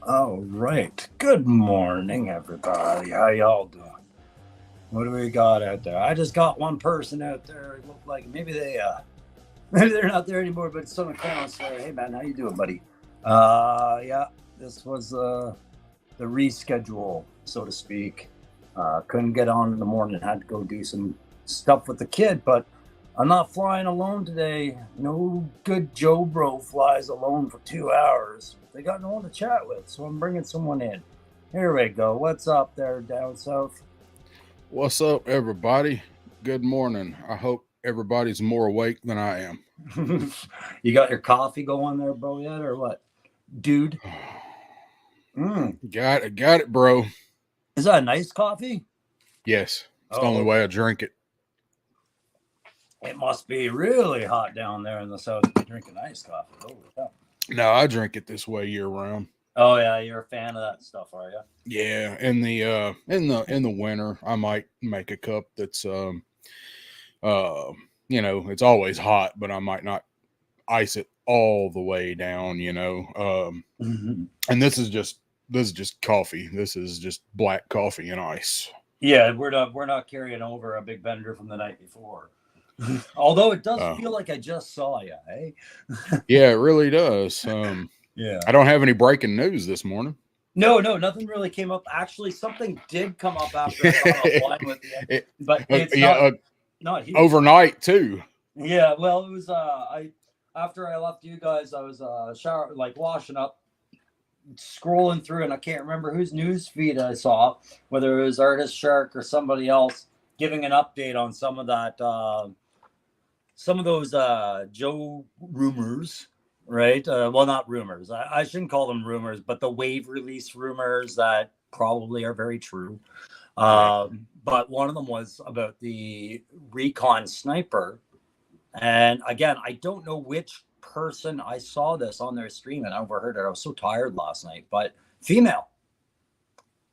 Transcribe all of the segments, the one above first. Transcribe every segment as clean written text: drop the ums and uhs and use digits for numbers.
All right. Good morning, everybody. How y'all doing? What do we got out there? I just got one person out there. It looked like maybe maybe they're not there anymore, but it's someone kind of say, "Hey man, how you doing, buddy?" Yeah, this was the reschedule, so to speak. Couldn't get on in the morning. Had to go do some stuff with the kid, but I'm not flying alone today. No good Joe Bro flies alone for 2 hours. They got no one to chat with, so I'm bringing someone in. Here we go. What's up there down south? What's up, everybody? Good morning. I hope everybody's more awake than I am. You got your coffee going there, bro, yet, or what? Dude? Mm. Got it, bro. Is that a nice coffee? Yes, it's the only Oh, way I drink it. it must be really hot down there in the south to be drinking iced coffee. Holy cow. No, I drink it this way year round. Oh, yeah, you're a fan of that stuff, are you? Yeah, in the winter, I might make a cup that's uh it's always hot, but I might not ice it all the way down. Mhm. And this is just coffee. This is just black coffee and ice. Yeah, we're not carrying over a big bender from the night before. Although it does Uh, feel like I just saw you, eh? yeah, it really does. Yeah. I don't have any breaking news this morning. No, no, nothing really came up. Actually, something did come up after I got offline with you, It- but it's yeah, not huge. overnight too. Yeah, well, it was I after I left you guys, I was shower like washing up, scrolling through, and I can't remember whose news feed I saw, whether it was Artist Shark or somebody else giving an update on some of those Joe rumors, right? Well, not rumors. I shouldn't call them rumors, but the wave release rumors that probably are very true. Right. But one of them was about the recon sniper. And again, I don't know which person I saw this on their stream and I overheard it. I was so tired last night, but female,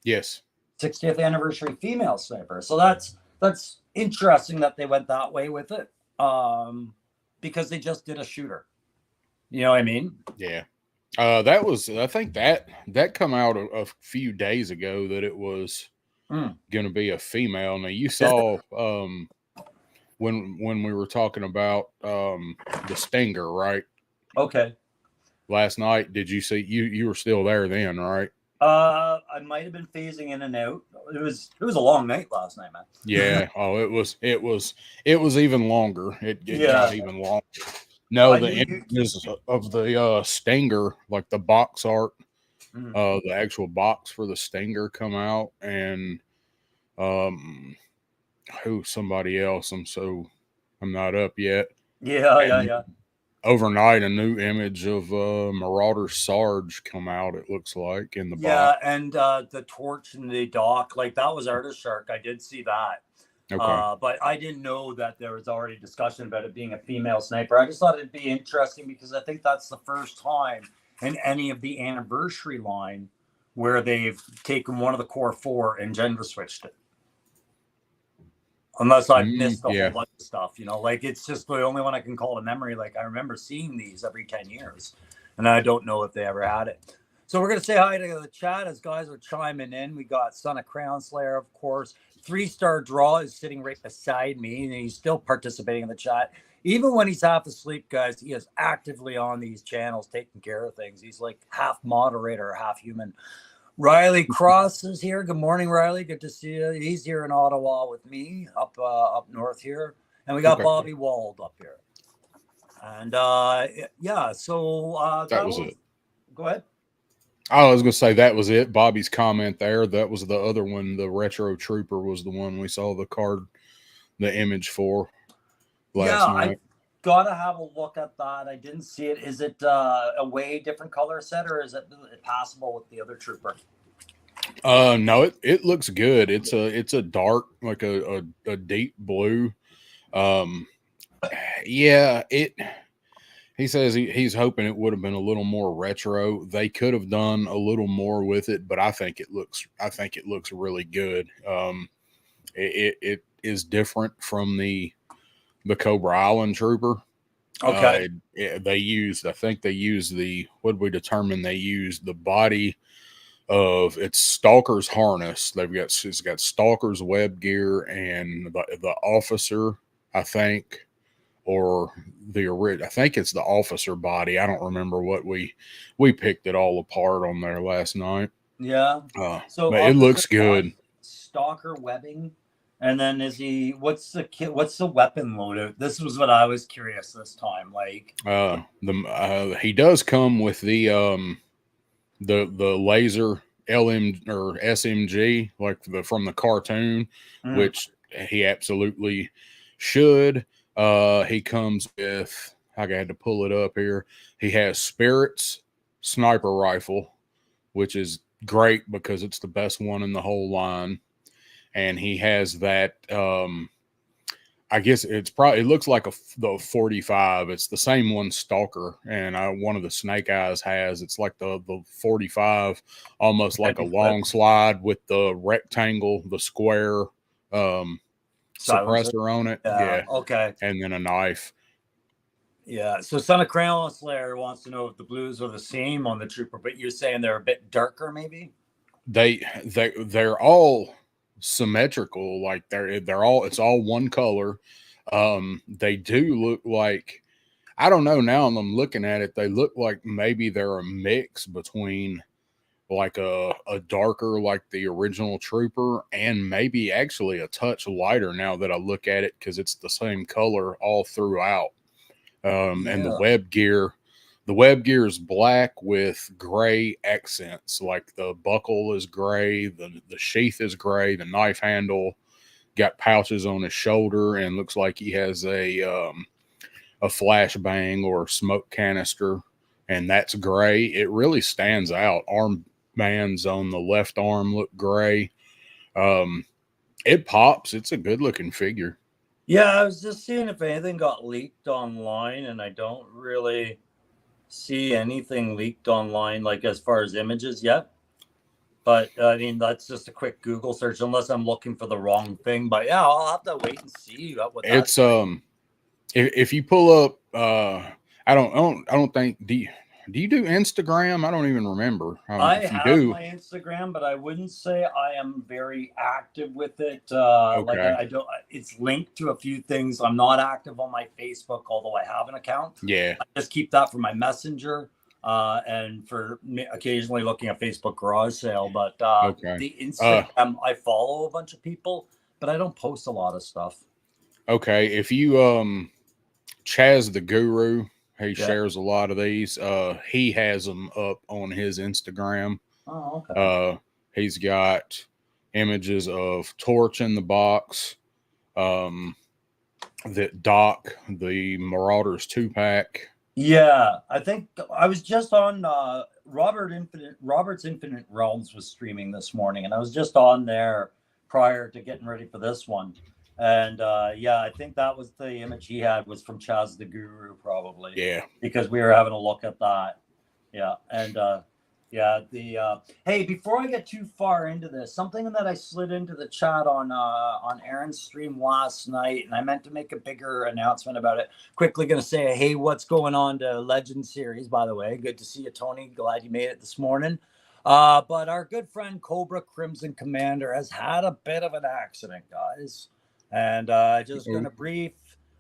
Yes. 60th anniversary female sniper. So that's interesting that they went that way with it. Because they just did a shooter. You know what I mean? Yeah. That was. I think that come out a few days ago that it was Mm. going to be a female. Now you Is it? saw when we were talking about the stinger right Okay. last night. Did you see you were still there then, right? I might have been phasing in and out. It was a long night last night, man. Yeah. Oh, it was even longer. It Yeah. got even longer. No, the You images of the stinger, like the box art, mm. the actual box for the stinger come out, and um, who somebody else. I'm not up yet. Yeah, yeah, And yeah. overnight, a new image of Marauder Sarge come out. It looks like in the box. Yeah, and the torch in the dock, like that was Artist Shark. I did see that. Okay. But I didn't know that there was already discussion about it being a female sniper. I just thought it'd be interesting because I think that's the first time in any of the anniversary line where they've taken one of the core four and gender switched it. Unless I've missed a whole Yeah. bunch of stuff, like it's just the only one I can call to memory. Like I remember seeing these every 10 years, and I don't know if they ever had it. So we're gonna say hi to the chat as guys are chiming in. We got Son of Crown Slayer, of course. 3-star draw is sitting right beside me, and he's still participating in the chat. Even when he's half asleep, guys, he is actively on these channels taking care of things. He's like half moderator, half human. Riley Cross is here. Good morning, Riley. Good to see you. He's here in Ottawa with me, up north here, and we got Okay. Bobby Wald up here. And yeah, so That that was was. it. Go ahead. I was gonna say that was it. Bobby's comment there. That was the other one. The retro trooper was the one we saw the card, the image for Yeah, last I night. gotta have a look at that. I didn't see it. Is it a way different color set, or is it passable with the other trooper? No, it looks good. It's a dark, like a deep blue. Um, yeah, it. He says he's hoping it would have been a little more retro. They could have done a little more with it, but I think it looks really good. It is different from the Cobra Island Trooper. Okay. They used, I think they used what did we determine? They used the body of its Stalker's harness. It's got Stalker's web gear and the officer, I think, or I think it's the officer body. I don't remember what we picked it all apart on there last night. Yeah. So But it officer looks good. stalker webbing, and then What's the weapon loadout? This was what I was curious this time. Like, He does come with the laser LM or SMG like from the cartoon, mm, which he absolutely should. He comes with, I had to pull it up here. He has Spirit's sniper rifle, which is great because it's the best one in the whole line. And he has that I guess it looks like the 45. It's the same one Stalker and one of the Snake Eyes has. It's like the 45, almost like a long slide with the rectangle, the square silencer. suppressor on it. Yeah. Yeah, Okay. and then a knife. Yeah. So Son of Crayon Slayer wants to know if the blues are the same on the Trooper, but you're saying they're a bit darker, maybe? They're all symmetrical. Like they're all, it's all one color. They do look like, I don't know, now I'm looking at it, they look like maybe they're a mix between like a darker like the original Trooper and maybe actually a touch lighter now that I look at it, because it's the same color all throughout. And Yeah. the web gear is black with gray accents. Like the buckle is gray, the sheath is gray, the knife handle got pouches on his shoulder, and looks like he has a flashbang or smoke canister, and that's gray. It really stands out. Armbands on the left arm look gray. Um, it pops. It's a good looking figure. Yeah, I was just seeing if anything got leaked online, and I don't really see anything leaked online, like as far as images yet. But I mean, that's just a quick Google search, unless I'm looking for the wrong thing. But yeah, I'll have to wait and see what that's It's like. if you pull up, I don't think, do you do Instagram? I don't even remember. I If you have do, my Instagram, but I wouldn't say I am very active with it. Like okay, I don't. It's linked to a few things. I'm not active on my Facebook, although I have an account. yeah, I just keep that for my Messenger, and for occasionally looking at Facebook garage sale. But okay, the Instagram, I follow a bunch of people, but I don't post a lot of stuff. okay. If you Chaz the Guru, he Yeah. shares a lot of these. He has them up on his Instagram. Oh, okay. Uh, he's got images of Torch in the box, um, that Doc, the Marauders 2-pack. Yeah, I think I was just on Robert's Infinite Realms was streaming this morning, and I was just on there prior to getting ready for this one. And yeah, I think that was the image he had was from Chaz the Guru, probably, Yeah. because we were having a look at that. Yeah, and yeah, hey, before I get too far into this, something that I slid into the chat on Aaron's stream last night, and I meant to make a bigger announcement about it. Quickly going to say, hey, what's going on to Legend Series, by the way. Good to see you, Tony. Glad you made it this morning. But our good friend Cobra Crimson Commander has had a bit of an accident, guys. And just going to brief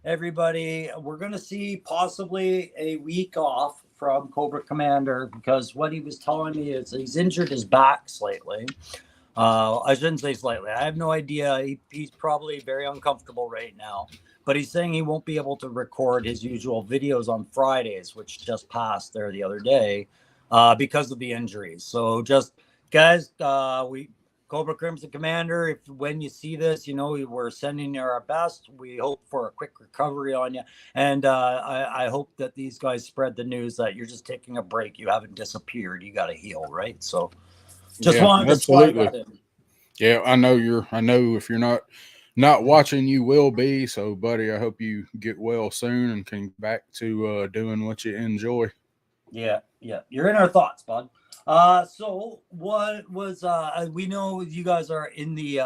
everybody. We're going to see possibly a week off from Cobra Commander, because what he was telling me is he's injured his back slightly. I shouldn't say slightly. I have no idea. He's probably very uncomfortable right now. But he's saying he won't be able to record his usual videos on Fridays, which just passed there the other day, because of the injuries. So just, guys, Cobra Crimson Commander, if when you see this, we're sending you our best. We hope for a quick recovery on you. And I hope that these guys spread the news that you're just taking a break. You haven't disappeared. You got to heal, right? So just wanted to slide that in. Yeah, I know if you're not watching, you will be. So, buddy, I hope you get well soon and can get back to doing what you enjoy. Yeah. You're in our thoughts, bud. So what was we know you guys are in the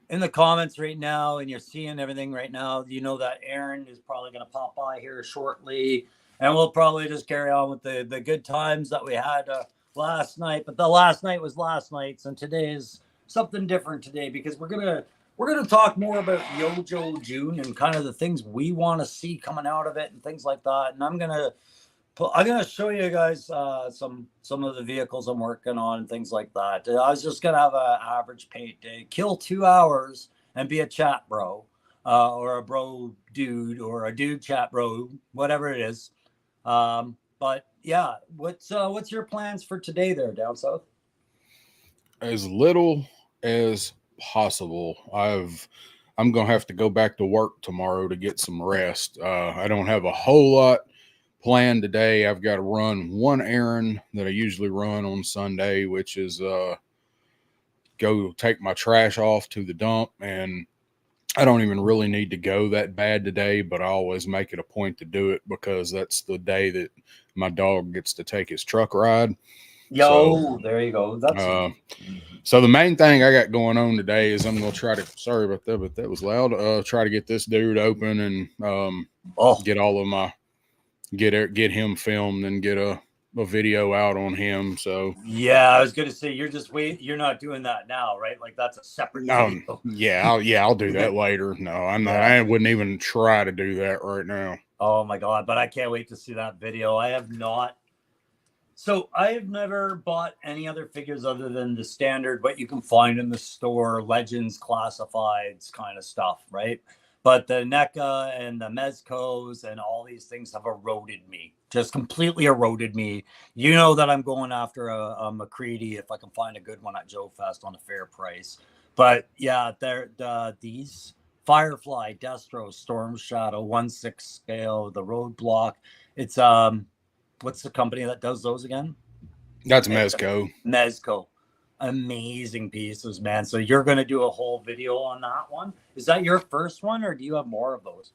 in the comments right now, and you're seeing everything right now, you know that Aaron is probably going to pop by here shortly, and we'll probably just carry on with the good times that we had last night. But the last night was last night's, and today is something different today because we're gonna talk more about Yojo June and kind of the things we want to see coming out of it and things like that. And I'm gonna show you guys some of the vehicles I'm working on and things like that. I was just gonna have an average paint day, kill 2 hours, and be a chat bro, or a bro dude, or a dude chat bro, whatever it is. But yeah, what's your plans for today there down south? As little as possible. I'm gonna have to go back to work tomorrow to get some rest. I don't have a whole lot planned today. I've got to run one errand that I usually run on Sunday, which is go take my trash off to the dump. And I don't even really need to go that bad today, but I always make it a point to do it because that's the day that my dog gets to take his truck ride. So, Yo, there you go. That's so the main thing I got going on today is I'm going to try to, sorry about that, but that was loud. Try to get this dude open and get all of my, get him filmed and get a video out on him. So yeah, I was gonna say you're not doing that now, right? Like that's a separate video. I'll do that later. No, I'm not. Yeah. I wouldn't even try to do that right now. Oh my god, but I can't wait to see that video. I have never bought any other figures other than the standard what you can find in the store, legends, classifieds kind of stuff, right? But the NECA and the Mezcos and all these things have eroded me, just completely eroded me. You know that I'm going after a McCready if I can find a good one at Joe Fest on a fair price. But yeah, these Firefly, Destro, Storm Shadow, 1/6 scale, the Roadblock. It's what's the company that does those again? That's Mezco. Mezco. Amazing pieces, man. So you're going to do a whole video on that one. Is that your first one, or do you have more of those?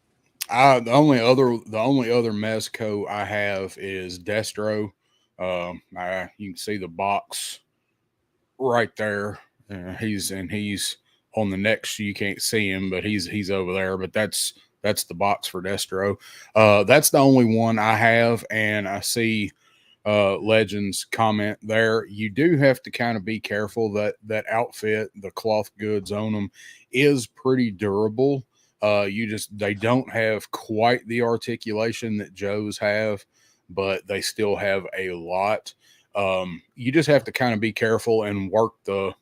The only other Mezco I have is Destro. You can see the box right there. He's on the next. You can't see him, but he's over there. But that's the box for Destro. That's the only one I have, and I see Legends comment there. You do have to kind of be careful that outfit, the cloth goods on them, is pretty durable. They don't have quite the articulation that Joe's have, but they still have a lot. You just have to kind of be careful and work the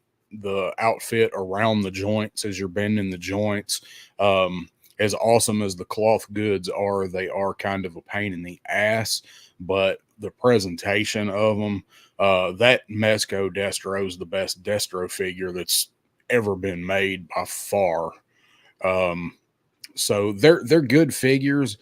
outfit around the joints as you're bending the joints. As awesome as the cloth goods are, they are kind of a pain in the ass, but the presentation of them, that Mezco Destro is the best Destro figure that's ever been made by far. So they're good figures.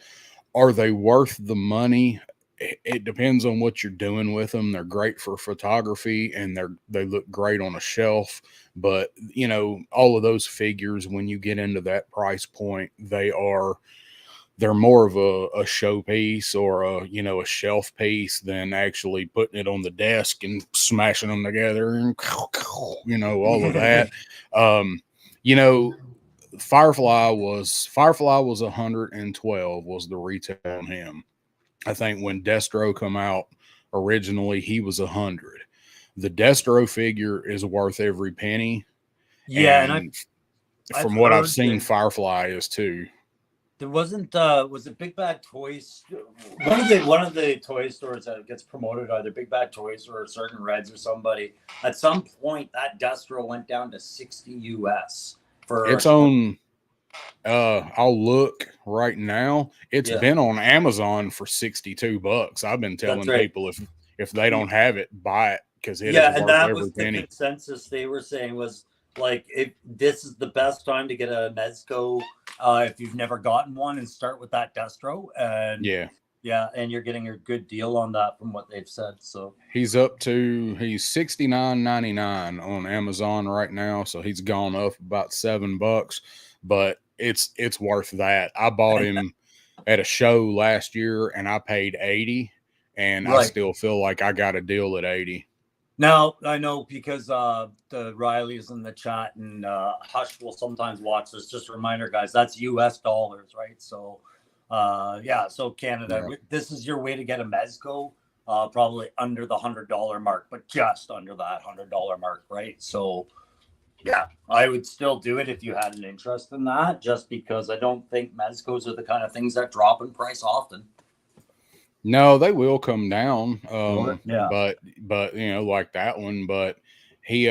Are they worth the money? It depends on what you're doing with them. They're great for photography and they look great on a shelf. But you know, all of those figures, when you get into that price point, they're more of a showpiece or a shelf piece than actually putting it on the desk and smashing them together and all of that. you know, Firefly was 112 was the retail on him. I think when Destro come out originally, he was 100. The Destro figure is worth every penny. Yeah, and from what I've seen, Firefly is too. There wasn't was it Big Bad Toys? One of the toy stores that gets promoted, either Big Bad Toys or Certain Reds or somebody. At some point, that Destro went down to 60 US for its own. I'll look right now. It's been on Amazon for $62. I've been telling people if they don't have it, buy it because it is worth every penny. The consensus they were saying was like, if this is the best time to get a Mezco, if you've never gotten one, and start with that Destro. And and you're getting a good deal on that from what they've said. So he's $69.99 on Amazon right now. So he's gone up about $7, but it's worth that. I bought him at a show last year and I paid $80, and I still feel like I got a deal at $80. Now I know because the Riley's in the chat and Hush will sometimes watch this. Just a reminder, guys, that's U.S. dollars, right? So, yeah. So Canada, Yeah. this is your way to get a mezco, probably under the $100 mark, but just under that $100 mark, right? So, yeah, I would still do it if you had an interest in that, just because I don't think mezcos are the kind of things that drop in price often. No, they will come down. Yeah. But you know, like that one, but he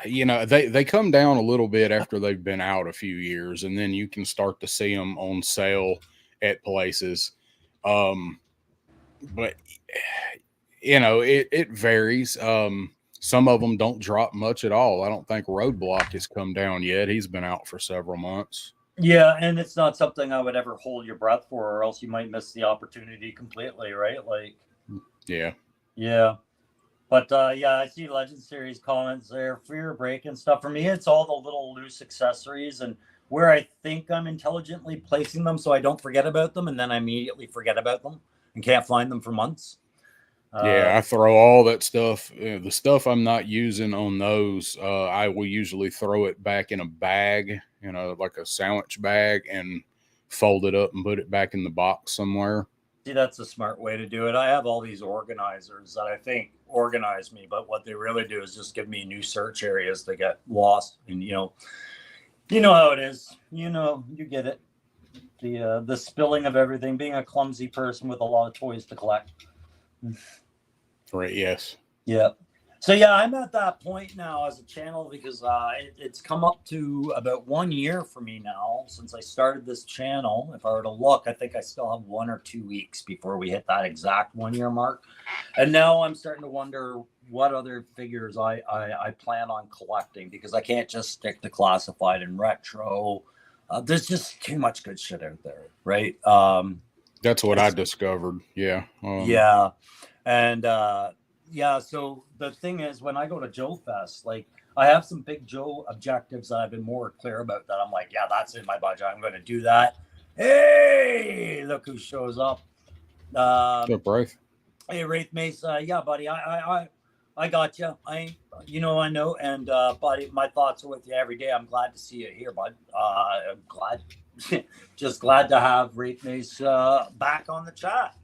you know, they come down a little bit after they've been out a few years, and then you can start to see them on sale at places. But you know, it varies. Some of them don't drop much at all. I don't think Roadblock has come down yet. He's been out for several months. Yeah, and it's not something I would ever hold your breath for, or else you might miss the opportunity completely, right? Like, Yeah. yeah. But yeah, I see Legend Series comments there for your break and stuff. For me, it's all the little loose accessories and where I think I'm intelligently placing them so I don't forget about them, and then I immediately forget about them and can't find them for months. Yeah, I throw all that stuff. The stuff I'm not using on those, I will usually throw it back in a bag, you know, like a sandwich bag, and fold it up and put it back in the box somewhere. See, that's a smart way to do it. I have all these organizers that I think organize me, but what they really do is just give me new search areas that get lost. And you know how it is. You get it. The spilling of everything. Being a clumsy person with a lot of toys to collect. Right? Yes. Yeah. So yeah, I'm at that point now as a channel because it's come up to about 1 year for me now since I started this channel. If I were to look, I think I still have 1 or 2 weeks before we hit that exact 1 year mark. And now I'm starting to wonder what other figures I plan on collecting because I can't just stick to classified and retro. There's just too much good shit out there, right? That's what I discovered. Yeah. Yeah. And yeah, so the thing is, when I go to Joe Fest, like I have some big Joe objectives that I've been more clear about that I'm like, yeah, that's in my budget. I'm going to do that. Hey, look who shows up. What's up, Rafe? Hey, Wraith Mesa. Yeah, buddy, I got you. I know. And buddy, my thoughts are with you every day. I'm glad to see you here, bud. I'm glad, just glad to have Wraith Mesa back on the chat.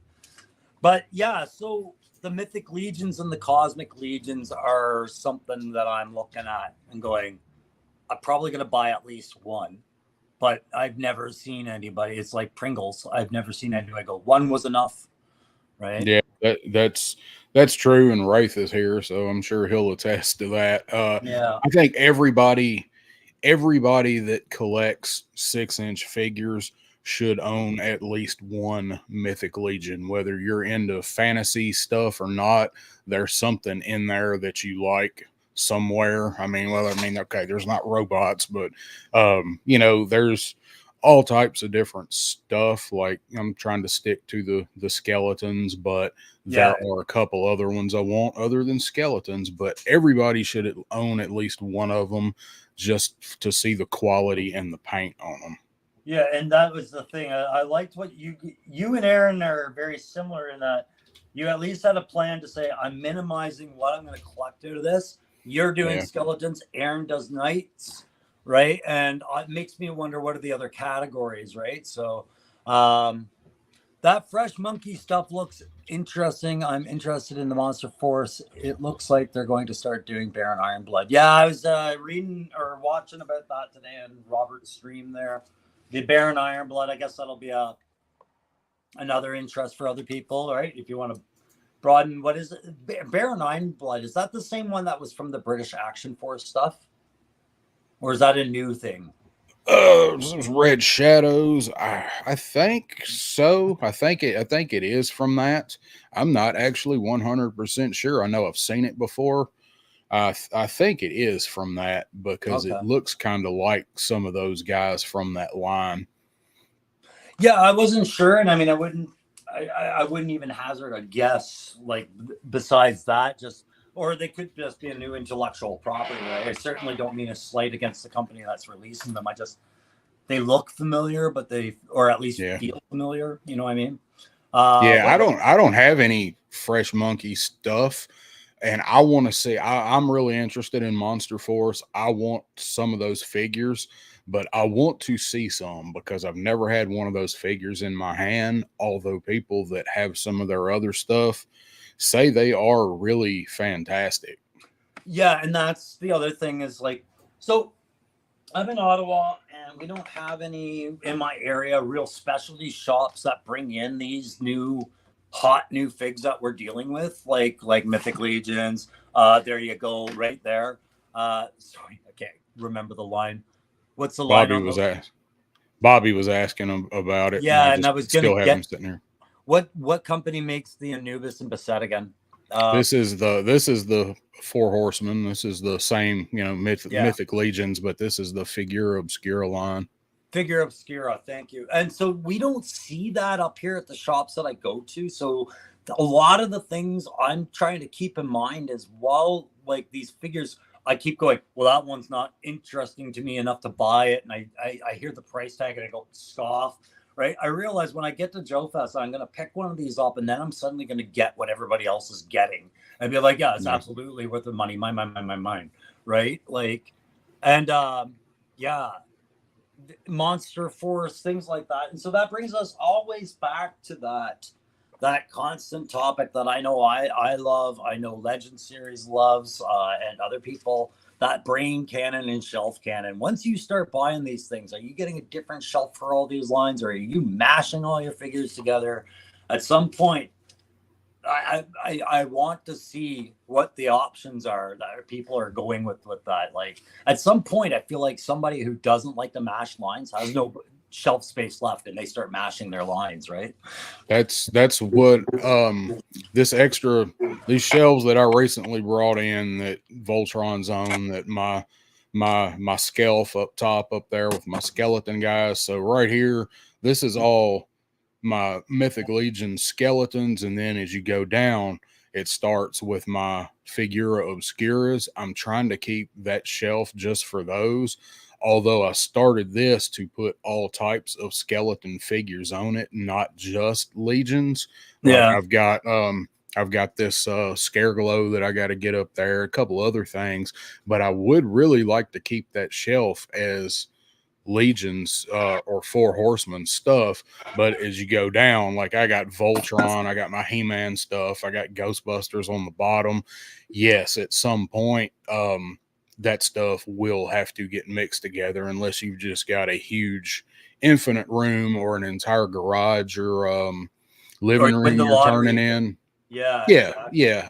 But yeah, so the Mythic Legions and the Cosmic Legions are something that I'm looking at and going, I'm probably going to buy at least one, but I've never seen anybody. It's like Pringles. I've never seen anybody go, one was enough, right? Yeah, that's true. And Wraith is here, so I'm sure he'll attest to that. Yeah. I think everybody that collects 6-inch figures should own at least one Mythic Legion, whether you're into fantasy stuff or not. There's something in there that you like somewhere. I mean, okay, there's not robots, but you know, there's all types of different stuff. Like I'm trying to stick to the skeletons, but there are a couple other ones I want other than skeletons. But everybody should own at least one of them just to see the quality and the paint on them. Yeah, and that was the thing. I liked what you and Aaron are very similar in that you at least had a plan to say, I'm minimizing what I'm going to collect out of this. You're doing skeletons. Aaron does knights, right? And it makes me wonder what are the other categories, right? So that fresh monkey stuff looks interesting. I'm interested in the Monster Force. It looks like they're going to start doing Baron Ironblood. Yeah, I was reading or watching about that today on Robert's stream there. The Baron Ironblood, I guess that'll be another interest for other people, right? If you want to broaden, what is it? Baron Ironblood, is that the same one that was from the British Action Force stuff? Or is that a new thing? Some Red Shadows. I think so. I think it is from that. I'm not actually 100% sure. I know I've seen it before. I think it is from that because it looks kind of like some of those guys from that line. Yeah, I wasn't sure, and I mean, I wouldn't even hazard a guess. Like besides that, or they could just be a new intellectual property. Right? I certainly don't mean a slight against the company that's releasing them. They look familiar, but or at least feel familiar. You know what I mean? Yeah, I don't have any fresh monkey stuff. and I want to see. I'm really interested in Monster Force. I want some of those figures, but I want to see some because I've never had one of those figures in my hand. Although people that have some of their other stuff say they are really fantastic. Yeah, and that's the other thing is like, so I'm in Ottawa, and we don't have any in my area real specialty shops that bring in these hot new figs that we're dealing with, like Mythic Legions. There you go, right there. Sorry, I can't remember the line. What's the line Bobby on was the? asked. Bobby was asking him about it, and I Yeah, and just I was gonna still have him get sitting here. what company makes the Anubis and Beset again? This is the Four Horsemen. This is the same, Yeah, Mythic Legions, but this is the Figure Obscura line. Figure Obscura, thank you. And so we don't see that up here at the shops that I go to. So a lot of the things I'm trying to keep in mind is while like these figures, I keep going, well, that one's not interesting to me enough to buy it. And I hear the price tag and I go, scoff, right? I realize when I get to Joe Fest, I'm going to pick one of these up and then I'm suddenly going to get what everybody else is getting and be like, yeah, it's Yeah. absolutely worth the money. Mine, right? Like, and yeah, Monster Force, things like that. And so that brings us always back to that constant topic that I know I love, I know Legend Series loves, and other people, that brain cannon and shelf cannon. Once you start buying these things, are you getting a different shelf for all these lines, or are you mashing all your figures together? At some point, I want to see what the options are that people are going with that. Like at some point, I feel like somebody who doesn't like to mash lines has no shelf space left, and they start mashing their lines, right? That's what these shelves that I recently brought in that Voltron's on, that my shelf up top up there with my skeleton guys. So right here, this is all my Mythic Legion skeletons, and then as you go down, it starts with my Figura Obscuras. I'm trying to keep that shelf just for those. Although I started this to put all types of skeleton figures on it, not just legions. Like Yeah. I've got this scare glow that I got to get up there, a couple other things, but I would really like to keep that shelf as legions or Four Horsemen stuff. But as you go down, like I got Voltron, I got my He-Man stuff, I got Ghostbusters on the bottom. Yes, at some point that stuff will have to get mixed together unless you've just got a huge infinite room or an entire garage or Or living you win room the you're turning lottery. in. Yeah, Yeah, exactly. yeah.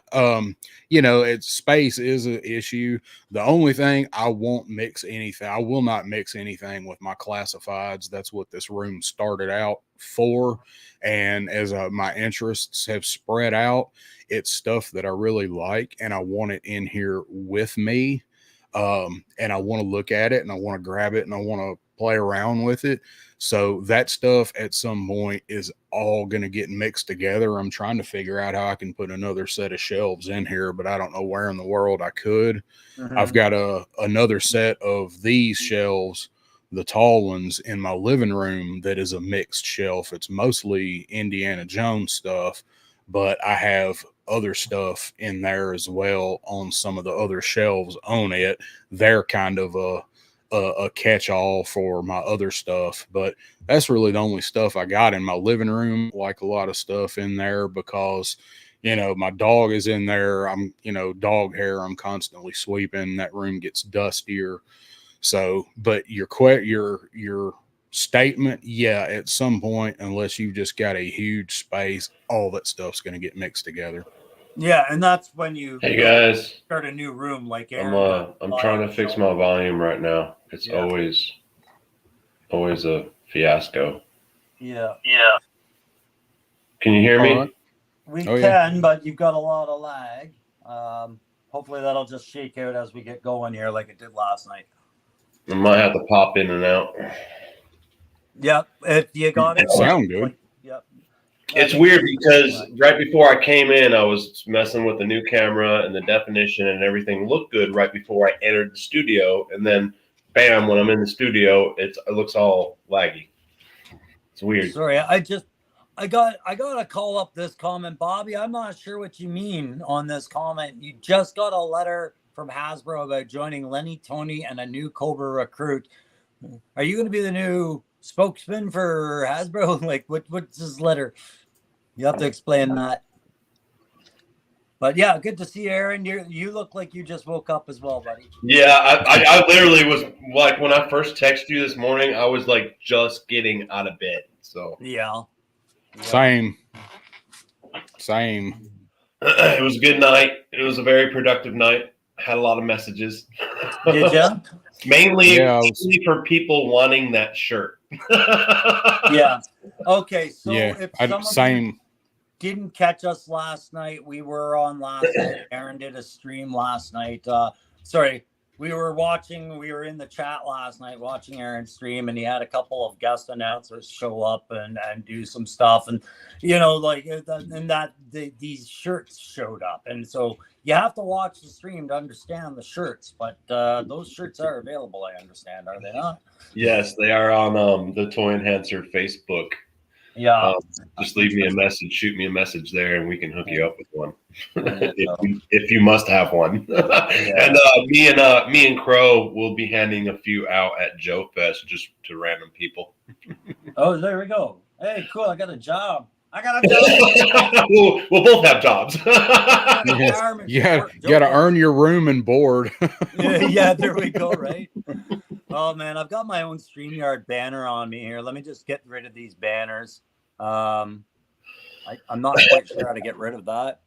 It's space is an issue. The only thing I won't mix anything, I will not mix anything with my classifieds. That's what this room started out for. And as my interests have spread out, it's stuff that I really like, and I want it in here with me. And I want to look at it, and I want to grab it, and I want to play around with it. So that stuff at some point is all going to get mixed together. I'm trying to figure out how I can put another set of shelves in here, but I don't know where in the world I could. I've Mm-hmm. got another set of these shelves, the tall ones, in my living room that is a mixed shelf. It's mostly Indiana Jones stuff, but I have other stuff in there as well on some of the other shelves on it. They're kind of a catch-all for my other stuff, but that's really the only stuff I got in my living room. Like a lot of stuff in there because my dog is in there. I'm dog hair, I'm constantly sweeping. That room gets dustier. So but your statement, yeah, at some point, unless you've just got a huge space, all that stuff's going to get mixed together. Yeah, and that's when you Hey guys, start a new room, like I'm Aaron does. uh I'm Buy trying all to the fix shelf. my volume right now. It's Yeah, always a fiasco. yeah. Yeah. Can you hear All right. me? We Oh yeah. can, but you've got a lot of lag. Hopefully that'll just shake out as we get going here, like it did last night. I might have to pop in and out. Yep. If you got It it, sound good. yep. It's Make sure weird you because correct. right before I came in, I was messing with the new camera and the definition and everything looked good right before I entered the studio, and then bam, when I'm in the studio, it looks all laggy. It's weird. Sorry, I gotta call up this comment, Bobby. I'm not sure what you mean on this comment. You just got a letter from Hasbro about joining Lenny, Tony, and a new Cobra recruit. Are you going to be the new spokesman for Hasbro? Like, what's this letter? You have to explain that. But yeah, good to see you, Aaron. You look like you just woke up as well, buddy. Yeah, I literally was like, when I first texted you this morning, I was like just getting out of bed. So Yeah. Same. it was a good night. It was a very productive night. Had a lot of messages. Did you? mainly was, for people wanting that shirt. Yeah. Okay. So if same. Didn't catch us last night, we were on last night. Aaron did a stream last night. We were in the chat last night watching Aaron's stream, and he had a couple of guest announcers show up and do some stuff. And, these shirts showed up. And so you have to watch the stream to understand the shirts. But those shirts are available, I understand, are they not? Yes, they are on the Toy Enhancer Facebook. Yeah. Just leave me a message, shoot me a message there, and we can hook you up with one if you must have one. And me and Crow will be handing a few out at Joe Fest just to random people. Oh, there we go. Hey, cool! I got a job. We'll both have jobs. You got to earn your room and board. yeah, there we go. Right. Oh man, I've got my own StreamYard banner on me here. Let me just get rid of these banners. I'm not quite sure how to get rid of that.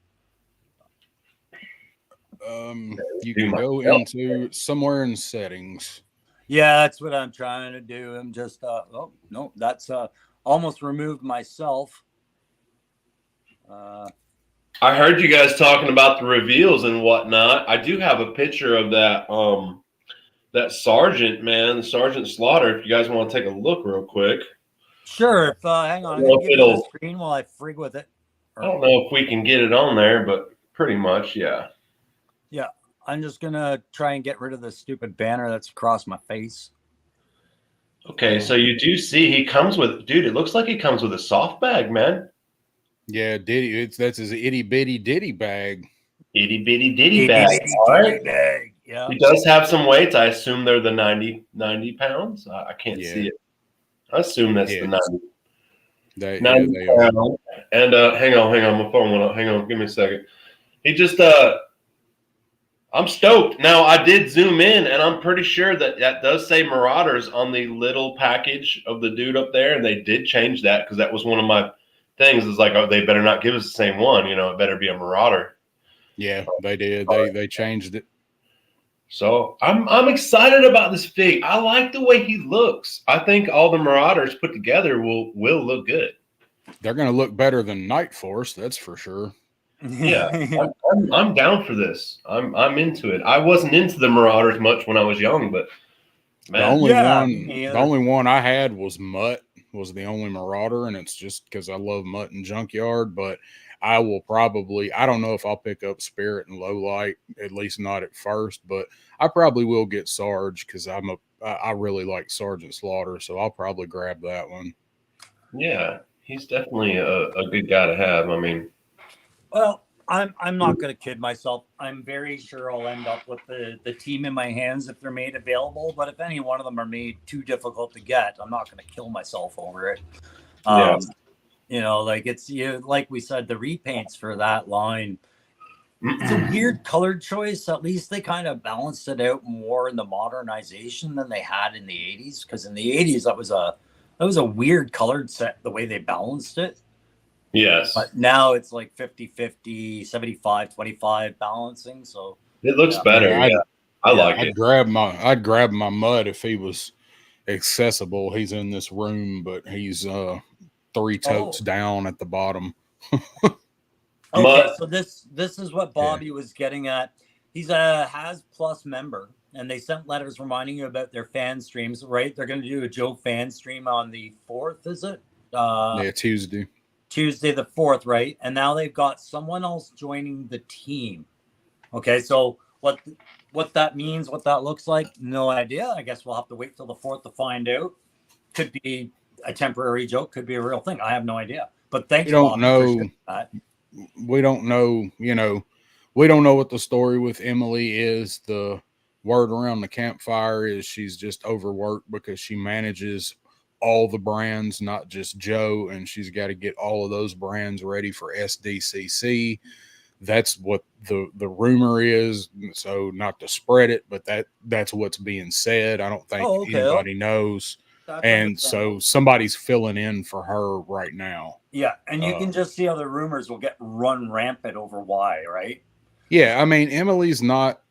You can go into somewhere in settings. Yeah, that's what I'm trying to do. I'm just oh no, that's almost removed myself. I heard you guys talking about the reveals and whatnot. I do have a picture of that Sergeant, man, Sergeant Slaughter. If you guys want to take a look real quick. Sure. Hang on. I'm going to give you the screen while I frig with it. I don't know if we can get it on there, but pretty much, yeah. Yeah. I'm just going to try and get rid of the stupid banner that's across my face. Okay, so you do see he comes with, dude, it looks like he comes with a soft bag, man. Yeah, Diddy. That's his itty bitty ditty bag. Itty bitty ditty bag. All right. Yeah. He does have some weights. I assume they're the 90 pounds. I can't see it. I assume that's the 90. 90 pounds. And hang on, my phone went up. Hang on, give me a second. He just I'm stoked. Now I did zoom in, and I'm pretty sure that does say Marauders on the little package of the dude up there, and they did change that because that was one of my things. Is like, oh, they better not give us the same one. It better be a Marauder. Yeah, they did. They changed it. So I'm excited about this fig. I like the way he looks. I think all the Marauders put together will look good. They're going to look better than Night Force, that's for sure. Yeah, I'm down for this. I'm into it. I wasn't into the Marauders much when I was young, but man. The only one I had was Mutt. Was the only Marauder, and it's just because I love Mutt and Junkyard. But I will probably, I don't know if I'll pick up Spirit and Low Light, at least not at first, but I probably will get Sarge because I really like Sergeant Slaughter, so I'll probably grab that one. Yeah, he's definitely a good guy to have. I mean, well, I'm not going to kid myself. I'm very sure I'll end up with the team in my hands if they're made available. But if any one of them are made too difficult to get, I'm not going to kill myself over it. Like like we said, the repaints for that line, it's a weird colored choice. At least they kind of balanced it out more in the modernization than they had in the 80s. Because in the 80s, that was a weird colored set, the way they balanced it. Yes. But now it's like 50-50, 75-25 balancing. So it looks better. I like it. I'd grab my Mutt if he was accessible. He's in this room, but he's 3 totes down at the bottom. Okay, so this is what Bobby was getting at. He's a Has Plus member, and they sent letters reminding you about their fan streams, right? They're going to do a Joe fan stream on the 4th, is it? Tuesday the 4th, right? And now they've got someone else joining the team. Okay, so what that means, what that looks like, no idea. I guess we'll have to wait till the 4th to find out. Could be a temporary joke, could be a real thing. I have no idea. But thanks, we don't Bobby, know. that. We don't know. We don't know what the story with Emily is. The word around the campfire is she's just overworked because she manages all the brands, not just Joe, and she's got to get all of those brands ready for SDCC. That's what the rumor is. So not to spread it, but that's what's being said. I don't think anybody knows. That's and so somebody's filling in for her right now. Yeah, and you can just see how the rumors will get run rampant over why, right? Yeah, I mean, Emily's not,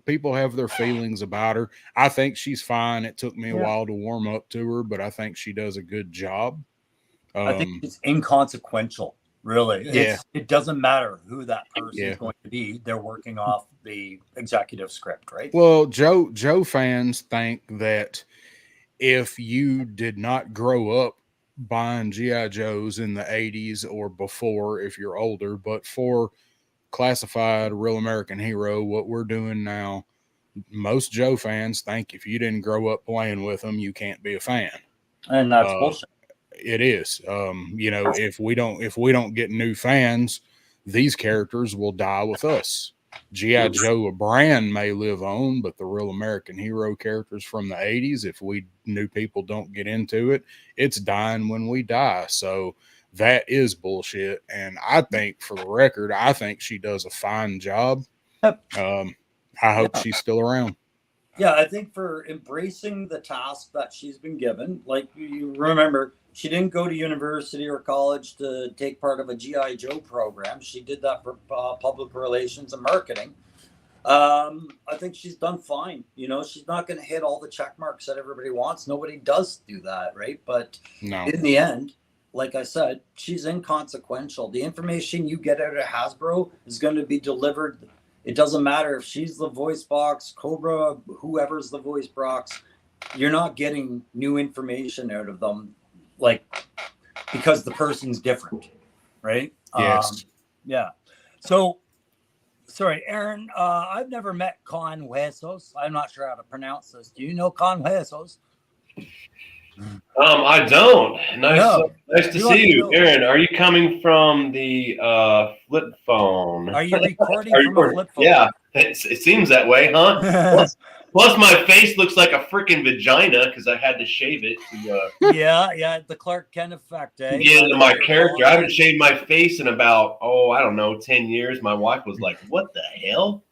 people have their feelings about her. I think she's fine. It took me a while to warm up to her, but I think she does a good job. I think it's inconsequential, really. Yeah. It doesn't matter who that person is going to be. They're working off the executive script, right? Well, Joe fans think that if you did not grow up buying G.I. Joes in the 80s or before, if you're older, but for Classified, Real American Hero, what we're doing now, most Joe fans think if you didn't grow up playing with them, you can't be a fan. And that's bullshit. It is. If we don't get new fans, these characters will die with us. G.I. Joe, a brand, may live on, but the Real American Hero characters from the 80s, if we new people don't get into it, it's dying when we die. So that is bullshit. And I think, for the record, I think she does a fine job. I hope she's still around. Yeah, I think for embracing the task that she's been given, like you remember, she didn't go to university or college to take part of a G.I. Joe program. She did that for public relations and marketing. I think she's done fine. She's not going to hit all the check marks that everybody wants. Nobody does do that, right? But in the end, like I said, she's inconsequential. The information you get out of Hasbro is going to be delivered. It doesn't matter if she's the voice box, Cobra, whoever's the voice box. You're not getting new information out of them, because the person's different, right? Yes. Yeah. So, sorry, Aaron. I've never met Con Huesos. I'm not sure how to pronounce this. Do you know Con Huesos? I don't. Nice to see you, Aaron. Are you coming from the flip phone? Are you recording from a flip phone? Yeah, it seems that way, huh? Plus, my face looks like a freaking vagina because I had to shave it. Yeah, the Clark Kent effect. To get into my character. I haven't shaved my face in about 10 years. My wife was like, "What the hell?"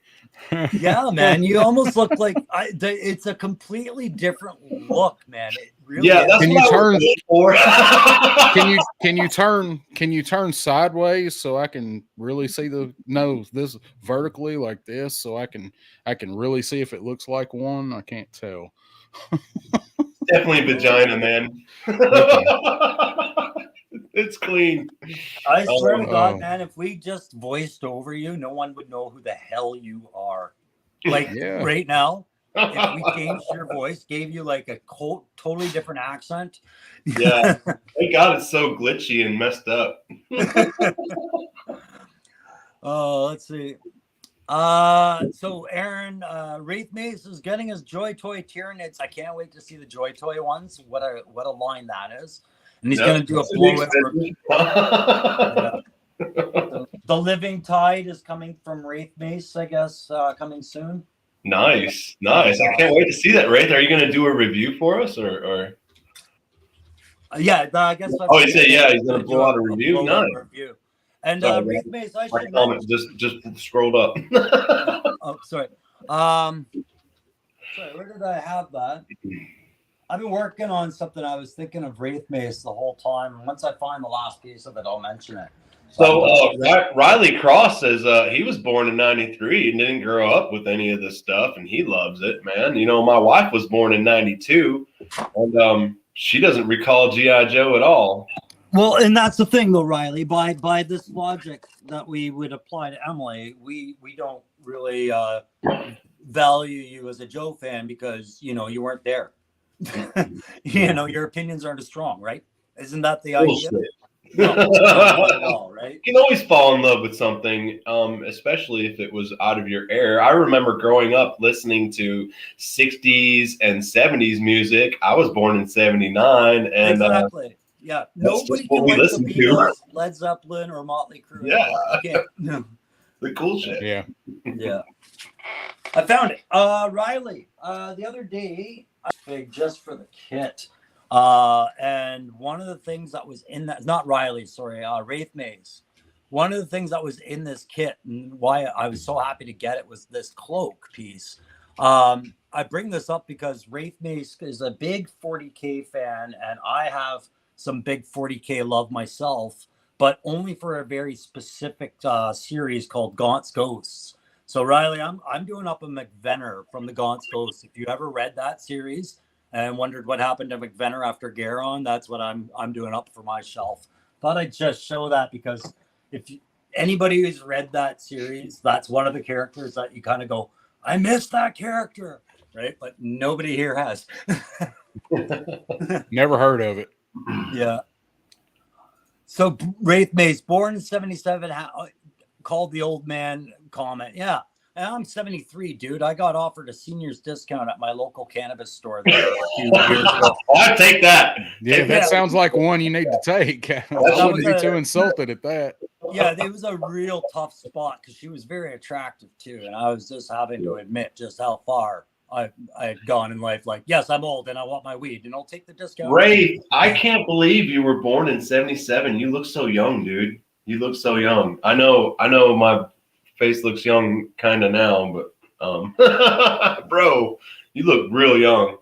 Yeah, man, you almost look like it's a completely different look, man. It really is. That's can what you turn for. can you turn sideways so I can really see this vertically like this, so I can really see if it looks like one? I can't tell. Definitely vagina, man. It's clean. I swear to God, man, if we just voiced over you, no one would know who the hell you are. Right now, if we changed your voice, gave you like a totally different accent. Yeah. Thank God it's so glitchy and messed up. Let's see. So Aaron, Wraith Mace is getting his Joy Toy Tyranids. I can't wait to see the Joy Toy ones. What a line that is. And he's going to do a blowout. The Living Tide is coming from Wraith Mace, I guess, coming soon. Nice. I can't wait to see that, Wraith. Are you going to do a review for us, or? Yeah, I guess. Oh, he said, yeah, he's going to blow out a review. Nice. And Wraith Mace, I should comment just scrolled up. Sorry. Sorry, where did I have that? I've been working on something. I was thinking of Wraith Mace the whole time. And once I find the last piece of it, I'll mention it. So Riley Cross says he was born in '93 and didn't grow up with any of this stuff, and he loves it, man. My wife was born in '92, and she doesn't recall G.I. Joe at all. Well, and that's the thing, though, Riley. By this logic that we would apply to Emily, we don't really value you as a Joe fan because you weren't there. Your opinions aren't as strong, right? Isn't that the idea? No, not at all, right? You can always fall in love with something, especially if it was out of your era. I remember growing up listening to 60s and 70s music. I was born in '79, and exactly. Yeah, nobody what can we like the listen to. Beatles, Led Zeppelin, or Motley Crue. Yeah. You can't. No. The cool shit. Yeah. Yeah. I found it. Riley, the other day, I big just for the kit. And one of the things that was in that, not Riley, sorry, Wraith Maze. One of the things that was in this kit and why I was so happy to get it was this cloak piece. I bring this up because Wraith Maze is a big 40K fan, and I have some big 40K love myself, but only for a very specific series called Gaunt's Ghosts. So Riley, I'm doing up a McVenner from the Gaunt's Ghosts. If you ever read that series and wondered what happened to McVenner after Garon, that's what I'm doing up for my shelf. Thought I'd just show that because if anybody who's read that series, that's one of the characters that you kind of go, I missed that character, right? But nobody here has. Never heard of it. Yeah. So Wraith Maze, born in 77, called the old man comment. Yeah, I'm 73, dude. I got offered a senior's discount at my local cannabis store there a few years ago. I'll take that. Yeah, that sounds like one you need to take. I wouldn't be too insulted at that. Yeah, it was a real tough spot because she was very attractive too. And I was just having to admit just how far I had gone in life. Like, yes, I'm old and I want my weed and I'll take the discount. Ray, I can't believe you were born in 77. You look so young, dude. You look so young. I know my face looks young kind of now, but bro, you look real young.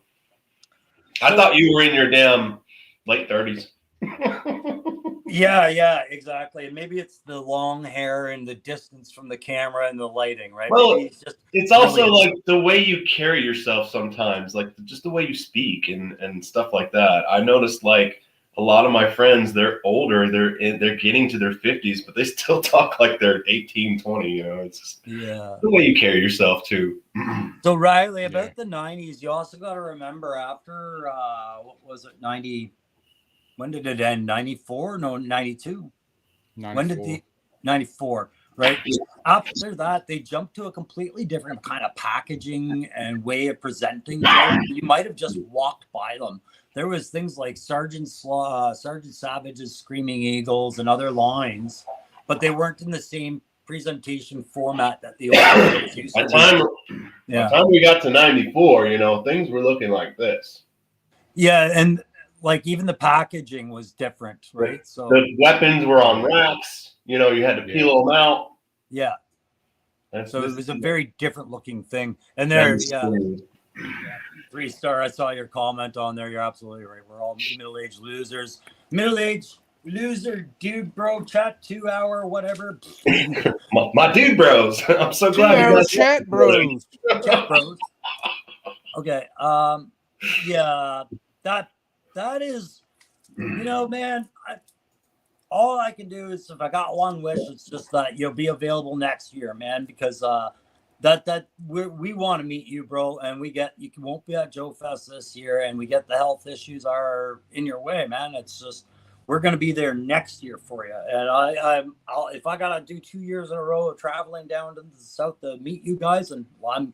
I thought you were in your damn late 30s. Yeah, exactly. And maybe it's the long hair and the distance from the camera and the lighting, right? Well, it's also like the way you carry yourself sometimes, like just the way you speak and stuff like that. I noticed like a lot of my friends, they're older, they're getting to their 50s, but they still talk like they're 18, 20, you know. It's just the way you carry yourself too. So Riley, about the 90s, you also got to remember after what was it, 90? When did it end? 94? No, 92. 94. When did the 94? Right. After that, they jumped to a completely different kind of packaging and way of presenting. You might have just walked by them. There was things like Sergeant Savage's Screaming Eagles and other lines, but they weren't in the same presentation format that the old used to. By the time we got to 94, you know, things were looking like this. Yeah, and like even the packaging was different, right? So the weapons were on racks. You know, you had to peel them out. Yeah. So it was a very different looking thing. And there, 3-star. I saw your comment on there. You're absolutely right. We're all middle-aged losers. Middle-aged loser, dude, bro, chat 2 hour, whatever. my dude bros. I'm so glad you guys chat bros. Chat bros. Okay. Yeah, that is, you know, man, all I can do is if I got one wish, it's just that you'll be available next year, man, because we want to meet you, bro, and you won't be at Joe Fest this year, and we get the health issues are in your way, man. It's just we're gonna be there next year for you, and I'll if I gotta do 2 years in a row of traveling down to the south to meet you guys, and well,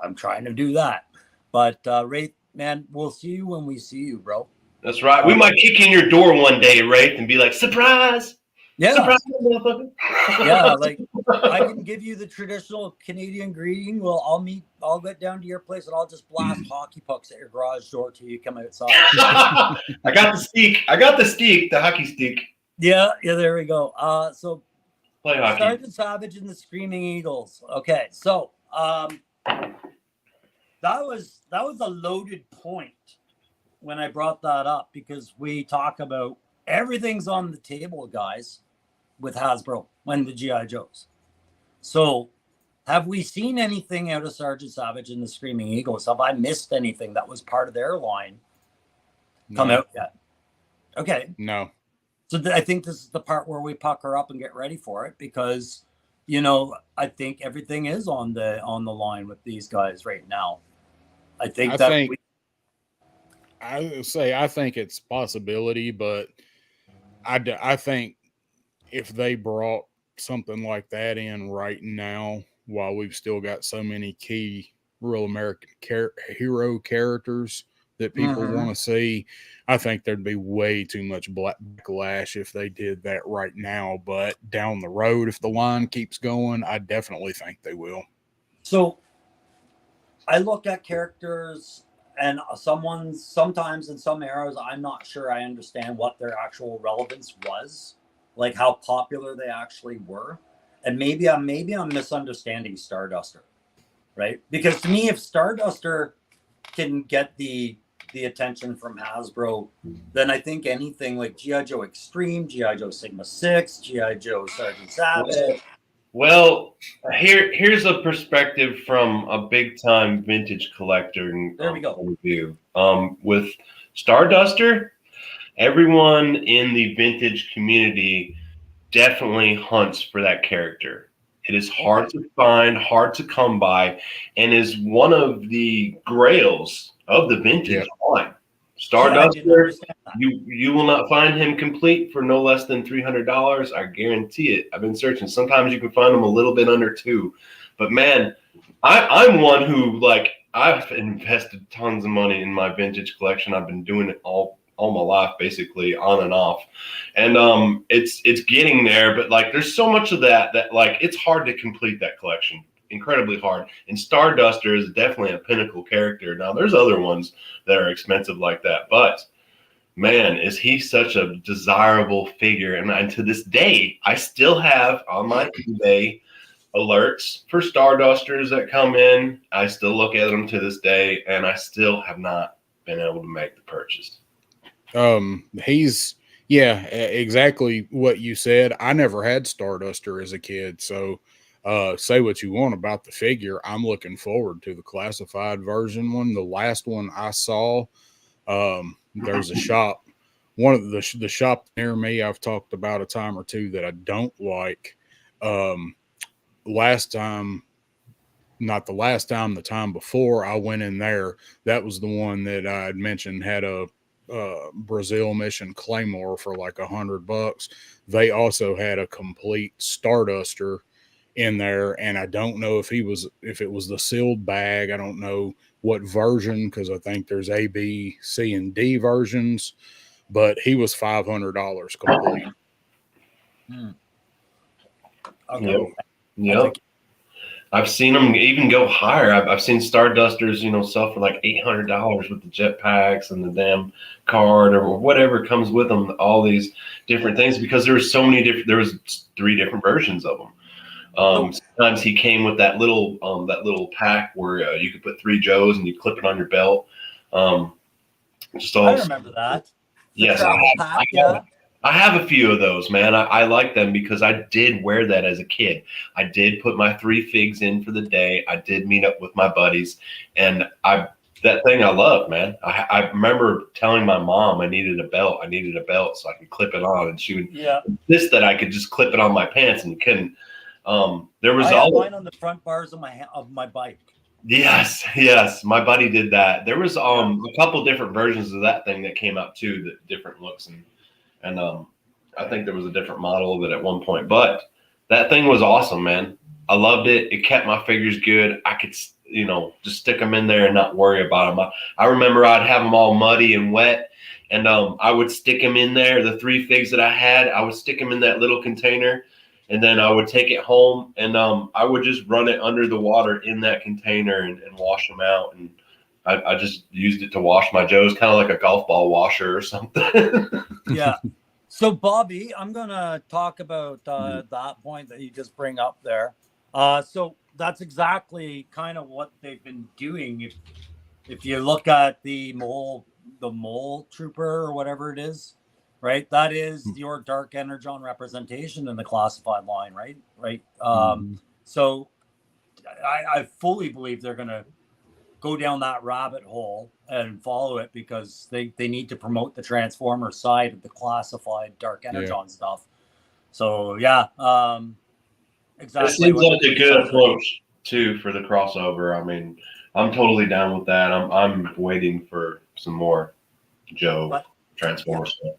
I'm trying to do that. But Ray, man, we'll see you when we see you, bro. That's right. We might kick in your door one day, Ray, and be like, surprise. Yeah. Surprise, motherfucker. Yeah, like I can give you the traditional Canadian greeting. Well, I'll get down to your place and I'll just blast hockey pucks at your garage door till you come outside. I got the steak, the hockey stick. Yeah, there we go. So play hockey. Sergeant Savage and the Screaming Eagles. Okay, so that was a loaded point when I brought that up because we talk about everything's on the table, guys, with Hasbro and the G.I. Joes. So have we seen anything out of Sergeant Savage and the Screaming Eagles? Have I missed anything that was part of their line come out yet? Okay. No. So I think this is the part where we pucker up and get ready for it because, you know, I think everything is on the line with these guys right now. I think I think it's a possibility, but I think if they brought something like that in right now, while we've still got so many key real American hero characters that people want to see. I think there'd be way too much backlash if they did that right now. But down the road, if the line keeps going, I definitely think they will. So I look at characters, and sometimes in some eras, I'm not sure I understand what their actual relevance was, like how popular they actually were. And maybe I'm misunderstanding Starduster, right? Because to me, if Starduster can get the attention from Hasbro, then I think anything like G.I. Joe Extreme, G.I. Joe Sigma 6, G.I. Joe Sergeant Savage. Well, here's a perspective from a big time vintage collector. There we go. Point of view. With Starduster, everyone in the vintage community definitely hunts for that character. It is hard to find, hard to come by, and is one of the grails of the vintage line. Starduster, you will not find him complete for no less than $300. I guarantee it. I've been searching. Sometimes you can find them a little bit under $200. But man, I'm one who, like, I've invested tons of money in my vintage collection. I've been doing it all my life, basically, on and off. And it's getting there, but like there's so much of that like it's hard to complete that collection. Incredibly hard. And Starduster is definitely a pinnacle character. Now there's other ones that are expensive like that, but man, is he such a desirable figure. And to this day, I still have on my eBay alerts for Stardusters that come in. I still look at them to this day, and I still have not been able to make the purchase. He's exactly what you said. I never had Starduster as a kid, so say what you want about the figure. I'm looking forward to the classified version one. The last one I saw, there's a shop, one of the shop near me I've talked about a time or two that I don't like. The time before I went in there, that was the one that I had mentioned had a Brazil Mission Claymore for like $100. They also had a complete Starduster in there, and I don't know if it was the sealed bag. I don't know what version, because I think there's A, B, C, and D versions, but he was $500 complete. Okay. Yep. I've seen them even go higher. I've seen Stardusters, sell for like $800 with the jetpacks and the damn card or whatever comes with them. All these different things, because there was so many different. There was 3 different versions of them. Sometimes he came with that little pack where you could put 3 Joes and you clip it on your belt. I remember that. Yes, I have a few of those, man. I like them because I did wear that as a kid. I did put my 3 figs in for the day. I did meet up with my buddies, and that thing I love, man. I remember telling my mom I needed a belt so I could clip it on, and she would insist that I could just clip it on my pants, and you couldn't. There was I had mine on the front bars of my bike. Yes, my buddy did that. There was a couple different versions of that thing that came out too, that different looks, and I think there was a different model of it at one point. But that thing was awesome, man. I loved it. It kept my figures good. I could, just stick them in there and not worry about them. I remember I'd have them all muddy and wet, and I would stick them in there. The 3 figs that I had, I would stick them in that little container, and then I would take it home, and I would just run it under the water in that container and wash them out. And I just used it to wash my Joes, kind of like a golf ball washer or something. Yeah. So, Bobby, I'm going to talk about that point that you just bring up there. So that's exactly kind of what they've been doing. If you look at the mole trooper or whatever it is, right? That is your Dark Energon representation in the classified line, right? Right. So I fully believe they're going to go down that rabbit hole and follow it, because they need to promote the Transformer side of the classified Dark Energon stuff. So exactly. It seems like a good approach too for the crossover. I mean, I'm totally down with that. I'm waiting for some more Joe Transformer stuff.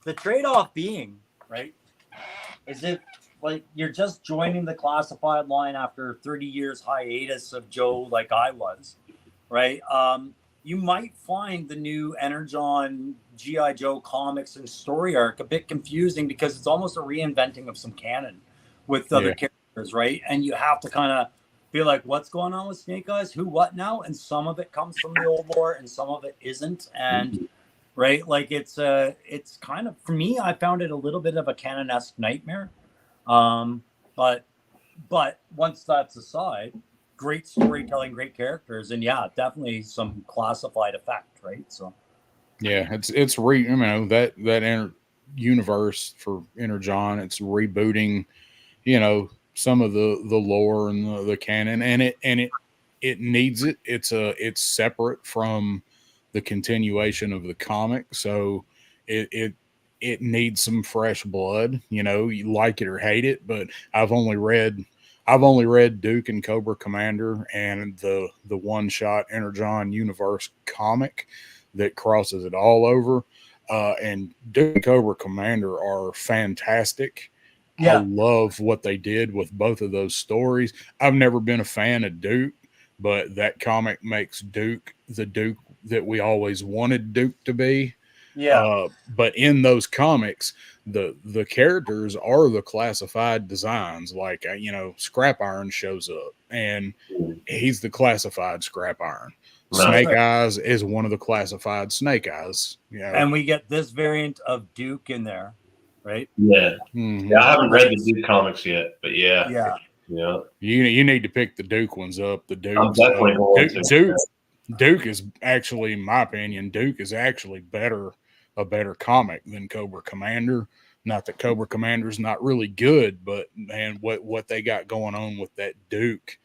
The trade-off being, right, is it like you're just joining the classified line after 30 years hiatus of Joe, like I was, right? you might find the new Energon G.I. Joe comics and story arc a bit confusing because it's almost a reinventing of some canon with other characters, right? And you have to kind of be like, what's going on with Snake Eyes? Who, what now? And some of it comes from the old lore and some of it isn't. And right, like it's kind of, for me, I found it a little bit of a canon-esque nightmare. But once that's aside, great storytelling, great characters, and yeah, definitely some classified effect, right? So yeah, it's that universe for Energon, it's rebooting, some of the lore and the canon, and it needs it. It's separate from the continuation of the comic, so it needs some fresh blood. You like it or hate it, but I've only read Duke and Cobra Commander and the one shot Energon universe comic that crosses it all over. And Duke and Cobra Commander are fantastic. Yeah. I love what they did with both of those stories. I've never been a fan of Duke, but that comic makes Duke the Duke that we always wanted Duke to be. Yeah. But in those comics, the characters are the classified designs. Like, Scrap Iron shows up and he's the classified Scrap Iron. Snake Eyes is one of the classified Snake Eyes. And we get this variant of Duke in there, right? Yeah. Mm-hmm. Yeah, I haven't read the Duke comics yet, but yeah. Yeah. You need to pick the Duke ones up. The Duke. I'm definitely going to. Duke is actually, in my opinion, Duke is actually a better comic than Cobra Commander. Not that Cobra Commander is not really good, but man, what they got going on with that Duke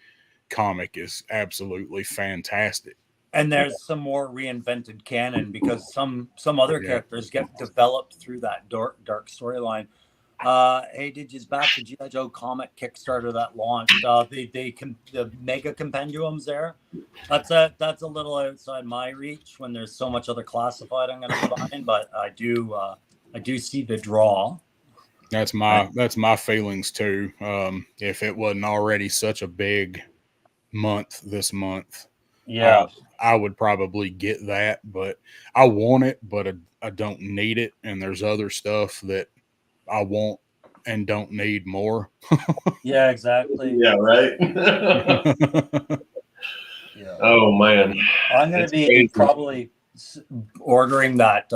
comic is absolutely fantastic. And there's some more reinvented canon because some other characters get developed through that dark storyline. Hey, did you back the G.I. Joe comic Kickstarter that launched? The mega compendiums there. That's a little outside my reach when there's so much other classified I'm going to find, but I do see the draw. That's my feelings too. If it wasn't already such a big month this month, I would probably get that, but I want it, but I don't need it. And there's other stuff that I want and don't need more. Yeah, exactly. Yeah, right. Yeah. Oh man, I'm going to be probably ordering that.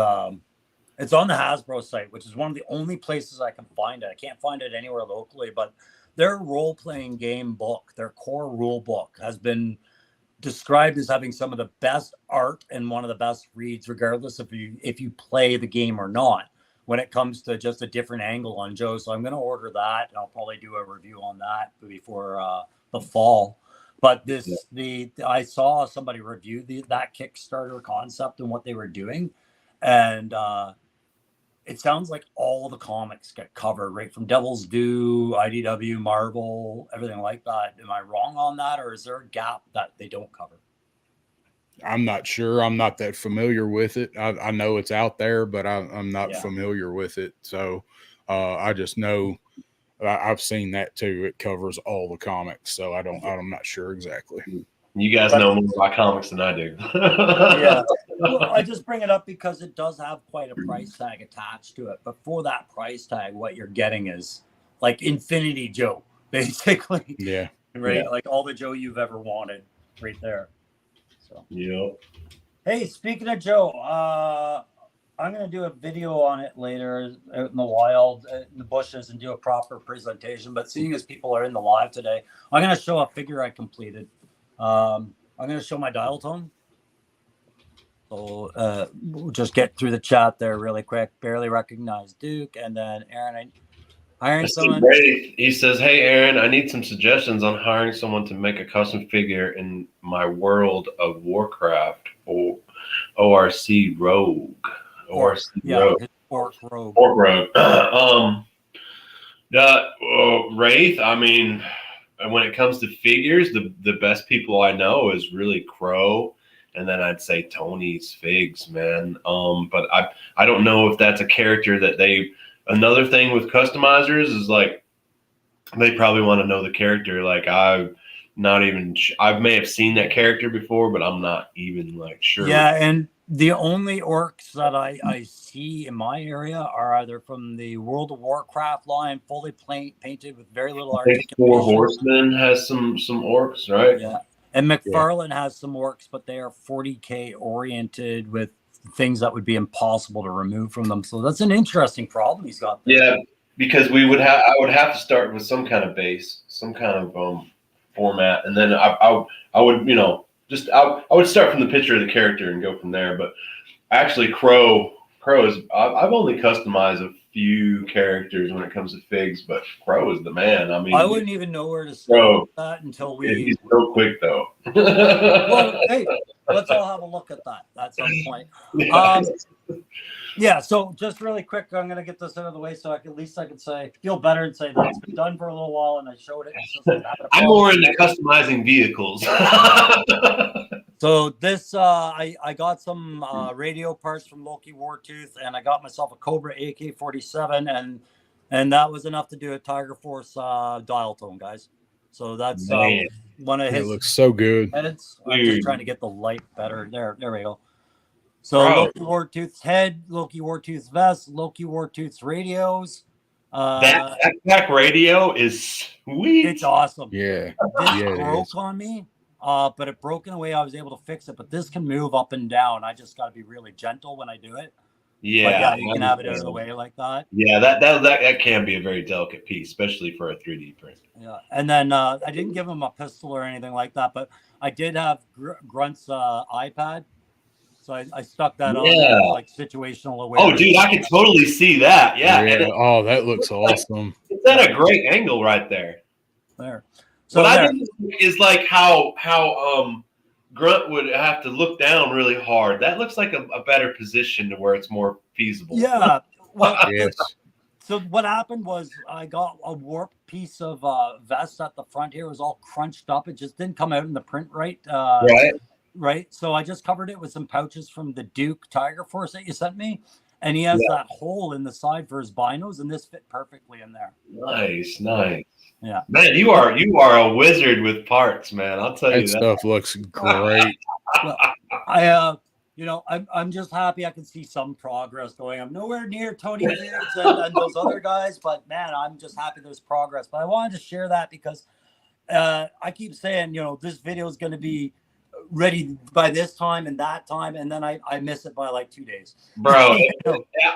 It's on the Hasbro site, which is one of the only places I can find it. I can't find it anywhere locally, but their role-playing game book, their core rule book, has been described as having some of the best art and one of the best reads, regardless if you play the game or not, when it comes to just a different angle on Joe. So I'm going to order that, and I'll probably do a review on that before the fall. But I saw somebody review that Kickstarter concept and what they were doing, and it sounds like all the comics get covered, right? From Devil's Due, IDW, Marvel, everything like that. Am I wrong on that, or is there a gap that they don't cover? I'm not sure. I'm not that familiar with it. I know it's out there, but I'm not familiar with it. So I just know I've seen that too. It covers all the comics, so I'm not sure exactly. You guys know more about comics than I do. Yeah. Well, I just bring it up because it does have quite a price tag attached to it. But for that price tag, what you're getting is like Infinity Joe, basically. Yeah. Right? Yeah. Like all the Joe you've ever wanted right there. So. Yeah. Hey, speaking of Joe, I'm going to do a video on it later out in the wild, in the bushes, and do a proper presentation. But seeing as people are in the live today, I'm going to show a figure I completed. I'm going to show my dial tone. So we'll just get through the chat there really quick. Barely recognized Duke, and then Aaron. Hiring someone. He says, "Hey Aaron, I need some suggestions on hiring someone to make a custom figure in my World of Warcraft or ORC Rogue." Orc Rogue. Wraith. I mean, when it comes to figures, the best people I know is really Crow, and then I'd say Tony's Figs, man. But I don't know if that's a character that they. Another thing with customizers is like they probably want to know the character. Like not even. I may have seen that character before, but I'm not even like sure. Yeah, and the only orcs that I see in my area are either from the World of Warcraft line, fully painted with very little articulation. Four Horsemen has some orcs, right? Yeah, and McFarlane has some orcs, but they are 40K oriented with things that would be impossible to remove from them. So that's an interesting problem he's got there. Yeah, because I would have to start with some kind of base, some kind of format, and then I would I would start from the picture of the character and go from there. But actually, Crow is I've only customized a few characters when it comes to figs, but Crow is the man. I mean, I wouldn't even know where to start with that until he's real quick though. Well, hey, let's all have a look at that at some point. Yeah, so just really quick, I'm going to get this out of the way so at least I can feel better and say that it's been done for a little while and I showed it. I'm more into customizing vehicles. So this, I got some radio parts from Loki Wartooth, and I got myself a Cobra AK-47, and that was enough to do a Tiger Force dial tone, guys. So that's one of his. It looks so good. Heads. I'm just trying to get the light better. There we go. So Loki Wartooth's head, Loki Wartooth's vest, Loki Wartooth's radios. That back radio is sweet. It's awesome. Yeah. This broke on me, but it broke in a way I was able to fix it. But this can move up and down. I just got to be really gentle when I do it. Yeah, you can have it out of the way like that. Yeah, that can be a very delicate piece, especially for a 3D print. Yeah, and then I didn't give him a pistol or anything like that, but I did have Grunt's iPad. So I stuck that on like situational awareness. Oh, dude, I can totally see that. Yeah. Oh, that looks awesome. It's at a great angle right there. There. So what I think is like how Grunt would have to look down really hard. That looks like a better position to where it's more feasible. Yeah. Well, yes. So what happened was I got a warp piece of vest at the front here. It was all crunched up. It just didn't come out in the print right. Right. So I just covered it with some pouches from the Duke Tiger Force that you sent me. And he has that hole in the side for his binos, and this fit perfectly in there. Nice. Yeah. Man, you are a wizard with parts, man. I'll tell you that. Stuff looks great. Well, I'm just happy I can see some progress going. I'm nowhere near Tony Fields and those other guys, but man, I'm just happy there's progress. But I wanted to share that because I keep saying, this video is going to be ready by this time and that time, and then I miss it by like 2 days. Bro,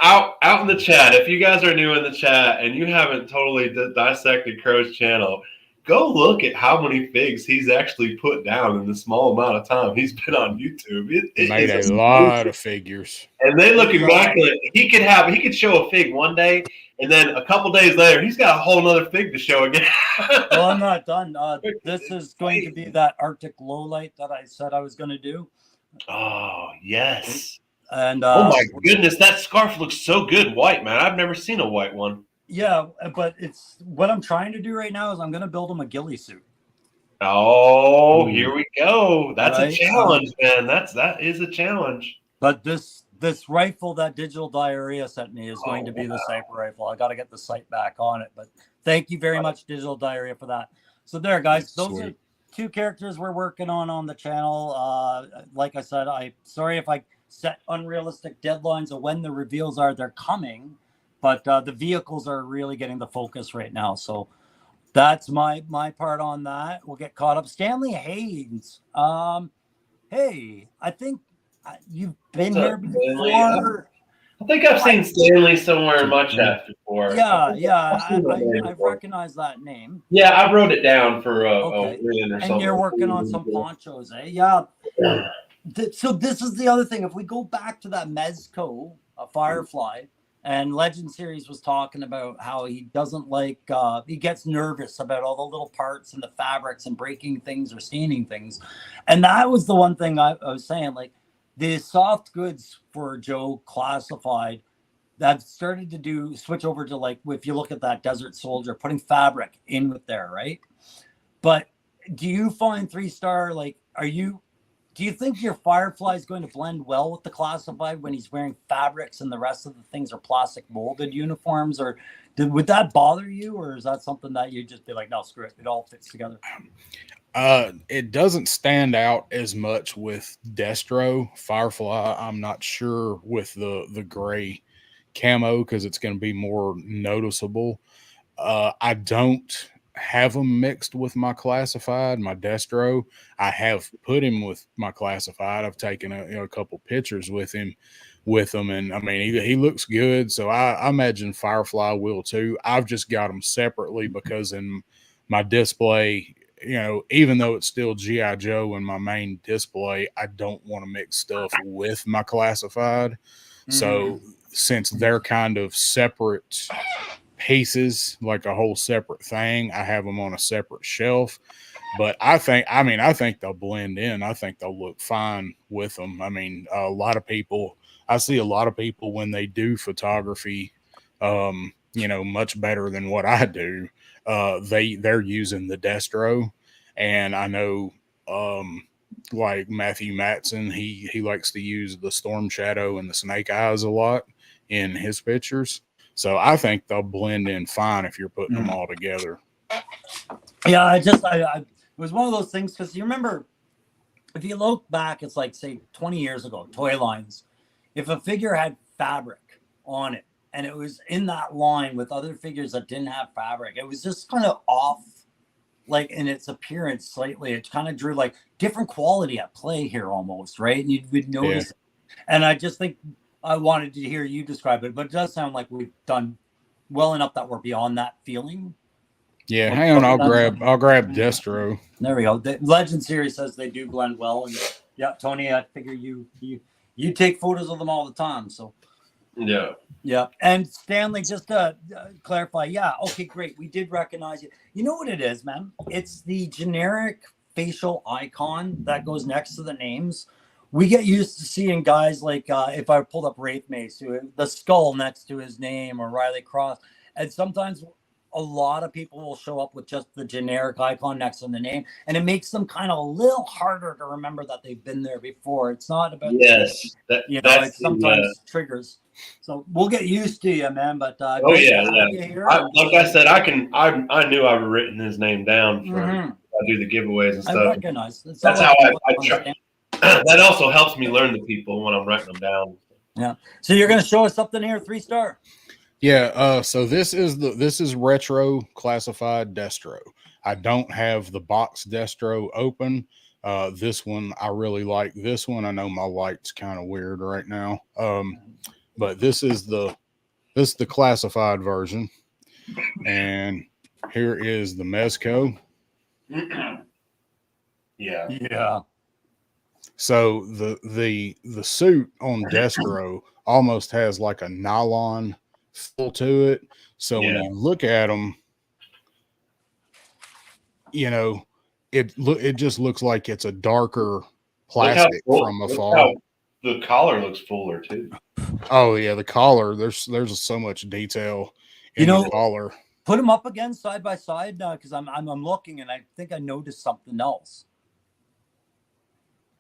out in the chat, if you guys are new in the chat and you haven't totally dissected Crow's channel, go look at how many figs he's actually put down in the small amount of time he's been on YouTube. It made a lot of figures. And they look immaculate. He could show a fig one day, and then a couple days later, he's got a whole nother fig to show again. Well, I'm not done. This is going to be that Arctic lowlight that I said I was going to do. Oh, yes. And oh my goodness, that scarf looks so good white, man. I've never seen a white one. Yeah, but it's what I'm trying to do right now is I'm going to build him a ghillie suit. Oh, here we go. That's a challenge, man. That is a challenge. But this rifle that Digital Diarrhea sent me is going to be the sniper rifle. I got to get the sight back on it. But thank you very much, Digital Diarrhea, for that. So there, guys. Those are 2 characters we're working on the channel. Like I said, sorry if I set unrealistic deadlines of when the reveals are. They're coming. But the vehicles are really getting the focus right now. So that's my part on that. We'll get caught up. Stanley Haynes. Hey, I think you've been here before. I think I've seen Stanley somewhere in my chat before. Yeah. I recognize that name. Yeah, I wrote it down for a win or something. And you're working on some ponchos, eh? Yeah. So this is the other thing. If we go back to that Mezco, a Firefly, and Legend Series was talking about how he doesn't like, he gets nervous about all the little parts and the fabrics and breaking things or staining things. And that was the one thing I was saying, like the soft goods for Joe Classified that started to switch over to like, if you look at that Desert Soldier, putting fabric in with there, right? But do you find 3-star, like, do you think your Firefly is going to blend well with the Classified when he's wearing fabrics and the rest of the things are plastic molded uniforms? Or would that bother you? Or is that something that you just be like, no, screw it, it all fits together? It doesn't stand out as much with Destro. Firefly, I'm not sure with the gray camo because it's going to be more noticeable. I don't have him mixed with my classified, my Destro. I have put him with my classified. I've taken a couple pictures with him, and I mean he looks good. So I imagine Firefly will too. I've just got them separately because in my display, even though it's still GI Joe in my main display, I don't want to mix stuff with my classified. So since they're kind of separate pieces, like a whole separate thing, I have them on a separate shelf. But I think they'll blend in. I think they'll look fine with them. I mean, I see a lot of people when they do photography, much better than what I do. They're using the Destro, and I know, like Matthew Matson, he likes to use the Storm Shadow and the Snake Eyes a lot in his pictures. So I think they'll blend in fine if you're putting them all together. Yeah, it was one of those things because you remember, if you look back, it's like say 20 years ago, toy lines. If a figure had fabric on it and it was in that line with other figures that didn't have fabric, it was just kind of off, like in its appearance slightly. It kind of drew like different quality at play here almost, right? And you would notice it. And I just think I wanted to hear you describe it, but it does sound like we've done well enough that we're beyond that feeling. Yeah, hang on, I'll grab Destro. There we go. The Legend series says they do blend well, and yeah, Tony, I figure you take photos of them all the time, so yeah. And Stanley, just to clarify, yeah, okay, great, we did recognize you. You know what it is, man? It's the generic facial icon that goes next to the names. We get used to seeing guys like if I pulled up Wraith Mace, the skull next to his name, or Riley Cross, and sometimes a lot of people will show up with just the generic icon next to the name, and it makes them kind of a little harder to remember that they've been there before. It's not about it sometimes triggers. So we'll get used to you, man. But like I said, I knew I've written his name down for I do the giveaways and stuff. I recognize that's how I try. That also helps me learn the people when I'm writing them down. Yeah. So you're going to show us something here, 3-star. Yeah. So this is retro classified Destro. I don't have the box Destro open. This one, I really like this one. I know my light's kind of weird right now. But this is the classified version. And here is the Mezco. Yeah. So the suit on Destro almost has like a nylon feel to it. So when you look at them, it just looks like it's a darker plastic from afar. The collar looks fuller too. Oh yeah, the collar. There's so much detail in the collar. Put them up again side by side because I'm looking and I think I noticed something else.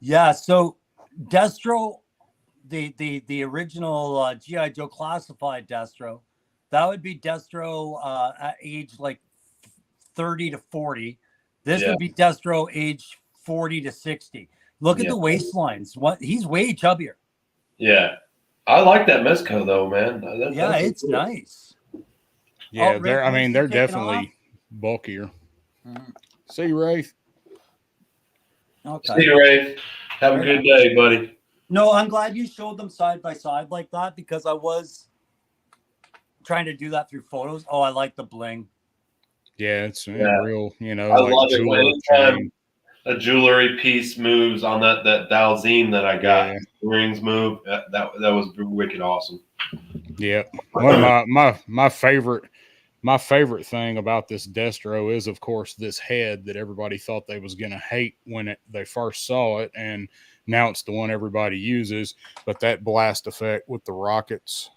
Yeah, so Destro, the original GI Joe classified Destro, that would be Destro at age like 30 to 40. This would be Destro age 40 to 60. Look at the waistlines. He's way chubbier. Yeah, I like that Mezco though, man. It's cool. Nice. Yeah, they're definitely bulkier. See you, Rafe. Okay. See you, Rafe. Have a good day, buddy. No, I'm glad you showed them side by side like that because I was trying to do that through photos. Oh, I like the bling. Yeah, it's real, I love it when anytime a jewelry piece moves on that Dalzine that I got. The rings move. That was wicked awesome. Yeah. One of my favorite thing about this Destro is, of course, this head that everybody thought they was going to hate when they first saw it, and now it's the one everybody uses. But that blast effect with the rockets.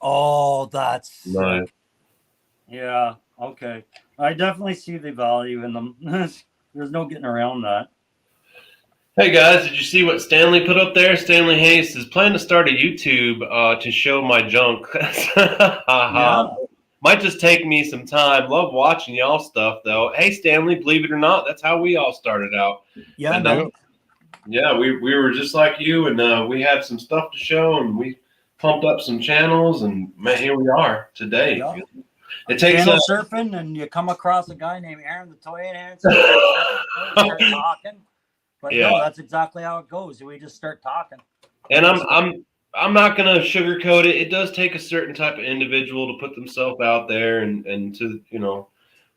Oh, that's nice. Yeah. Okay. I definitely see the value in them. There's no getting around that. Hey guys, did you see what Stanley put up there? Stanley Hayes is planning to start a YouTube to show my junk. Might just take me some time. Love watching y'all stuff though. Hey Stanley, believe it or not, that's how we all started out. Yeah, and, no. Yeah, we were just like you, and we had some stuff to show, and we pumped up some channels, and man, here we are today. Yeah. It takes channel surfing, and you come across a guy named Aaron the Toy Enhancer, start talking. But no, that's exactly how it goes. We just start talking. And I'm not gonna sugarcoat it. It does take a certain type of individual to put themselves out there and to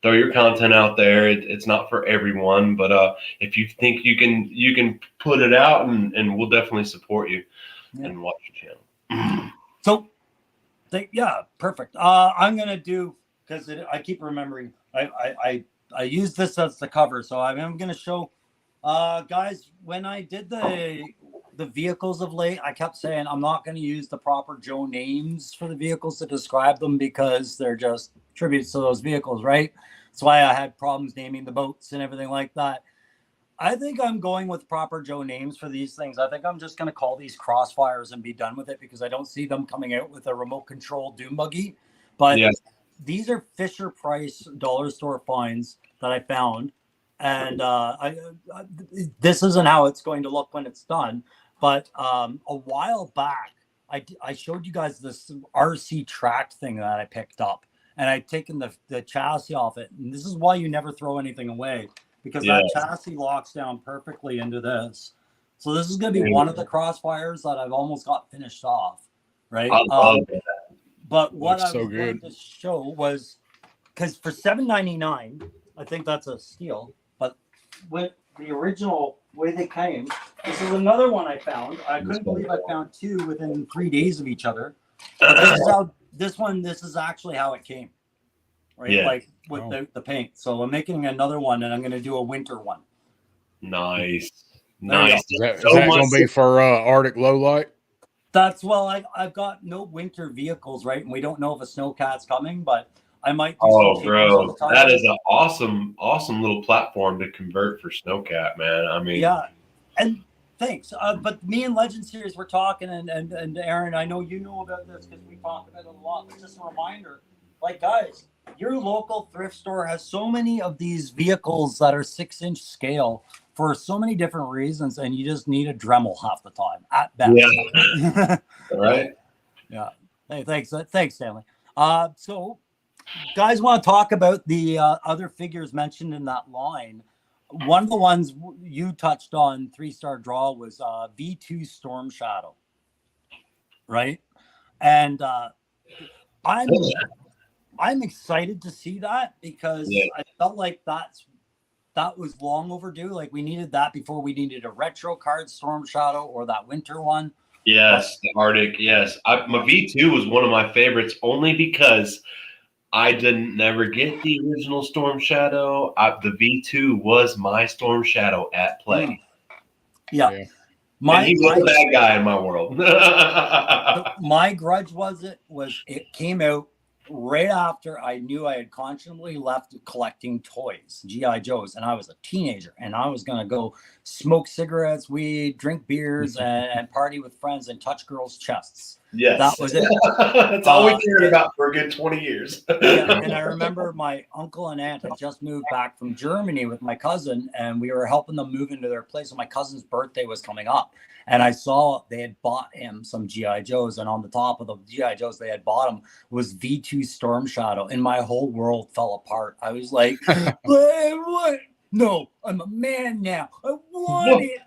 throw your content out there. It's not for everyone, but if you think you can put it out, and we'll definitely support you and watch your channel. So, yeah, perfect. I'm gonna do, because I keep remembering. I use this as the cover, so I'm gonna show, guys. When I did the vehicles of late, I kept saying I'm not going to use the proper Joe names for the vehicles to describe them because they're just tributes to those vehicles, right? That's why I had problems naming the boats and everything like that. I think I'm going with proper Joe names for these things. I think I'm just going to call these Crossfires and be done with it, because I don't see them coming out with a remote control Doom buggy. But these are Fisher Price dollar store finds that I found. And this isn't how it's going to look when it's done. But a while back, I showed you guys this RC track thing that I picked up. And I'd taken the chassis off it. And this is why you never throw anything away, because that chassis locks down perfectly into this. So this is going to be one of the Crossfires that I've almost got finished off, right? I love that. But what I was going to show was, because for $7.99, I think that's a steal. But with the original way they came, this is another one I found. I couldn't believe I found two within 3 days of each other. But this is how this is actually how it came, right? Like with the paint. So I'm making another one, and I'm going to do a winter one. Nice. Is that going to be for Arctic Lowlight? That's I've got no winter vehicles, right? And we don't know if a snowcat's coming, but I might do some bro, that is an awesome little platform to convert for snowcat, man. I mean, yeah, and thanks. But me and Legend Series were talking, and Aaron, I know you know about this because we talk about it a lot. But just a reminder, like, guys, your local thrift store has so many of these vehicles that are 6-inch scale for so many different reasons, and you just need a Dremel half the time at best. Yeah. Right. Yeah. Hey, thanks, Stanley. So, guys, want to talk about the other figures mentioned in that line. One of the ones you touched on, 3-star draw, was V2 Storm Shadow, right? And I'm excited to see that, because I felt like that was long overdue. Like, we needed that before we needed a retro card Storm Shadow or that winter one. Yes, the Arctic. Yes, my V2 was one of my favorites, only because I didn't never get the original Storm Shadow. The V2 was my Storm Shadow at play. Yeah. He was a bad guy in my world. My grudge was it came out right after I knew I had consciously left collecting toys, G.I. Joes, and I was a teenager, and I was going to go smoke cigarettes, weed, drink beers, and party with friends and touch girls' chests. Yes. That was it. That's all we cared about for a good 20 years. And I remember my uncle and aunt had just moved back from Germany with my cousin, and we were helping them move into their place. And my cousin's birthday was coming up. And I saw they had bought him some G.I. Joes. And on the top of the G.I. Joes they had bought him was V2 Storm Shadow. And my whole world fell apart. I was like, what? No, I'm a man now. I want it.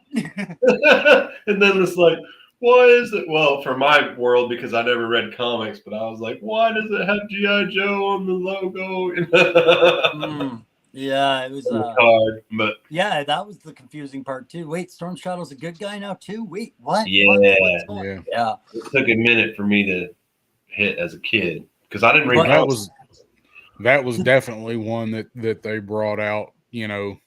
And then it's like, why is it? Well, for my world, because I never read comics, but I was like, why does it have G.I. Joe on the logo? Yeah, it was card, but yeah, that was the confusing part too. Wait, Storm Shadow's a good guy now too? Wait, what? Yeah. Yeah. It took a minute for me to hit as a kid because I didn't read that was definitely one that they brought out, you know,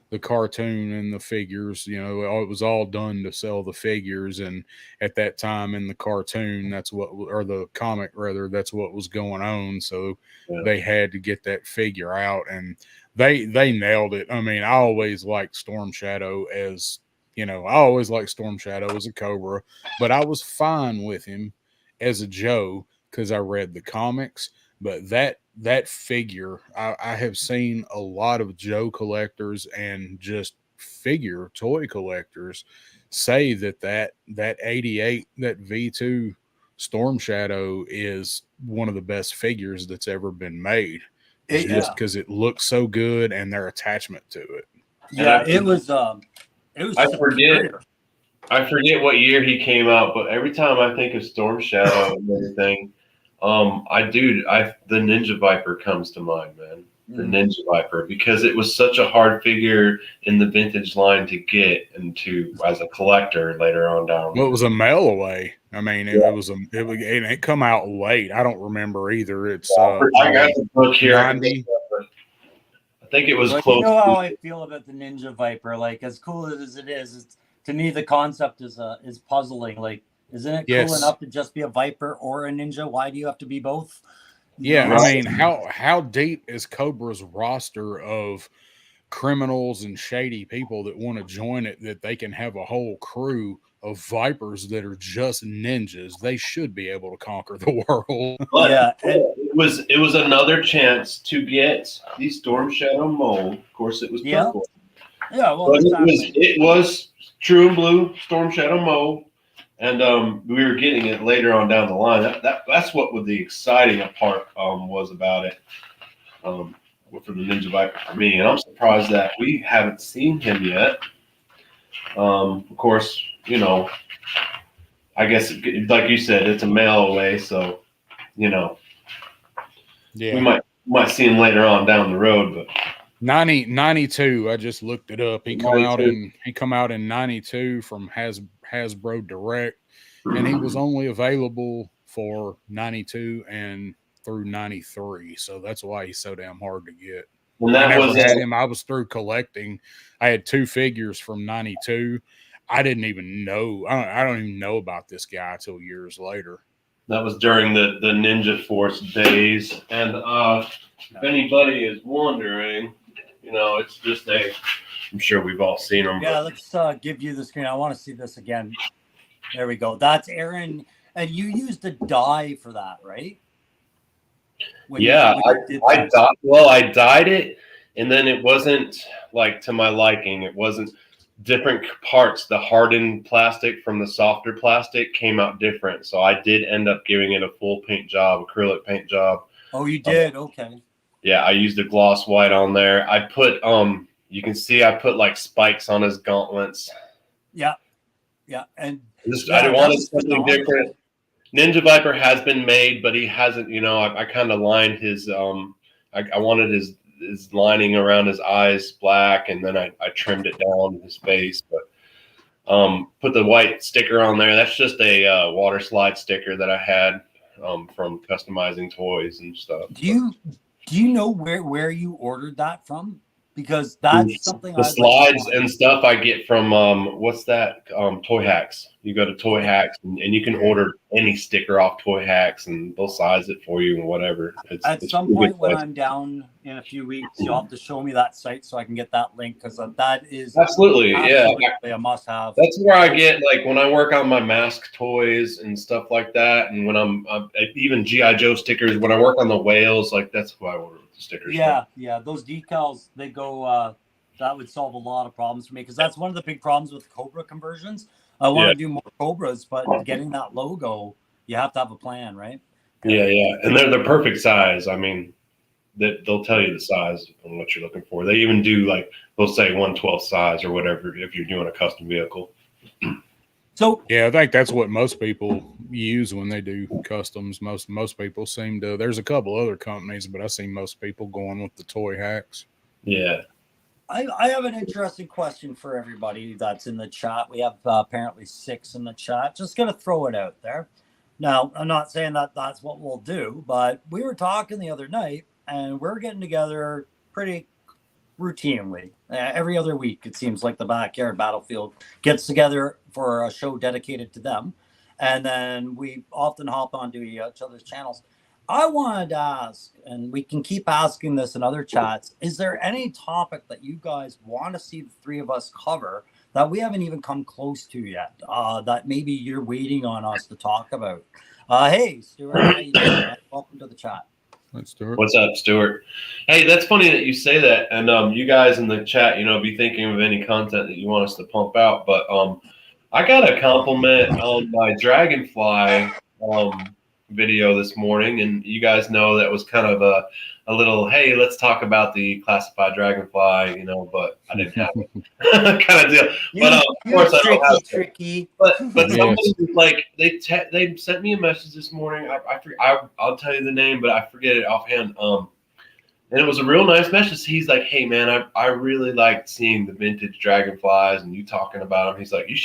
the cartoon and the figures, you know, it was all done to sell the figures. And at that time in the cartoon, or the comic rather, that's what was going on. So they had to get that figure out, and they nailed it. I mean, I always liked Storm Shadow as a Cobra, but I was fine with him as a Joe because I read the comics. But that figure, I have seen a lot of Joe collectors and just figure toy collectors say that 88, that V2 Storm Shadow is one of the best figures that's ever been made. Just because it looks so good and their attachment to it. Yeah, it was superior. I forget what year he came out, but every time I think of Storm Shadow and everything, the Ninja Viper comes to mind, man. The Ninja Viper, because it was such a hard figure in the vintage line to get into as a collector later on down. Well, it was a mail away. I mean, it come out late. I don't remember either. It's I got the book here. 90. I think it was close. You know how I feel about the Ninja Viper. Like, as cool as it is, to me the concept is puzzling. Like, isn't it cool enough to just be a Viper or a Ninja? Why do you have to be both? Yeah, I mean, how deep is Cobra's roster of criminals and shady people that want to join it, that they can have a whole crew of Vipers that are just ninjas? They should be able to conquer the world. But it was another chance to get the Storm Shadow mold. Of course, it was purple. Yeah, well, but it was true and blue Storm Shadow mold. And we were getting it later on down the line. That's what the exciting part was about it for the Ninja Viper for me. And I'm surprised that we haven't seen him yet. Of course, I guess, like you said, it's a mail away. So, we might see him later on down the road. But 92, I just looked it up. He come out in 92 from Hasbro Direct, and he was only available for 92 and through 93. So that's why he's so damn hard to get. Well, I never had him. I was through collecting. I had 2 figures from 92. I didn't even know. I don't even know about this guy until years later. That was during the Ninja Force days. And if anybody is wondering, it's just I'm sure we've all seen them. Yeah, let's give you the screen. I want to see this again. There we go. That's Aaron. And you used a die for that, right? I dyed it, and then it wasn't like to my liking. It wasn't different parts. The hardened plastic from the softer plastic came out different. So I did end up giving it a full paint job, acrylic paint job. Oh, you did? Okay. Yeah, I used a gloss white on there. I put you can see I put like spikes on his gauntlets. Yeah. And I wanted something different. Ninja Viper has been made, but he hasn't, I kind of lined his I wanted his lining around his eyes black, and then I trimmed it down his face, but put the white sticker on there. That's just a water slide sticker that I had from customizing toys and stuff. Do you know where you ordered that from? Because that's something the slides and stuff I get from what's that? Toy Hacks. You go to Toy Hacks and you can order any sticker off Toy Hacks, and they'll size it for you and whatever. It's some point when I'm down in a few weeks, you'll have to show me that site so I can get that link, because that is absolutely a must-have. That's where I get, like, when I work on my mask toys and stuff like that, and when I'm even G.I. Joe stickers. When I work on the whales, like, that's who I order the stickers. Yeah, those decals, they go. That would solve a lot of problems for me, because that's one of the big problems with Cobra conversions. I want to do more Cobras, but getting that logo, you have to have a plan, right? Yeah, and they're the perfect size. I mean, they'll tell you the size and what you're looking for. They even do, like, they'll say 1/12 size or whatever if you're doing a custom vehicle. So yeah, I think that's what most people use when they do customs. Most people seem to. There's a couple other companies, but I see most people going with the Toy Hacks. Yeah. I have an interesting question for everybody that's in the chat. We have apparently 6 in the chat. Just going to throw it out there. Now, I'm not saying that that's what we'll do, but we were talking the other night, and we're getting together pretty routinely. Every other week, it seems like the Backyard Battlefield gets together for a show dedicated to them. And then we often hop onto each other's channels. I wanted to ask, and we can keep asking this in other chats, is there any topic that you guys want to see the 3 of us cover that we haven't even come close to yet, that maybe you're waiting on us to talk about? Hey, Stuart, how you doing? Welcome to the chat. That's Stuart. What's up, Stuart? Hey, that's funny that you say that. And you guys in the chat, be thinking of any content that you want us to pump out. But I got a compliment on my Dragonfly video this morning, and you guys know that was kind of a little, hey, let's talk about the classified Dragonfly, but I didn't have it kind of deal. But of course I don't have tricky. But somebody was like, they sent me a message this morning. I'll tell you the name, but I forget it offhand. And it was a real nice message. He's like, hey man, I really liked seeing the vintage Dragonflies and you talking about them. He's like, you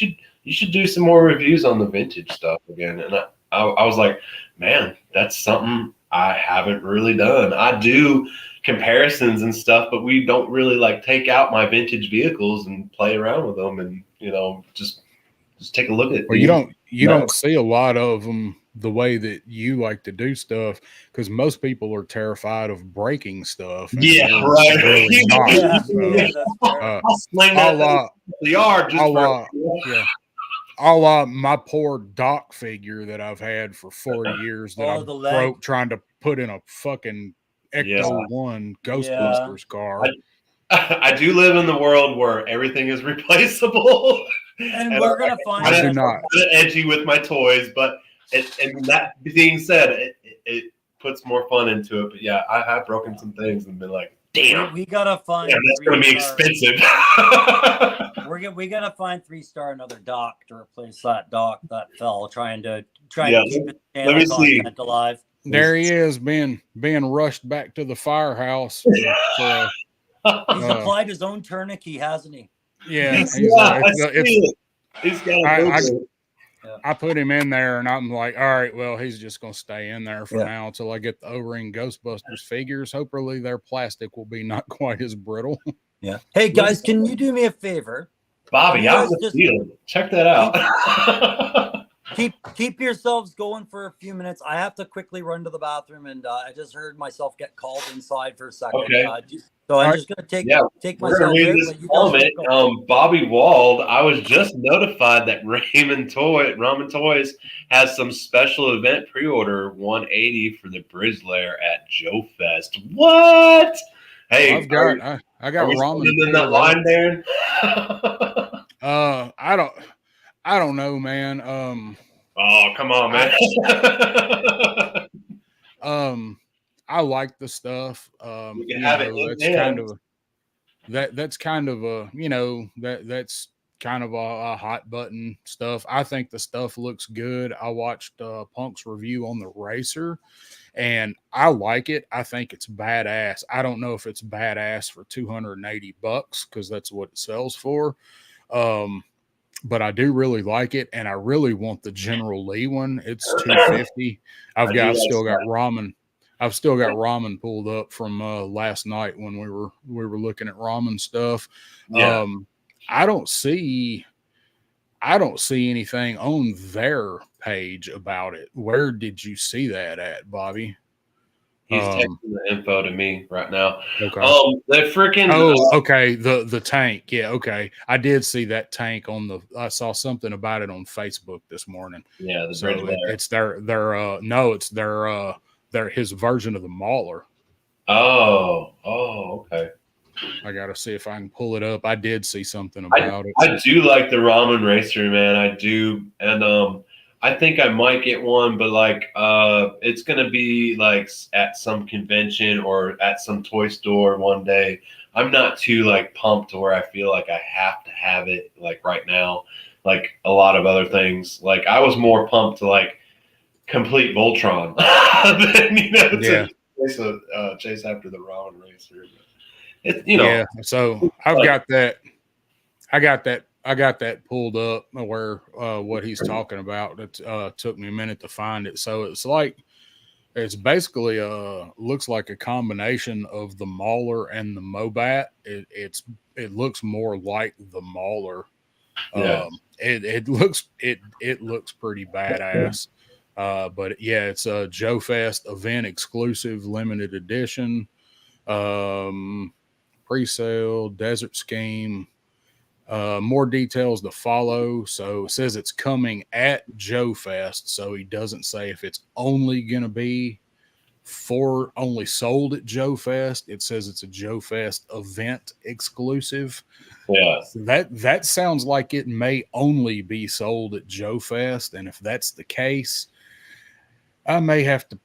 should do some more reviews on the vintage stuff again. And I was like, man, that's something I haven't really done. I do comparisons and stuff, but we don't really like take out my vintage vehicles and play around with them and just take a look at. Well, you don't see a lot of them the way that you like to do stuff, because most people are terrified of breaking stuff. Yeah, right. Really not. My poor Doc figure that I've had for 40 years that I broke trying to put in a fucking Ecto 1 Ghostbusters car. I do live in the world where everything is replaceable. And we're going to find I do not. Edgy with my toys, but and that being said, it puts more fun into it. But yeah, I have broken some things and been like, damn, we gotta find. Yeah, that's going to be expensive. we gotta find 3-star another Doc to replace that Doc that fell trying to keep it content alive. There he is, being rushed back to the firehouse. He's applied his own tourniquet, hasn't he? Yeah, I put him in there, and I'm like, all right, well, he's just going to stay in there for now until I get the O-ring Ghostbusters figures. Hopefully, their plastic will be not quite as brittle. Yeah. Hey guys, can you do me a favor, Bobby? I'm in the field. Check that out. Keep yourselves going for a few minutes. I have to quickly run to the bathroom, and I just heard myself get called inside for a second. Okay. So I'm just going to take myself read this comment. Bobby Wald, I was just notified that Ramen Toys has some special event pre-order 180 for the Bridge Layer at Joe Fest. What? Hey, I got ramen in that line there. I don't know, man. Oh, come on, man. I like the stuff. You can have it. That's kind of a hot button stuff. I think the stuff looks good. I watched Punk's review on the Racer, and I like it. I think it's badass. I don't know if it's badass for $280 because that's what it sells for. But I do really like it, and I really want the General Lee one. It's $250. I've still got ramen pulled up from last night when we were looking at ramen stuff. Yeah. I don't see anything on their page about it. Where did you see that at, Bobby? He's texting the info to me right now. Okay. The freaking. Okay. The tank. Yeah. Okay. I did see that tank I saw something about it on Facebook this morning. Yeah. It's his version of the Mauler. Oh. Okay. I got to see if I can pull it up. I did see something about it. I do like the Ramen Racer, man. I do. And, I think I might get one, but it's going to be at some convention or at some toy store one day. I'm not too pumped to where I feel like I have to have it right now, like a lot of other things. I was more pumped to complete Voltron than, to chase after the Ramen Racer. Yeah. So I've got that. I got that pulled up where what he's talking about. It took me a minute to find it. So it's basically looks like a combination of the Mauler and the Mobat. It looks more like the Mauler. Yeah. It looks pretty badass. But yeah, it's a Joe Fest event exclusive limited edition. Pre-sale desert scheme. More details to follow. So it says it's coming at Joe Fest. So he doesn't say if it's only going to be only sold at Joe Fest. It says it's a Joe Fest event exclusive. Yeah. So that sounds like it may only be sold at Joe Fest, and if that's the case, I may have to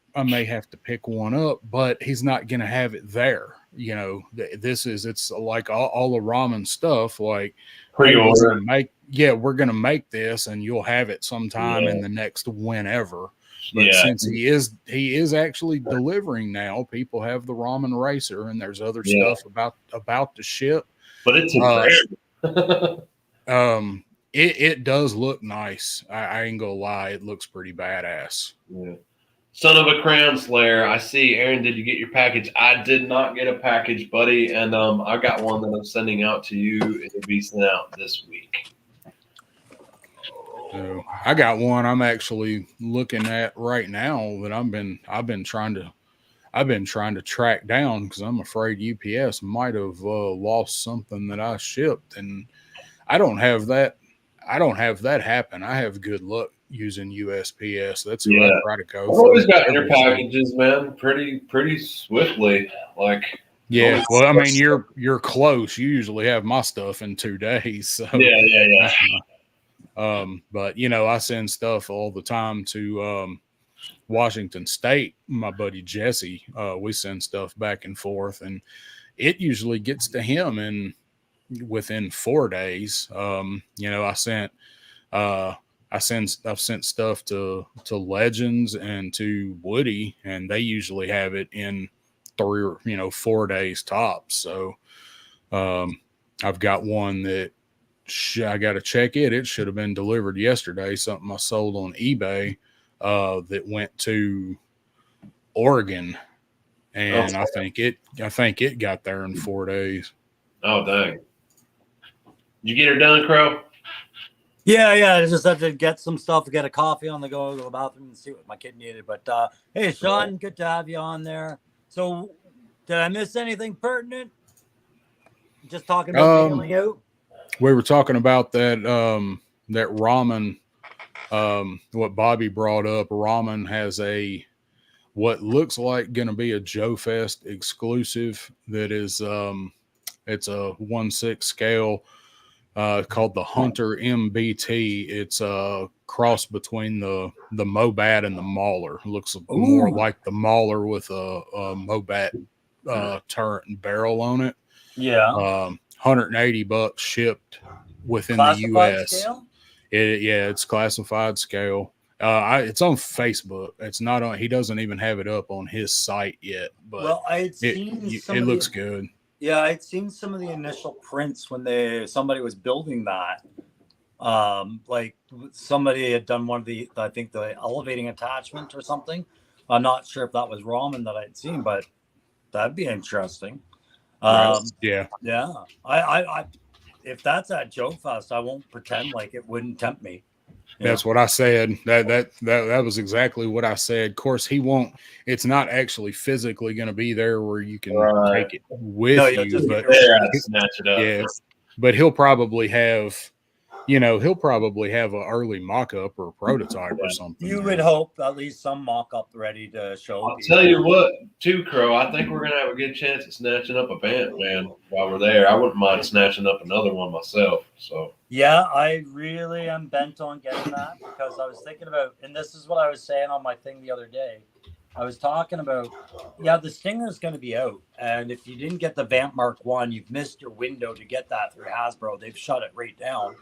pick one up, but he's not going to have it there. It's like all the ramen stuff. Like, hey, we're going to make this, and you'll have it sometime in the next whenever. But since he is actually delivering now, people have the ramen racer, and there's other stuff about to ship. But it's it does look nice. I ain't gonna lie, it looks pretty badass. Yeah. Son of a Crown Slayer. I see. Aaron, did you get your package? I did not get a package, buddy. And I got one that I'm sending out to you. It'll be sent out this week. So I got one I'm actually looking at right now that I've been trying to track down because I'm afraid UPS might have lost something that I shipped, and I don't have that happen. I have good luck using USPS. That's who I try to go. I've always gotten your packages, man, pretty swiftly. Like, yeah. Well, I mean, you're close. You usually have my stuff in 2 days. So yeah. But I send stuff all the time to Washington State. My buddy Jesse, we send stuff back and forth, and it usually gets to him within 4 days. I've sent stuff to Legends and to Woody, and they usually have it in 3 or 4 days tops. So I've got one that I got to check it. It should have been delivered yesterday. Something I sold on eBay that went to Oregon, and I think it got there in 4 days. Oh dang! You get her done, Crow? Yeah. I just had to get some stuff, get a coffee on the go to the bathroom and see what my kid needed. But hey, Sean, good to have you on there. So, did I miss anything pertinent? Just talking about bailing out. We were talking about that ramen. What Bobby brought up, ramen has what looks like going to be a Joe Fest exclusive that is it's a 1/6 scale called the Hunter MBT. It's a cross between the Mobat and the Mauler. It looks more like the Mauler with a Mobat turret and barrel on it. Yeah. $180 shipped within classified the US. Scale? It's classified scale. It's on Facebook. It's not on. He doesn't even have it up on his site yet. But I had seen it looks good. Yeah, I'd seen some of the initial prints when somebody was building that. Like somebody had done one of the elevating attachment or something. I'm not sure if that was ramen that I'd seen, but that'd be interesting. Yeah. I if that's at Joe Fest, I won't pretend like it wouldn't tempt me. That's what I said. That was exactly what I said. Of course, he won't. It's not actually physically going to be there where you can take it with you, but snatch it up. Yeah, but he'll probably have. He'll probably have an early mock-up or a prototype or something. You would hope at least some mock-up ready to show. I'll tell you what, too, Crow, I think we're going to have a good chance at snatching up a vamp, man, while we're there. I wouldn't mind snatching up another one myself. So yeah, I really am bent on getting that because I was thinking about, and this is what I was saying on my thing the other day. I was talking about, the Stinger is going to be out. And if you didn't get the Vamp Mark 1, you've missed your window to get that through Hasbro. They've shut it right down.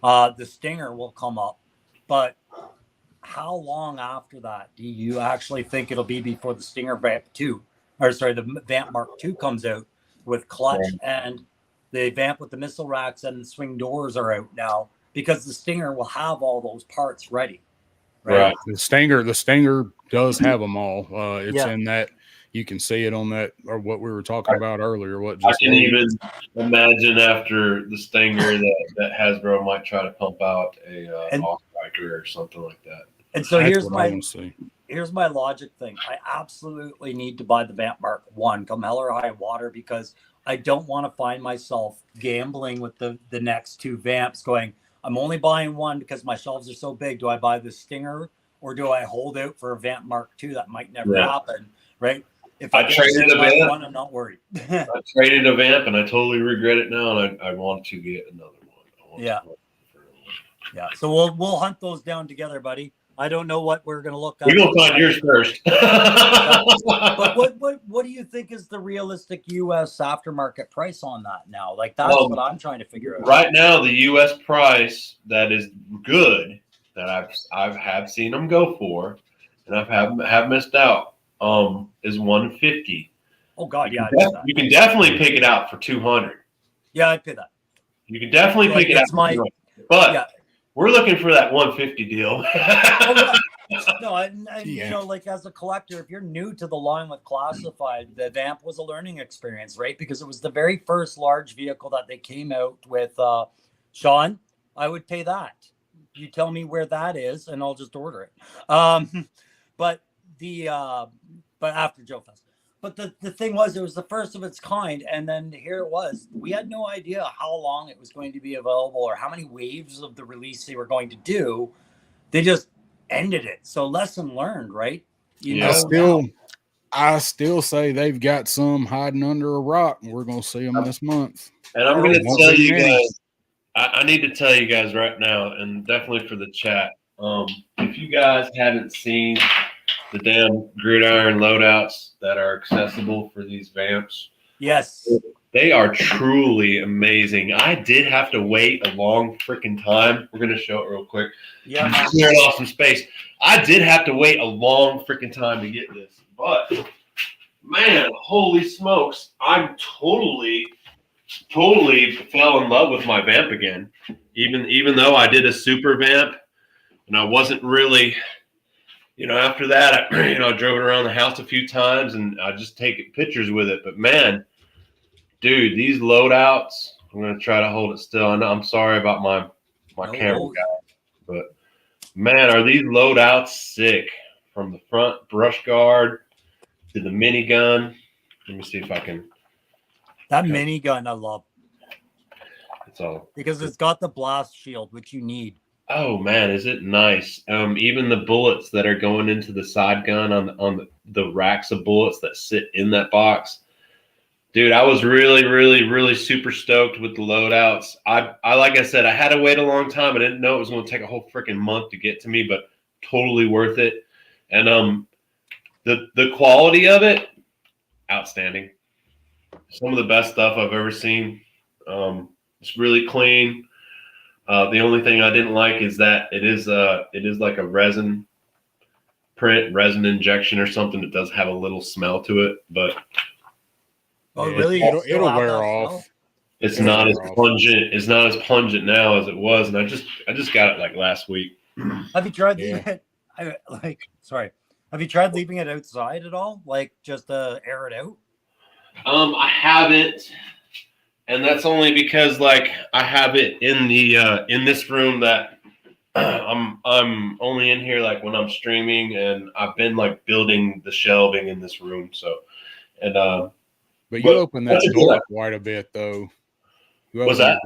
The Stinger will come up, but how long after that do you actually think it'll be before the Stinger Vamp 2, the Vamp Mark 2 comes out with clutch and the Vamp with the missile racks and the swing doors are out now because the Stinger will have all those parts ready. Right. The Stinger does have them all. It's in that. You can see it on that, or what we were talking about earlier. I can even imagine after the Stinger that Hasbro might try to pump out a Off-Striker or something like that. And so here's my logic thing. I absolutely need to buy the Vamp Mark 1 come hell or high water because I don't want to find myself gambling with the next 2 Vamps going, I'm only buying one because my shelves are so big. Do I buy the Stinger or do I hold out for a Vamp Mark 2 that might never happen? right? If I get traded a my vamp. one, I'm not worried. I traded a vamp, and I totally regret it now, and I want to get another one. Yeah. Yeah. So we'll hunt those down together, buddy. I don't know what we're gonna look at. We're gonna find yours first. But what do you think is the realistic U.S. aftermarket price on that now? Like that's what I'm trying to figure out. Right now, the U.S. price that is good that I've seen them go for, and have missed out, is 150. Oh God, You can definitely pick it out for 200. Yeah, I'd pay that. You can definitely pick it out. But we're looking for that 150 deal. No, you know, like as a collector, if you're new to the line with Classified, the Vamp was a learning experience, right? Because it was the very first large vehicle that they came out with. Sean, I would pay that. You tell me where that is, and I'll just order it. But after Joe Fest. But the thing was, it was the first of its kind, and then here it was. We had no idea how long it was going to be available or how many waves of the release they were going to do. They just ended it. So lesson learned, right? I still say they've got some hiding under a rock, and we're going to see them this month. And I'm going to tell you guys, I need to tell you guys right now, and definitely for the chat, if you guys haven't seen the damn gridiron loadouts that are accessible for these vamps. Yes. They are truly amazing. I did have to wait a long freaking time. We're going to show it real quick. Yeah. Clearing off some space. I did have to wait a long freaking time to get this. But, man, holy smokes. I'm totally fell in love with my vamp again. Even though I did a super vamp and I wasn't really... after that, I drove it around the house a few times and I just take pictures with it. But man, dude, these loadouts, I'm going to try to hold it still. I know I'm sorry about my camera guy, but man, are these loadouts sick from the front brush guard to the minigun. Let me see if I can. That minigun I love. It's all because it's got the blast shield, which you need. Oh man, is it nice? Even the bullets that are going into the side gun on the racks of bullets that sit in that box. Dude, I was really super stoked with the loadouts. I like I said, I had to wait a long time. I didn't know it was going to take a whole freaking month to get to me, but totally worth it. And the quality of it, outstanding. Some of the best stuff I've ever seen. It's really clean. The only thing I didn't like is that it is like a resin print, resin injection or something. It does have a little smell to it, but really, it'll wear off. It's not as pungent. It's not as pungent now as it was, and I just got it like last week. Have you tried leaving it? Have you tried leaving it outside at all? Like just to air it out? I haven't. And that's only because like I have it in the in this room that I'm only in here like when I'm streaming, and I've been like building the shelving in this room. So but you open that door quite a bit though. What's that?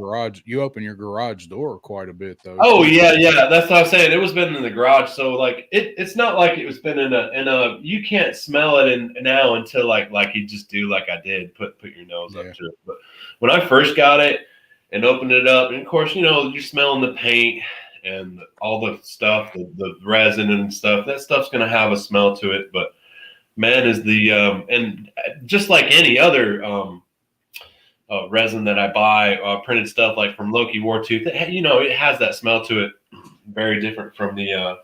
You open your garage door quite a bit though. Oh yeah. That's what I'm saying. It was been in the garage, so like it's not like it was been in a. You can't smell it now until like you just do like I did. Put your nose up to it. But when I first got it and opened it up, and of course you're smelling the paint and all the stuff, the resin and stuff. That stuff's gonna have a smell to it. But man, is the and just like any other resin that I buy, printed stuff like from Loki Wartooth, it has that smell to it, very different from the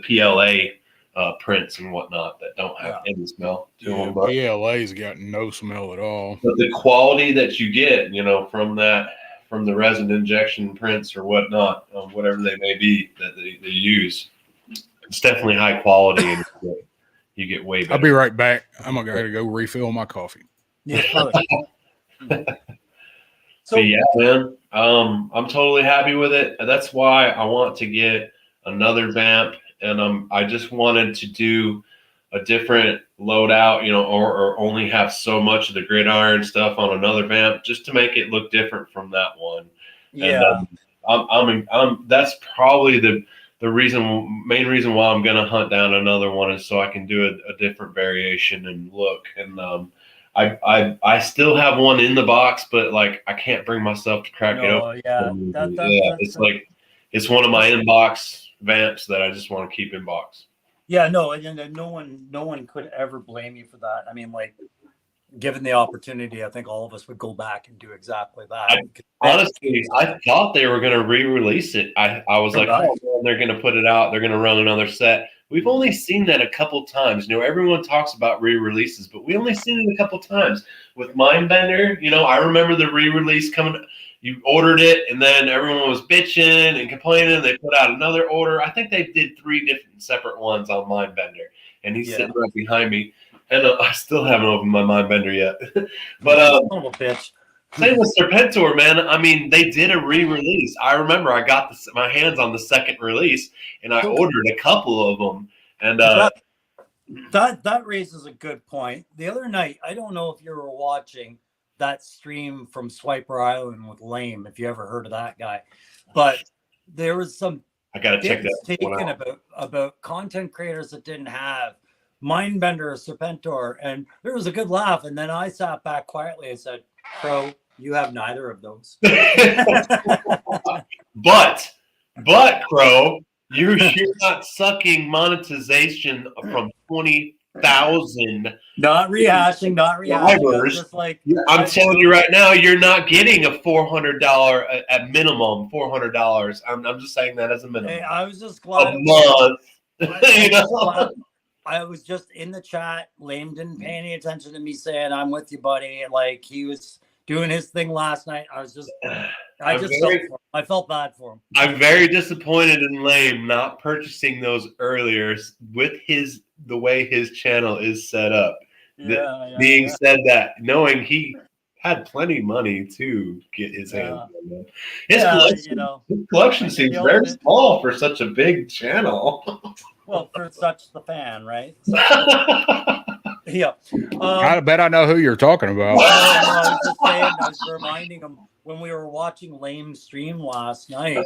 PLA prints and whatnot that don't have any smell to them. But PLA's got no smell at all. But the quality that you get, from the resin injection prints or whatnot, whatever they may be that they use, it's definitely high quality, and you get way better. I'll be right back. I'm gonna go refill my coffee. Yeah. So yeah, man, I'm totally happy with it. That's why I want to get another vamp, and I just wanted to do a different loadout, or only have so much of the gridiron stuff on another vamp, just to make it look different from that one. Yeah, and, that's probably the main reason why I'm gonna hunt down another one is so I can do a different variation and look. And I still have one in the box, but like I can't bring myself to crack it open. It's like it's one of my inbox vamps that I just want to keep in box. Yeah, no, and no one could ever blame you for that. I mean, like, given the opportunity, I think all of us would go back and do exactly that. Honestly, I thought they were going to re-release it. I was like, oh, man, they're going to put it out. They're going to run another set. We've only seen that a couple times. You know, everyone talks about re-releases, but we only seen it a couple times. With Mindbender, you know, I remember the re-release coming. You ordered it, and then everyone was bitching and complaining. They put out another order. I think they did 3 different separate ones on Mindbender, and he's sitting right behind me. And I still haven't opened my Mindbender yet. But bitch. Same with Serpentor, man. I mean, they did a re-release. I remember I got my hands on the second release, and I ordered a couple of them. And that raises a good point. The other night, I don't know if you were watching that stream from Swiper Island with Lame, if you ever heard of that guy, but there was some I gotta check that taken about content creators that didn't have Mindbender or Serpentor, and there was a good laugh. And then I sat back quietly and said, "Pro, you have neither of those." but Crow, you're not sucking monetization from 20,000. Not rehashing. Just like I'm telling you right now, you're not getting a $400 at minimum. $400. I'm just saying that as a minimum. Hey, I was just glad. A month. I was just in the chat. Lame didn't pay any attention to me saying I'm with you, buddy. Like, he was doing his thing last night. I felt bad for him. I'm very disappointed in Lame not purchasing those earlier with the way his channel is set up. Being said that, knowing he had plenty of money to get his hands on them. His collection seems very small for such a big channel. Well, for such the fan, right? So, yeah. I bet I know who you're talking about. I was just saying, I was reminding him when we were watching Lame stream last night,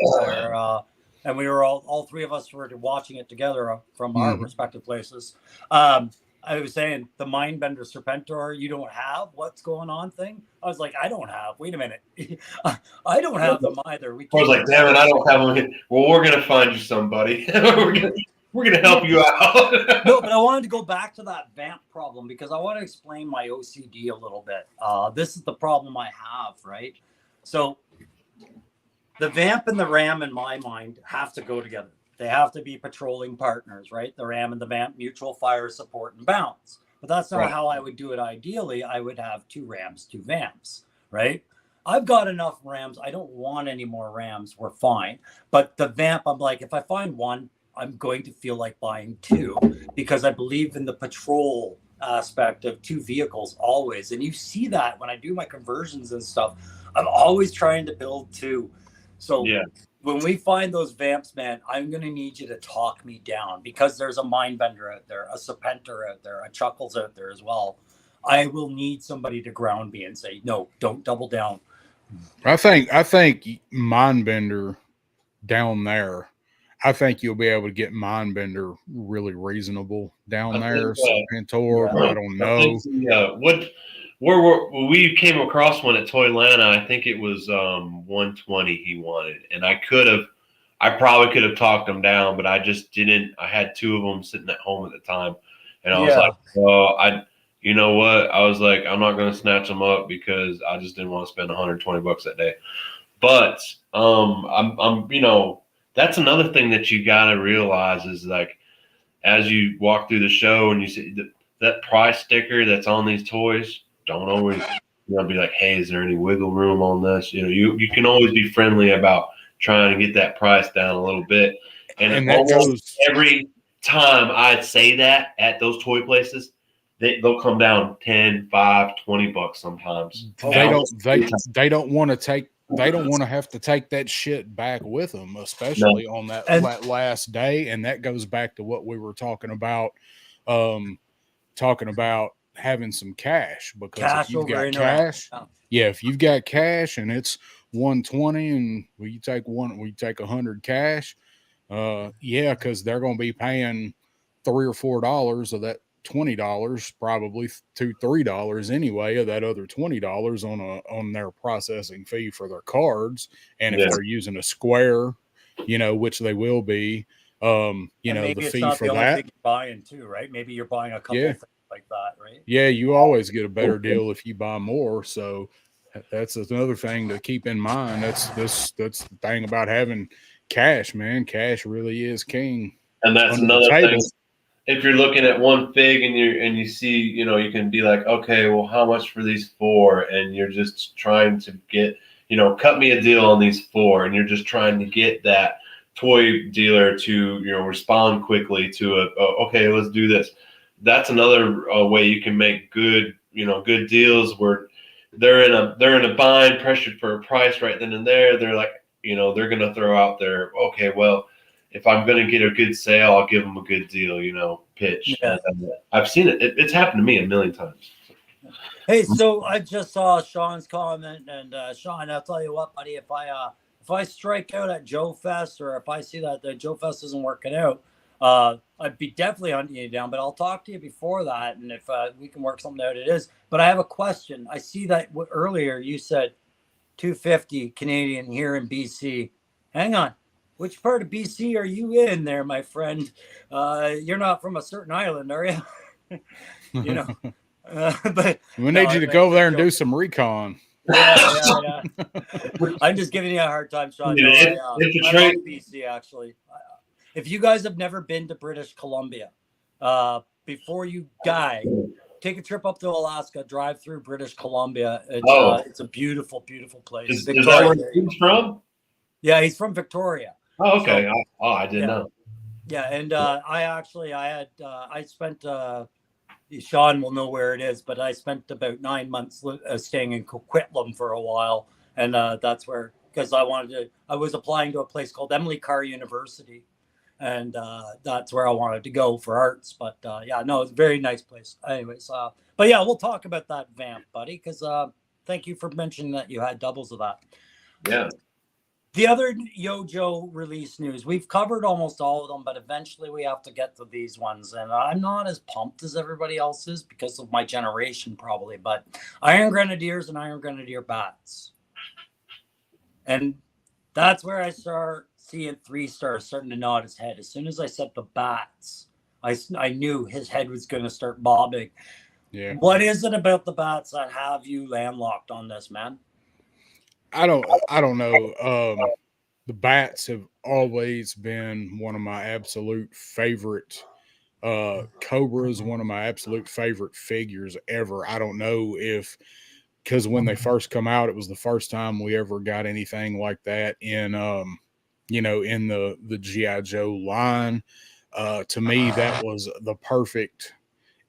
and we were all 3 of us were watching it together from our respective places. I was saying the Mindbender Serpentor you don't have, what's going on thing. I was like, I don't have. Wait a minute, I don't have them either. I was like, damn it, I don't have them. Well, we're gonna find you somebody. We're gonna help you out. No, but I wanted to go back to that vamp problem because I want to explain my OCD a little bit. This is the problem I have, right? So the vamp and the ram, in my mind, have to go together. They have to be patrolling partners, right? The ram and the vamp, mutual fire, support, and bounce. But that's not how I would do it ideally. I would have 2 rams, 2 vamps, right? I've got enough rams. I don't want any more rams. We're fine. But the vamp, I'm like, if I find one, I'm going to feel like buying 2 because I believe in the patrol aspect of 2 vehicles always. And you see that when I do my conversions and stuff, I'm always trying to build 2. So when we find those vamps, man, I'm going to need you to talk me down because there's a Mindbender out there, a Serpentor out there, a Chuckles out there as well. I will need somebody to ground me and say, no, don't double down. I think Mindbender down there, I think you'll be able to get Mindbender really reasonable down there. Serpentor, I don't know. Where we came across one at Toylanta, I think it was 120 he wanted, and I probably could have talked him down, but I just didn't. I had 2 of them sitting at home at the time, and I was like, "Oh, you know what?" I was like, "I'm not going to snatch them up because I just didn't want to spend $120 that day." But I'm that's another thing that you got to realize is like as you walk through the show and you see that price sticker that's on these toys. Don't always be like, hey, is there any wiggle room on this? You can always be friendly about trying to get that price down a little bit. And almost every time I'd say that at those toy places, they'll come down 10, 5, $20 sometimes. They don't want to have to take that shit back with them, especially on that last day. And that goes back to what we were talking about having some cash, because if you've got cash, if you've got cash and it's 120 and we take 100 cash, Yeah, because they're going to be paying $3 or $4 of that $20, probably $2-3 anyway of that other $20 on their processing fee for their cards. And if they're using a Square, which they will be, maybe the it's fee not for the only that. thing you're buying too, right? Maybe you're buying a couple things like that, right? Yeah, you always get a better deal if you buy more. So that's another thing to keep in mind. That's the thing about having cash, man. Cash really is king. And that's another thing. If you're looking at one fig and you see, you can be like, okay, well, how much for these 4? And you're just trying to get, cut me a deal on these 4, and you're just trying to get that toy dealer to, respond quickly to okay, let's do this. That's another way you can make good deals where they're in a bind, pressured for a price right then and there. They're like, they're gonna throw out there, okay, well, if I'm going to get a good sale, I'll give them a good deal, pitch. Yeah. I've seen it. It's happened to me a million times. Hey, so I just saw Sean's comment, and Sean, I'll tell you what, buddy, if I strike out at Joe Fest, or if I see that the Joe Fest isn't working out, I'd be definitely hunting you down, but I'll talk to you before that. And if we can work something out, it is. But I have a question. I see that earlier you said 250 Canadian here in BC. Hang on. Which part of BC are you in there, my friend? You're not from a certain island, are you? But we need you to go over there and do some recon. Yeah. I'm just giving you a hard time, Sean. No, I love BC, actually. If you guys have never been to British Columbia, before you die, take a trip up to Alaska, drive through British Columbia. It's a beautiful, beautiful place. Is that where he's from? Yeah, he's from Victoria. Oh, okay. So, I didn't know. Yeah, and I spent, Sean will know where it is, but I spent about 9 months staying in Coquitlam for a while. And that's where, because I was applying to a place called Emily Carr University. And that's where I wanted to go for arts. But it's a very nice place. Anyways, but yeah, we'll talk about that vamp, buddy, because thank you for mentioning that you had doubles of that. Yeah. The other Yojo release news, we've covered almost all of them, but eventually we have to get to these ones. And I'm not as pumped as everybody else is because of my generation, probably. But Iron Grenadiers and Iron Grenadier bats. And that's where I start seeing 3-star starting to nod his head. As soon as I said the bats, I knew his head was going to start bobbing. Yeah. What is it about the bats that have you landlocked on this, man? I don't know. The bats have always been one of my absolute favorite. Cobra's one of my absolute favorite figures ever. I don't know because when they first come out, it was the first time we ever got anything like that in in the G.I. Joe line. To me, that was the perfect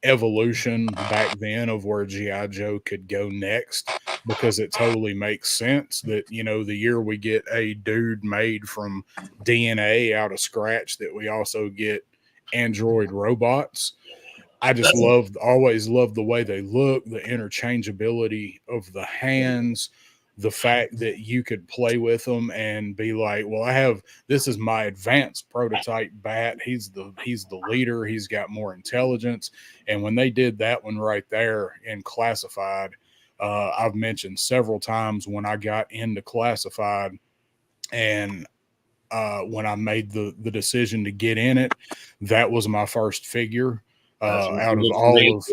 evolution back then of where G.I. Joe could go next, because it totally makes sense that, the year we get a dude made from DNA out of scratch, that we also get android robots. I just always loved the way they look, the interchangeability of the hands, the fact that you could play with them and be like, well, this is my advanced prototype bat. He's the leader. He's got more intelligence. And when they did that one right there in Classified, I've mentioned several times when I got into Classified and when I made the decision to get in it, that was my first figure. Out of all of,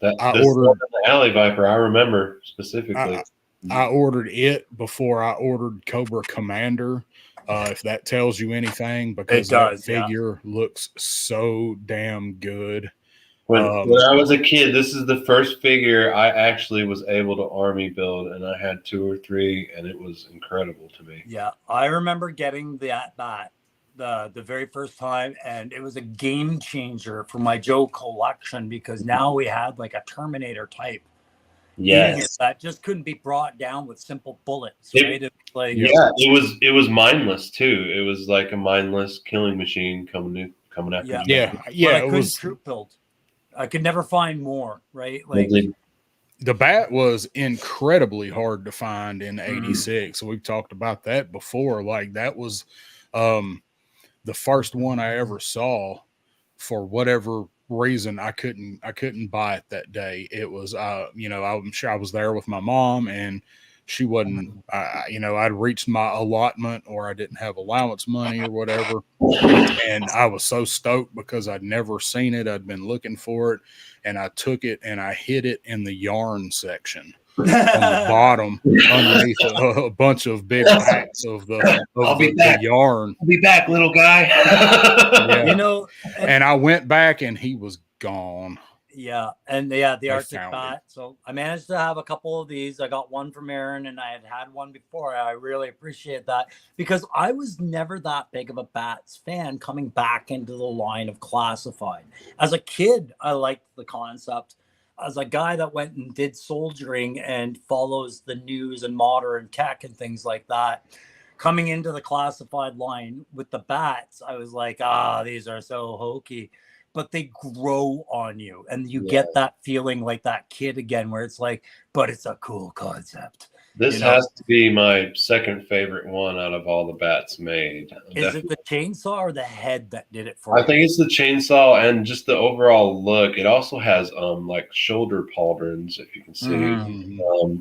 I ordered the Alley Viper. I remember specifically. I ordered it before I ordered Cobra Commander. If that tells you anything, because that figure looks so damn good. When I was a kid, this is the first figure I actually was able to army build, and I had 2 or 3, and it was incredible to me. Yeah, I remember getting that bat the very first time, and it was a game changer for my Joe collection, because now we had like a Terminator type. Yes, that just couldn't be brought down with simple bullets. Right? It was mindless too. It was like a mindless killing machine coming after you. Yeah. I couldn't troop build. I could never find more. Right, like the bat was incredibly hard to find in '86. We've talked about that before. Like that was the first one I ever saw, for whatever reason, I couldn't buy it that day. It was, I'm sure I was there with my mom, and she wasn't, I'd reached my allotment, or I didn't have allowance money or whatever. And I was so stoked because I'd never seen it. I'd been looking for it, and I took it and I hid it in the yarn section on the bottom underneath a bunch of big packs of the yarn. I'll be back, little guy. Yeah. And I went back and he was gone. Yeah. And the Arctic bat. So I managed to have a couple of these. I got one from Aaron, and I had one before. I really appreciate that, because I was never that big of a bats fan coming back into the line of classified. As a kid, I liked the concept. As a guy that went and did soldiering and follows the news and modern tech and things like that, coming into the classified line with the bats, I was like, these are so hokey. But they grow on you, and you get that feeling like that kid again, where it's like, but it's a cool concept. This has to be my second favorite one out of all the bats made. Is it the chainsaw or the head that did it for you? I think it's the chainsaw and just the overall look. It also has like shoulder pauldrons, if you can see. Mm-hmm.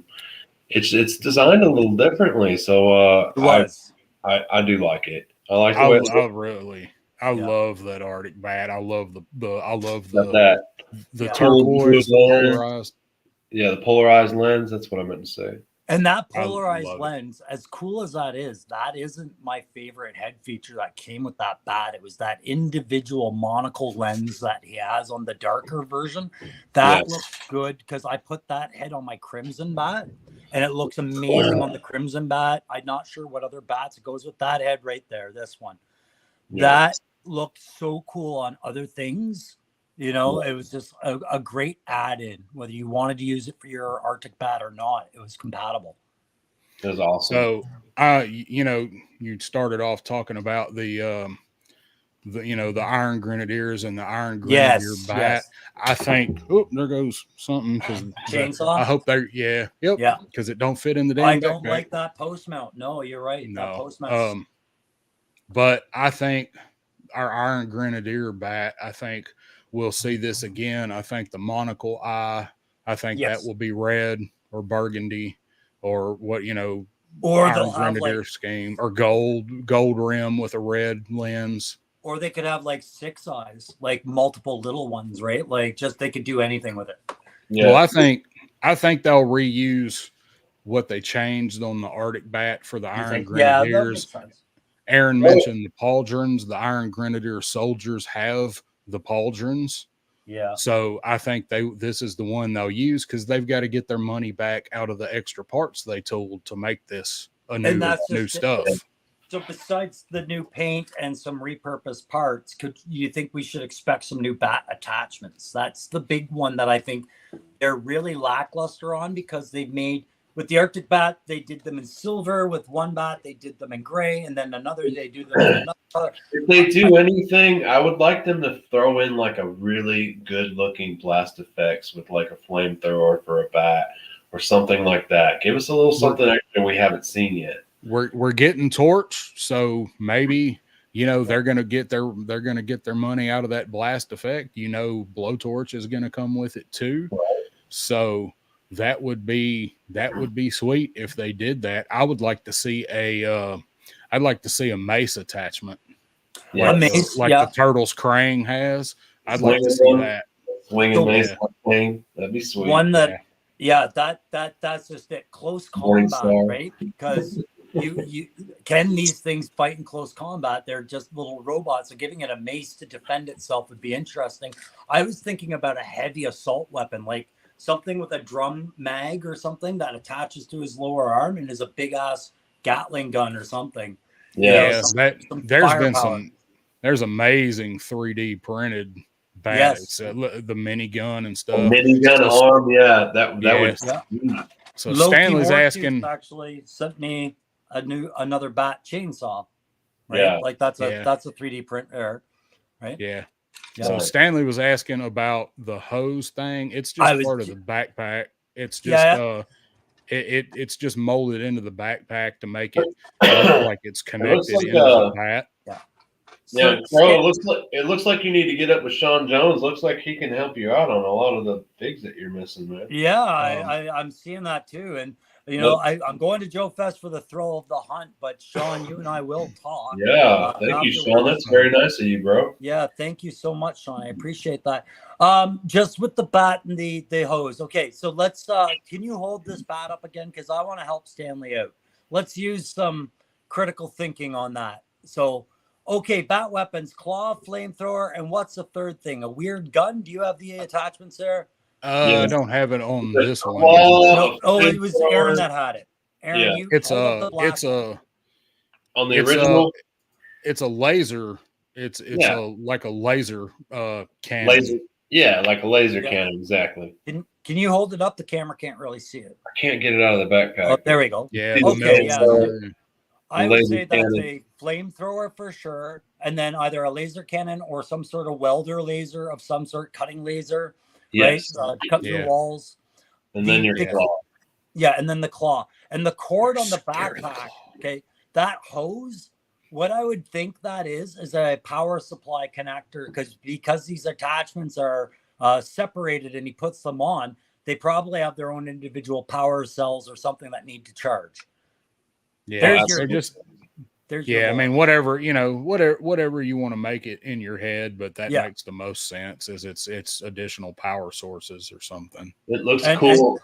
It's designed a little differently, so I do like it. I like the way it's I love that Arctic bat. I love the turquoise polarized. Yeah, the polarized lens. That's what I meant to say. And that polarized lens, as cool as that isn't my favorite head feature that came with that bat. It was that individual monocle lens that he has on the darker version. That looks good, because I put that head on my Crimson bat, and it looks amazing on the Crimson bat. I'm not sure what other bats it goes with that head right there. This one. That looked so cool on other things. It was just a great add-in, whether you wanted to use it for your Arctic bat or not. It was compatible. It was awesome. So, you started off talking about the Iron Grenadiers and the Iron Grenadier bat. Yes. I think, there goes something, because chainsaw. I hope because it don't fit in the damn I don't like that post mount. No, you're right. No. That post mount. But I think our Iron Grenadier bat, I think we'll see this again. I think the monocle eye, I think that will be red or burgundy, or what, or Iron Grenadier scheme, or gold rim with a red lens. Or they could have like 6 eyes, like multiple little ones, right? Like, just they could do anything with it. Yeah. Well, I think they'll reuse what they changed on the Arctic bat for the Iron Grenadiers. Yeah, Aaron mentioned the pauldrons. The Iron Grenadier soldiers have the pauldrons. Yeah. So I think this is the one they'll use, because they've got to get their money back out of the extra parts they told to make this new stuff. So besides the new paint and some repurposed parts, could you think we should expect some new bat attachments? That's the big one that I think they're really lackluster on, because they've made, with the Arctic bat, they did them in silver. With one bat, they did them in gray, and then another, they do them in another color. If they do anything, I would like them to throw in like a really good-looking blast effects with like a flamethrower for a bat or something like that. Give us a little something extra we haven't seen yet. We're getting Torch, so maybe they're gonna get their money out of that blast effect. Blowtorch is gonna come with it too, so. That would be sweet if they did that. I would like to see a mace attachment. Yeah, a mace, like the Turtles Krang has. I'd like to see that. Swinging mace thing. That'd be sweet. One that that's just it. Close combat, right? Because you can these things fight in close combat. They're just little robots. So giving it a mace to defend itself would be interesting. I was thinking about a heavy assault weapon, like something with a drum mag or something that attaches to his lower arm and is a big ass Gatling gun or something. Yeah, there's amazing 3D printed bats, the minigun and stuff. Minigun arm, that would. So Stanley's asking. Actually, sent me another bat chainsaw. Right? Yeah, like that's a 3D print there, right? Yeah. So Stanley was asking about the hose thing. It's just part of the backpack. It's just it's just molded into the backpack to make it look like it's connected into the bat. Yeah. Yeah, bro, it looks like you need to get up with Sean Jones. Looks like he can help you out on a lot of the figs that you're missing, man. Yeah, I'm seeing that too. And I'm going to Joe Fest for the thrill of the hunt, but Sean, you and I will talk. Yeah, thank you, Sean. That's very nice of you, bro. Yeah, thank you so much, Sean. I appreciate that. Just with the bat and the hose. Okay, so let's can you hold this bat up again? Because I want to help Stanley out. Let's use some critical thinking on that. So okay, bat weapons, claw, flamethrower, and what's the third thing? A weird gun? Do you have the attachments there? I don't have it on this one. No, it was Aaron that had it. Aaron, you it's on the original. It's a laser. It's like a laser cannon. Laser, like a laser cannon, exactly. Can you hold it up? The camera can't really see it. I can't get it out of the backpack. Oh, there we go. Yeah. Okay. Yeah. I would say that's a flamethrower for sure, and then either a laser cannon or some sort of welder laser of some sort, cutting laser, right? Cut through walls. And then your claw. Yeah, and then the claw and the cord on the backpack. Okay, that hose. What I would think that is a power supply connector because these attachments are separated and he puts them on. They probably have their own individual power cells or something that need to charge. Yeah, I mean, whatever you want to make it in your head, but that makes the most sense. Is it's additional power sources or something. It looks cool,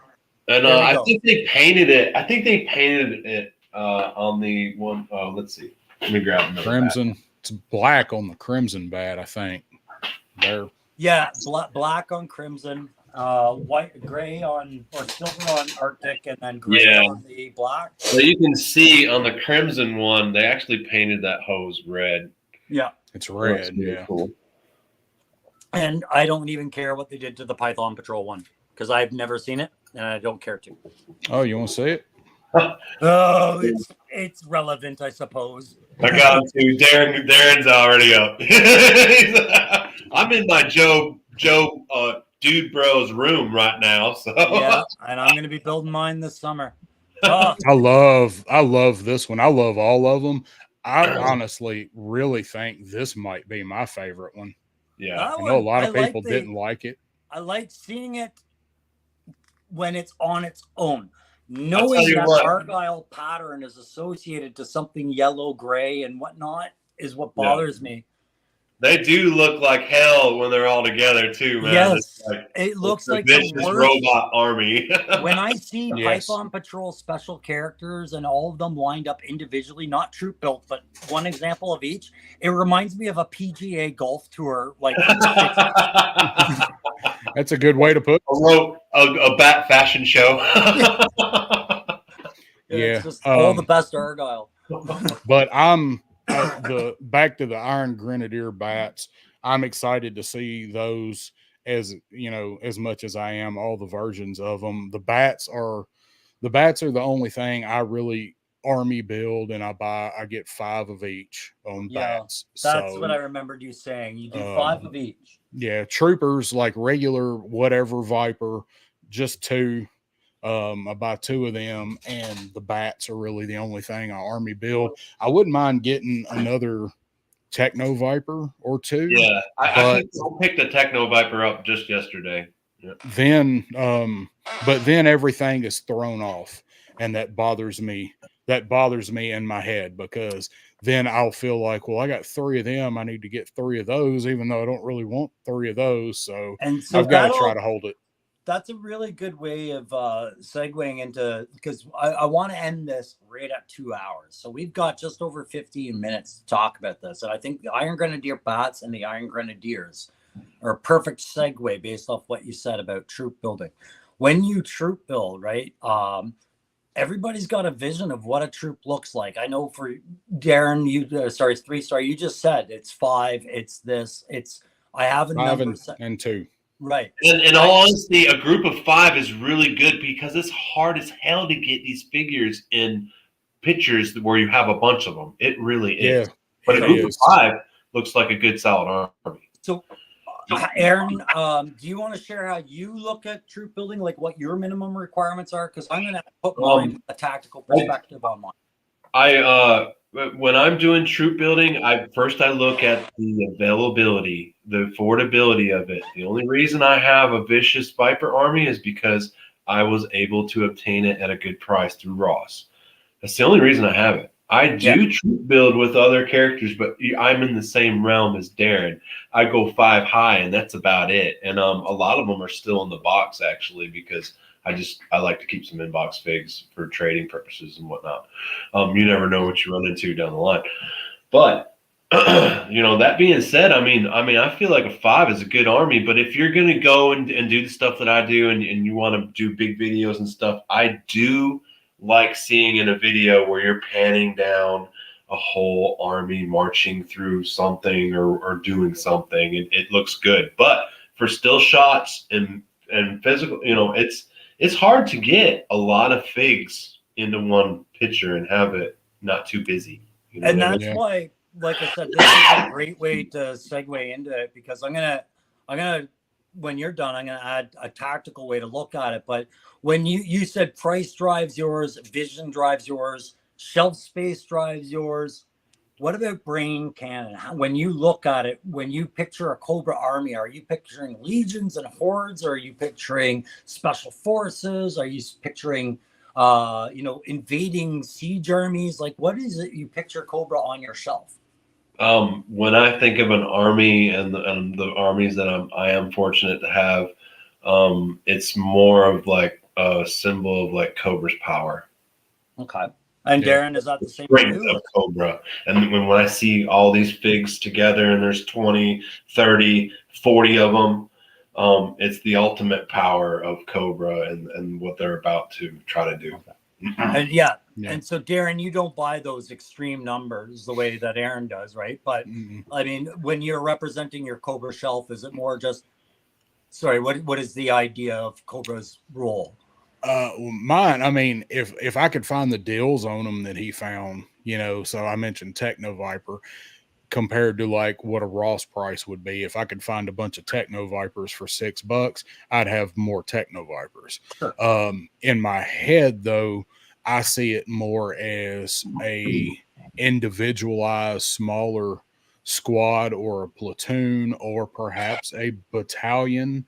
and I think they painted it. I think they painted it on the one. Let's see. Let me grab another crimson. bat. It's black on the crimson bat, I think. There. Yeah, black on crimson. White, gray on or silver on Arctic, and then gray on the black. So you can see on the crimson one, they actually painted that hose red. Yeah, it's red. Really cool. And I don't even care what they did to the Python Patrol one because I've never seen it and I don't care to. Oh, you want to see it? Oh, it's relevant, I suppose. I got him too. Darren's already up. I'm in my Joe Dude Bros room right now. So yeah, and I'm gonna be building mine this summer. I love this one. I love all of them. I honestly really think this might be my favorite one. Yeah, I know a lot of people didn't like it. I like seeing it when it's on its own. Knowing that Argyle pattern is associated to something yellow, gray, and whatnot is what bothers me. They do look like hell when they're all together too, man. Yes, it looks like the worst robot army. When I see Python Patrol special characters and all of them lined up individually, not troop built, but one example of each, it reminds me of a PGA golf tour. Like that's a good way to put it. A bat fashion show. It's just all the best Argyle. But I'm back to the Iron Grenadier bats. I'm excited to see those as much as I am all the versions of them. The bats are the only thing I really army build, and I get 5 of each on bats. That's what I remembered you saying. You do 5 of each. Yeah, troopers like regular whatever Viper, just 2. I buy 2 of them, and the bats are really the only thing I army build. I wouldn't mind getting another Techno Viper or 2. Yeah, I picked a Techno Viper up just yesterday. Yeah. Then, but then everything is thrown off, and that bothers me. That bothers me in my head because then I'll feel like, well, I got 3 of them. I need to get 3 of those, even though I don't really want 3 of those. So I've got to try to hold it. That's a really good way of segueing into, because I want to end this right at 2 hours. So we've got just over 15 minutes to talk about this. And I think the Iron Grenadier bats and the Iron Grenadiers are a perfect segue based off what you said about troop building. When you troop build, right, everybody's got a vision of what a troop looks like. I know for Darren, 3-star, you just said it's 5, it's this, I have a 5 number and 2. Right. In all honesty, a group of 5 is really good because it's hard as hell to get these figures in pictures where you have a bunch of them. It really is. Yeah, but a group of 5 looks like a good solid army. So, Aaron, do you want to share how you look at troop building, like what your minimum requirements are? Because I'm going to put mine a tactical perspective on mine. When I'm doing troop building, I look at the availability, the affordability of it. The only reason I have a vicious Viper army is because I was able to obtain it at a good price through Ross. That's the only reason I have it. I do troop build with other characters, but I'm in the same realm as Darren. I go 5 high, and that's about it. And a lot of them are still in the box actually, because I like to keep some inbox figs for trading purposes and whatnot. You never know what you run into down the line. But that being said, I feel like a 5 is a good army. But if you're gonna go and do the stuff that I do, and you want to do big videos and stuff, I do like seeing in a video where you're panning down a whole army marching through something or doing something. It looks good. But for still shots and physical, it's hard to get a lot of figs into one picture and have it not too busy. And that's why, like I said, this is a great way to segue into it, because I'm gonna when you're done, I'm gonna add a tactical way to look at it. But when you said price drives yours, vision drives yours, shelf space drives yours, what about brain cannon? When you look at it, when you picture a Cobra army, are you picturing legions and hordes? Or are you picturing special forces? Are you picturing invading siege armies? Like, what is it you picture Cobra on your shelf? When I think of an army and the armies that I am fortunate to have, it's more of like a symbol of like Cobra's power. Okay. And Darren, is that the same for you? Of Cobra. And when I see all these figs together and there's 20, 30, 40 of them, it's the ultimate power of Cobra and what they're about to try to do. Okay. And and so Darren, you don't buy those extreme numbers the way that Aaron does, right? But I mean, when you're representing your Cobra shelf, is it more just, what is the idea of Cobra's role? Mine, I mean, if I could find the deals on them that he found, so I mentioned Techno Viper compared to like what a Ross price would be. If I could find a bunch of Techno Vipers for $6, I'd have more Techno Vipers. Sure. In my head though, I see it more as a individualized smaller squad or a platoon or perhaps a battalion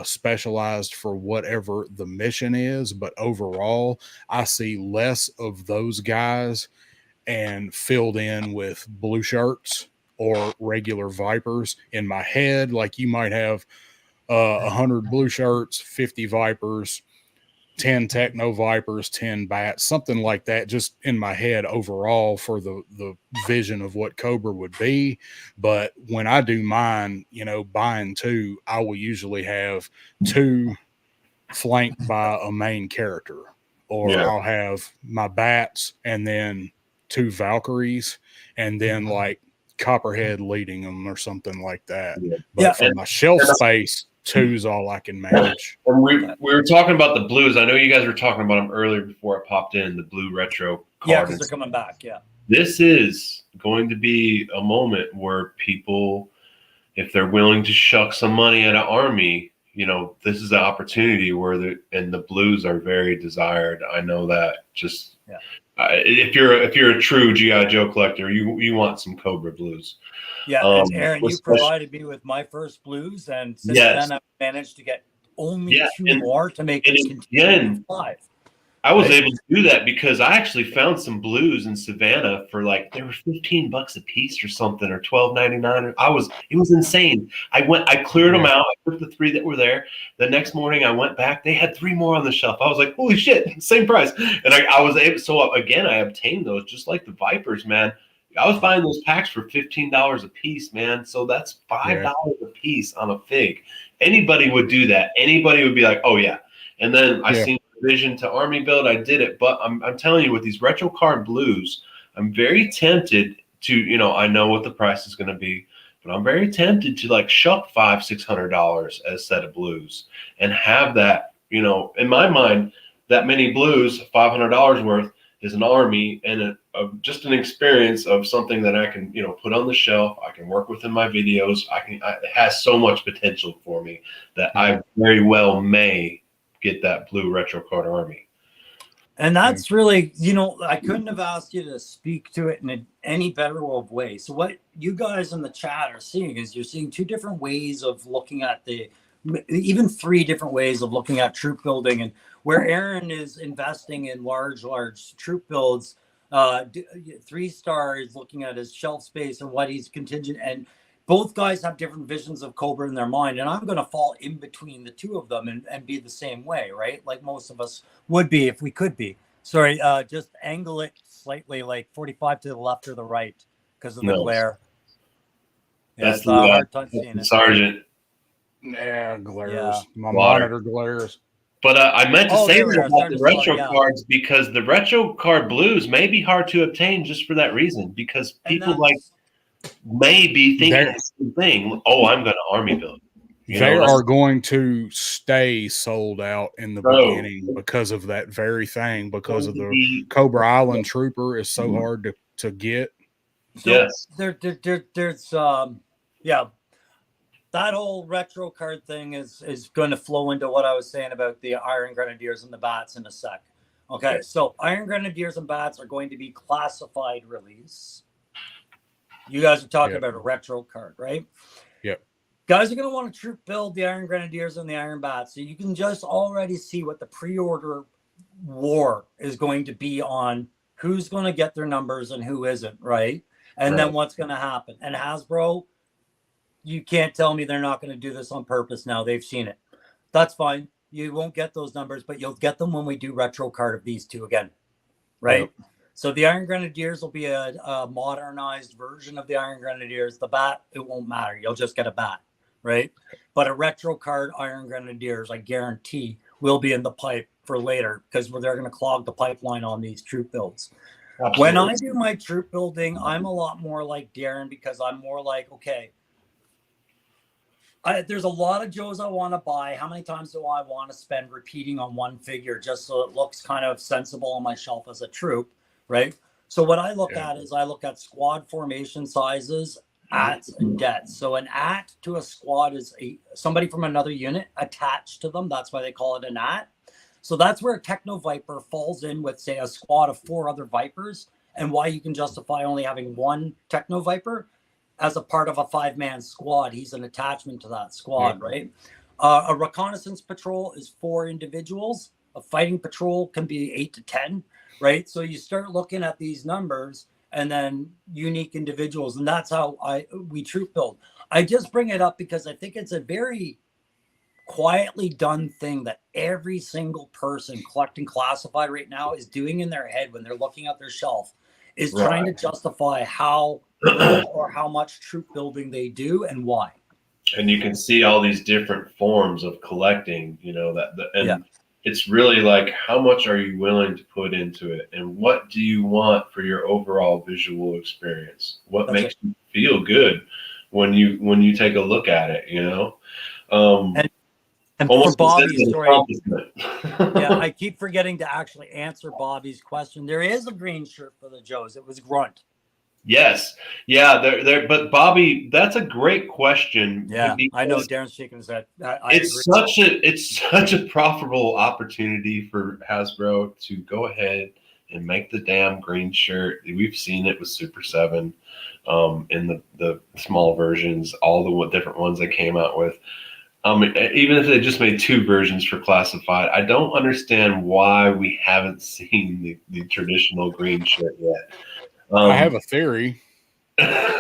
specialized for whatever the mission is. But overall, I see less of those guys and filled in with blue shirts or regular Vipers in my head. Like you might have 100 blue shirts, 50 Vipers, 10 Techno Vipers, 10 bats, something like that, just in my head overall for the vision of what Cobra would be. But when I do mine, buying 2, I will usually have 2 flanked by a main character, or I'll have my bats and then 2 Valkyries and then like Copperhead leading them or something like that. But for my shelf space, 2 is all I can manage. And we were talking about the blues. I know you guys were talking about them earlier before I popped in, the blue retro card. Yeah, because they're coming back. Yeah. This is going to be a moment where people, if they're willing to shuck some money at an army, this is an opportunity where the blues are very desired. I know that. Just if you're a true GI Joe collector, you want some Cobra blues. Yeah, and Aaron, you provided me with my first blues, and since then I've managed to get only 2 more to make it continue 5. I was able to do that because I actually found some blues in Savannah for like, they were $15 a piece or something, or $12.99. It was insane. I cleared them out. I took the 3 that were there. The next morning I went back. They had 3 more on the shelf. I was like, holy shit, same price. And I was able. So again, I obtained those just like the Vipers, man. I was buying those packs for $15 a piece, man. So that's $5 a piece on a fig. Anybody would do that. Anybody would be like, oh yeah. And then I seen the vision to army build. I did it. But I'm telling you, with these retro card blues, I'm very tempted to, I know what the price is going to be, but I'm very tempted to like shuck $500-$600 as a set of blues and have that, in my mind, that many blues, $500 worth, is an army and just an experience of something that I can, put on the shelf. I can work with in my videos. It has so much potential for me that I very well may get that blue retro card army. And that's really, I couldn't have asked you to speak to it in any better of way. So what you guys in the chat are seeing is you're seeing two different ways of looking at even three different ways of looking at troop building, and where Aaron is investing in large troop builds. 3-star is looking at his shelf space and what he's contingent, and both guys have different visions of Cobra in their mind, and I'm going to fall in between the two of them and be the same way, right? Like most of us would be if we could be. Sorry, just angle it slightly, like 45 to the left or the right, because of the glare. Yeah, that's the hard time seeing it. Sergeant. Yeah, glares. My monitor glares. But I meant to say about the retro cards, because the retro card blues may be hard to obtain just for that reason, because people may be thinking the same thing. Oh, I'm going to army build. They are going to stay sold out in the beginning because of that very thing, because of the Cobra Island Trooper is so hard to get. So yes. There's that whole retro card thing is going to flow into what I was saying about the Iron Grenadiers and the Bats in a sec. Okay, so Iron Grenadiers and Bats are going to be classified release. You guys are talking about a retro card, right? Yep. Guys are going to want to troop build the Iron Grenadiers and the Iron Bats. So you can just already see what the pre-order war is going to be on who's going to get their numbers and who isn't, right? And then what's going to happen. And Hasbro, you can't tell me they're not going to do this on purpose now. They've seen it. That's fine. You won't get those numbers, but you'll get them when we do retro card of these two again, right? Yep. So the Iron Grenadiers will be a modernized version of the Iron Grenadiers. The Bat, it won't matter. You'll just get a Bat, right? But a retro card Iron Grenadiers, I guarantee, will be in the pipe for later, because they're going to clog the pipeline on these troop builds. Absolutely. When I do my troop building, I'm a lot more like Darren, because I'm more like, okay, there's a lot of Joes I want to buy. How many times do I want to spend repeating on one figure just so it looks kind of sensible on my shelf as a troop? Right. So what I look at is I look at squad formation sizes, ATs, and debts. So an AT to a squad is somebody from another unit attached to them. That's why they call it an AT. So that's where a Techno Viper falls in with, say, a squad of 4 other Vipers, and why you can justify only having one Techno Viper as a part of a 5-man squad. He's an attachment to that squad, right? A reconnaissance patrol is 4 individuals. A fighting patrol can be 8 to 10. Right. So you start looking at these numbers and then unique individuals. And that's how we troop build. I just bring it up because I think it's a very quietly done thing that every single person collecting classified right now is doing in their head when they're looking at their shelf, is trying to justify how little or how much troop building they do and why. And you can see all these different forms of collecting, it's really like, how much are you willing to put into it, and what do you want for your overall visual experience? What makes you feel good when you take a look at it, And for Bobby's story, I keep forgetting to actually answer Bobby's question. There is a green shirt for the Joes. It was Grunt. Yes. Yeah. But Bobby, that's a great question. Yeah. I know Darren's shaking his head. It's such a profitable opportunity for Hasbro to go ahead and make the damn green shirt. We've seen it with Super 7 in the small versions, all the different ones they came out with. Even if they just made 2 versions for classified, I don't understand why we haven't seen the traditional green shirt yet. I have a theory. I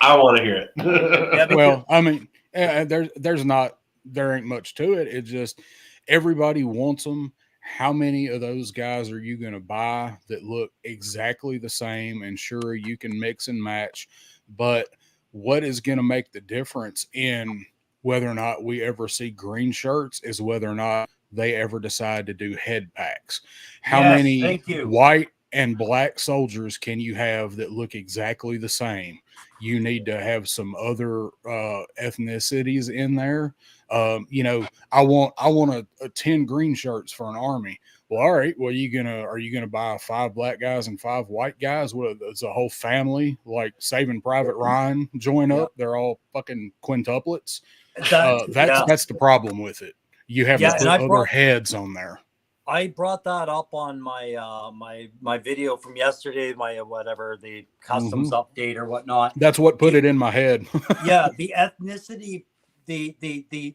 want to hear it. Well, I mean, there ain't much to it. It's just everybody wants them. How many of those guys are you going to buy that look exactly the same? And sure, you can mix and match, but what is going to make the difference in whether or not we ever see green shirts is whether or not they ever decide to do head packs. How many white and black soldiers can you have that look exactly the same? You need to have some other ethnicities in there. I want a 10 green shirts for an army. Well, all right. Well, are you gonna buy 5 black guys and 5 white guys? Well, it's a whole family, like Saving Private Ryan join up. They're all fucking quintuplets. That's the problem with it. You have to put other heads on there. I brought that up on my my video from yesterday, my whatever, the customs update or whatnot. That's what put it in my head. Yeah, the ethnicity, the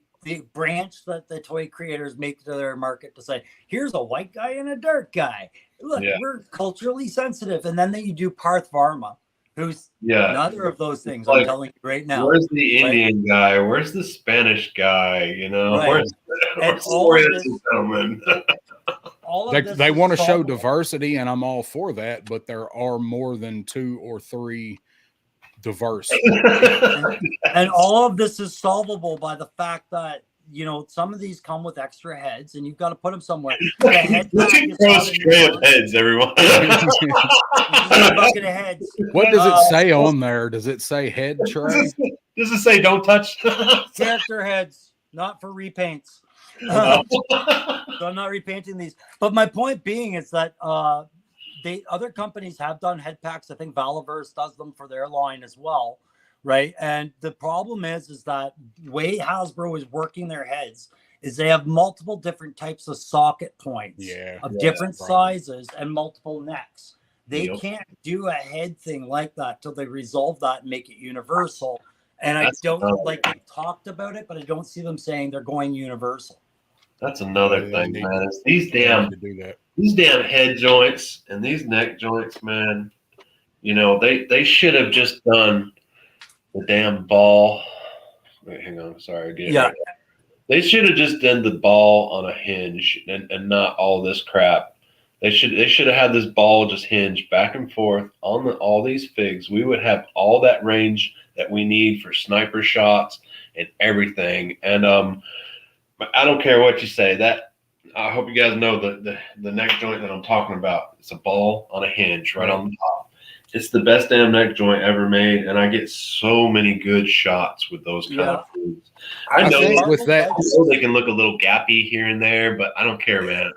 branch that the toy creators make to their market to say, here's a white guy and a dark guy. Look, we're culturally sensitive. And then you do Parth Varma, who's neither of those things. Like, I'm telling you right now. Where's the Indian guy? Where's the Spanish guy? You know, where's the gentleman? They want to show diversity, and I'm all for that, but there are more than 2 or 3 diverse. and all of this is solvable by the fact that, you know, some of these come with extra heads, and you've got to put them somewhere. Look at those stray of heads, everyone. A bucket of heads. What does it say on there? Does it say head tray? Does it say don't touch? Character heads, not for repaints. So I'm not repainting these. But my point being is that other companies have done head packs. I think Valaverse does them for their line as well, right? And the problem is that the way Hasbro is working their heads is they have multiple different types of socket points of different sizes and multiple necks. They can't do a head thing like that till they resolve that and make it universal. And I don't like they talked about it, but I don't see them saying they're going universal. That's another thing, man. Is these damn head joints and these neck joints, man. You know, they should have just done the damn ball. Wait, hang on. Sorry, again. They should have just done the ball on a hinge and not all this crap. They should have had this ball just hinged back and forth on all these figs. We would have all that range that we need for sniper shots and everything. And I don't care what you say. That I hope you guys know the neck joint that I'm talking about. It's a ball on a hinge right on the top. It's the best damn neck joint ever made, and I get so many good shots with those kind of foods. I know with that, I know they can look a little gappy here and there, but I don't care, man.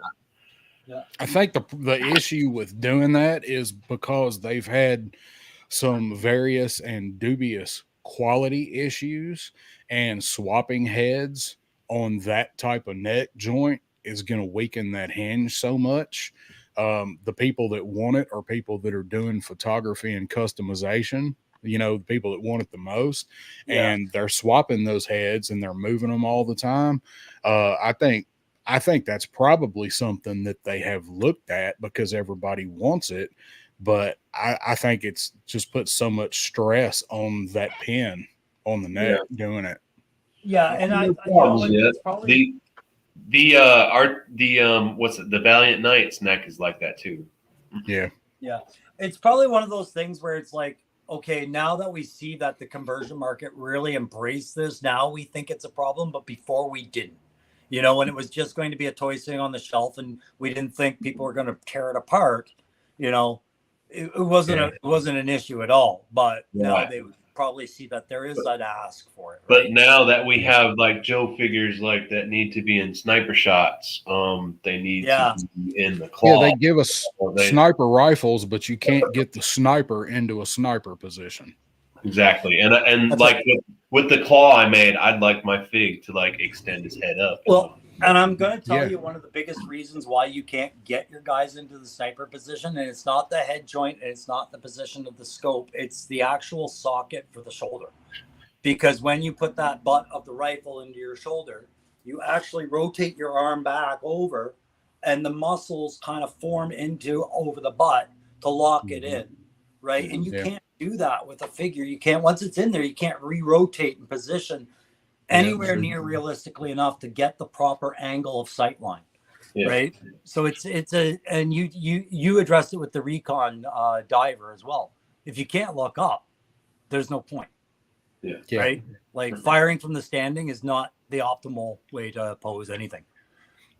I think the issue with doing that is because they've had some various and dubious quality issues, and swapping heads on that type of neck joint is going to weaken that hinge so much. The people that want it are people that are doing photography and customization, you know, the people that want it the most, and they're swapping those heads and they're moving them all the time. I think that's probably something that they have looked at because everybody wants it, but I think it's just put so much stress on that pin on the neck doing it. Yeah, and the Valiant Knight's neck is like that too. Yeah. It's probably one of those things where it's like, okay, now that we see that the conversion market really embraced this, now we think it's a problem, but before we didn't. You know, when it was just going to be a toy sitting on the shelf and we didn't think people were going to tear it apart, you know, it wasn't an issue at all. But now they would probably see that there is that ask for it. Right? But now that we have like Joe figures like that need to be in sniper shots, they need to be in the claw. Yeah, they give us sniper rifles, but you can't get the sniper into a sniper position. Exactly, and that's like with the claw I made, I'd like my fig to like extend his head up. Well, and I'm going to tell you one of the biggest reasons why you can't get your guys into the sniper position, and it's not the head joint, and it's not the position of the scope, it's the actual socket for the shoulder. Because when you put that butt of the rifle into your shoulder, you actually rotate your arm back over, and the muscles kind of form over the butt to lock it in, right? And you can't do that with a figure. You can't, once it's in there, you can't re-rotate and position anywhere near realistically enough to get the proper angle of sight line, right? So and you addressed it with the Recon diver as well. If you can't look up, there's no point, right? Like firing from the standing is not the optimal way to pose anything.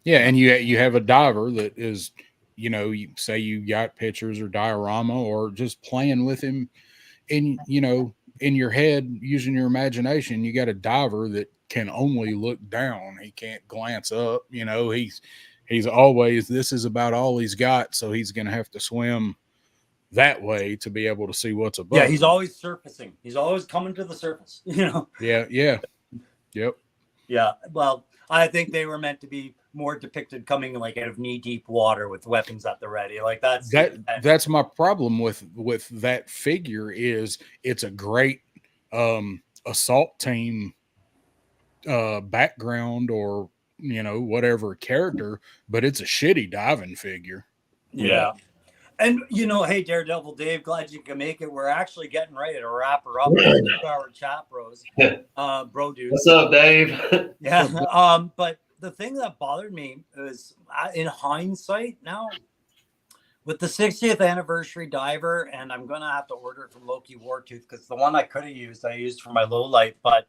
Yeah, and you have a diver that is, you know, you say you got pictures or diorama or just playing with him in, you know, in your head using your imagination. You got a diver that can only look down. He can't glance up. You know, he's always, this is about all he's got. So he's going to have to swim that way to be able to see what's above. Yeah, he's always surfacing. He's always coming to the surface, you know? Yeah. Yep. Yeah. Well, I think they were meant to be more depicted coming like out of knee deep water with weapons at the ready. Like that's my problem with that figure is it's a great assault team background or whatever character, but it's a shitty diving figure. Yeah. And hey, Daredevil Dave, glad you can make it. We're actually getting ready to wrap her up. 2-hour chat, bros. Bro dude. What's up, Dave? Yeah. But the thing that bothered me is in hindsight now, with the 60th anniversary diver, and I'm gonna have to order it from Loki Wartooth because the one I could have used, I used for my low light, but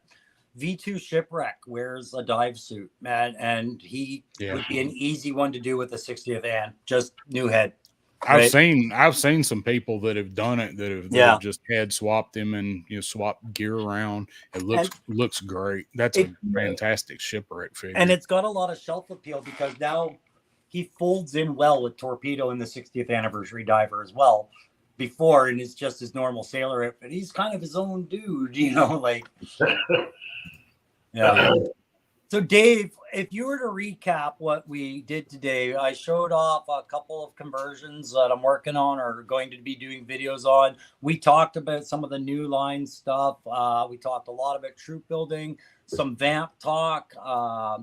V2 Shipwreck wears a dive suit, man, and he would be an easy one to do with the 60th and just new head. Right? I've seen some people that have done it that have just had swapped them and swapped gear around. It looks great. That's a fantastic shipwreck figure, and it's got a lot of shelf appeal because now he folds in well with Torpedo in the 60th anniversary diver as well. Before, and it's just his normal sailor outfit. He's kind of his own dude, like. Yeah. So, Dave, if you were to recap what we did today, I showed off a couple of conversions that I'm working on or going to be doing videos on. We talked about some of the new line stuff. We talked a lot about troop building, some vamp talk. I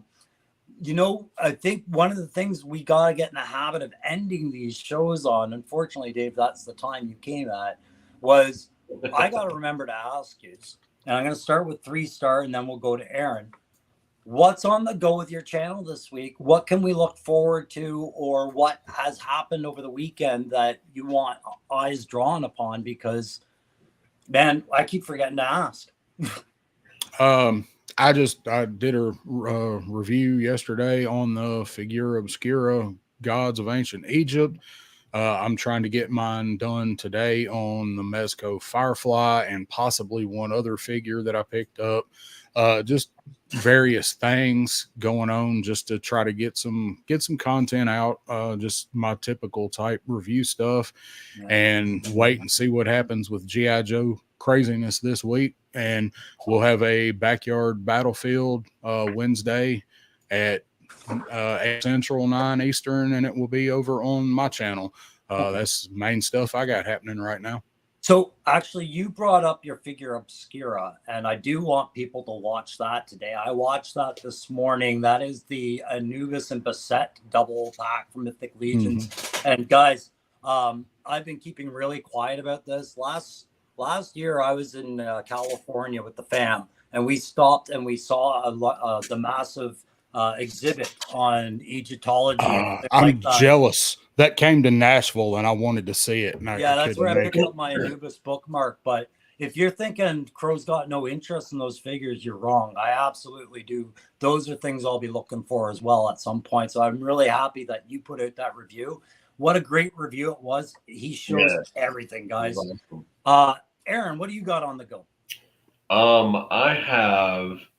think one of the things we got to get in the habit of ending these shows on, unfortunately, Dave, that's the time you came at, was I got to remember to ask you, and I'm going to start with 3-star and then we'll go to Aaron. What's on the go with your channel this week? What can we look forward to, or what has happened over the weekend that you want eyes drawn upon? Because, man, I keep forgetting to ask. I did a review yesterday on the Figura Obscura Gods of Ancient Egypt. I'm trying to get mine done today on the Mezco Firefly and possibly one other figure that I picked up. Just various things going on just to try to get some content out. Just my typical type review stuff, and wait and see what happens with G.I. Joe craziness this week. And we'll have a backyard battlefield Wednesday at 8 Central, 9 Eastern, and it will be over on my channel. That's main stuff I got happening right now. So actually, you brought up your figure Obscura, and I do want people to watch that today. I watched that this morning. That is the Anubis and Basset double pack from Mythic Legions. Mm-hmm. And guys, I've been keeping really quiet about this. Last year, I was in California with the fam, and we stopped and we saw the massive exhibit on Egyptology. I'm jealous. That came to Nashville, and I wanted to see it. That's where I picked up my Anubis bookmark. But if you're thinking Crow's got no interest in those figures, you're wrong. I absolutely do. Those are things I'll be looking for as well at some point. So I'm really happy that you put out that review. What a great review it was. He shows everything, guys. Aaron, what do you got on the go?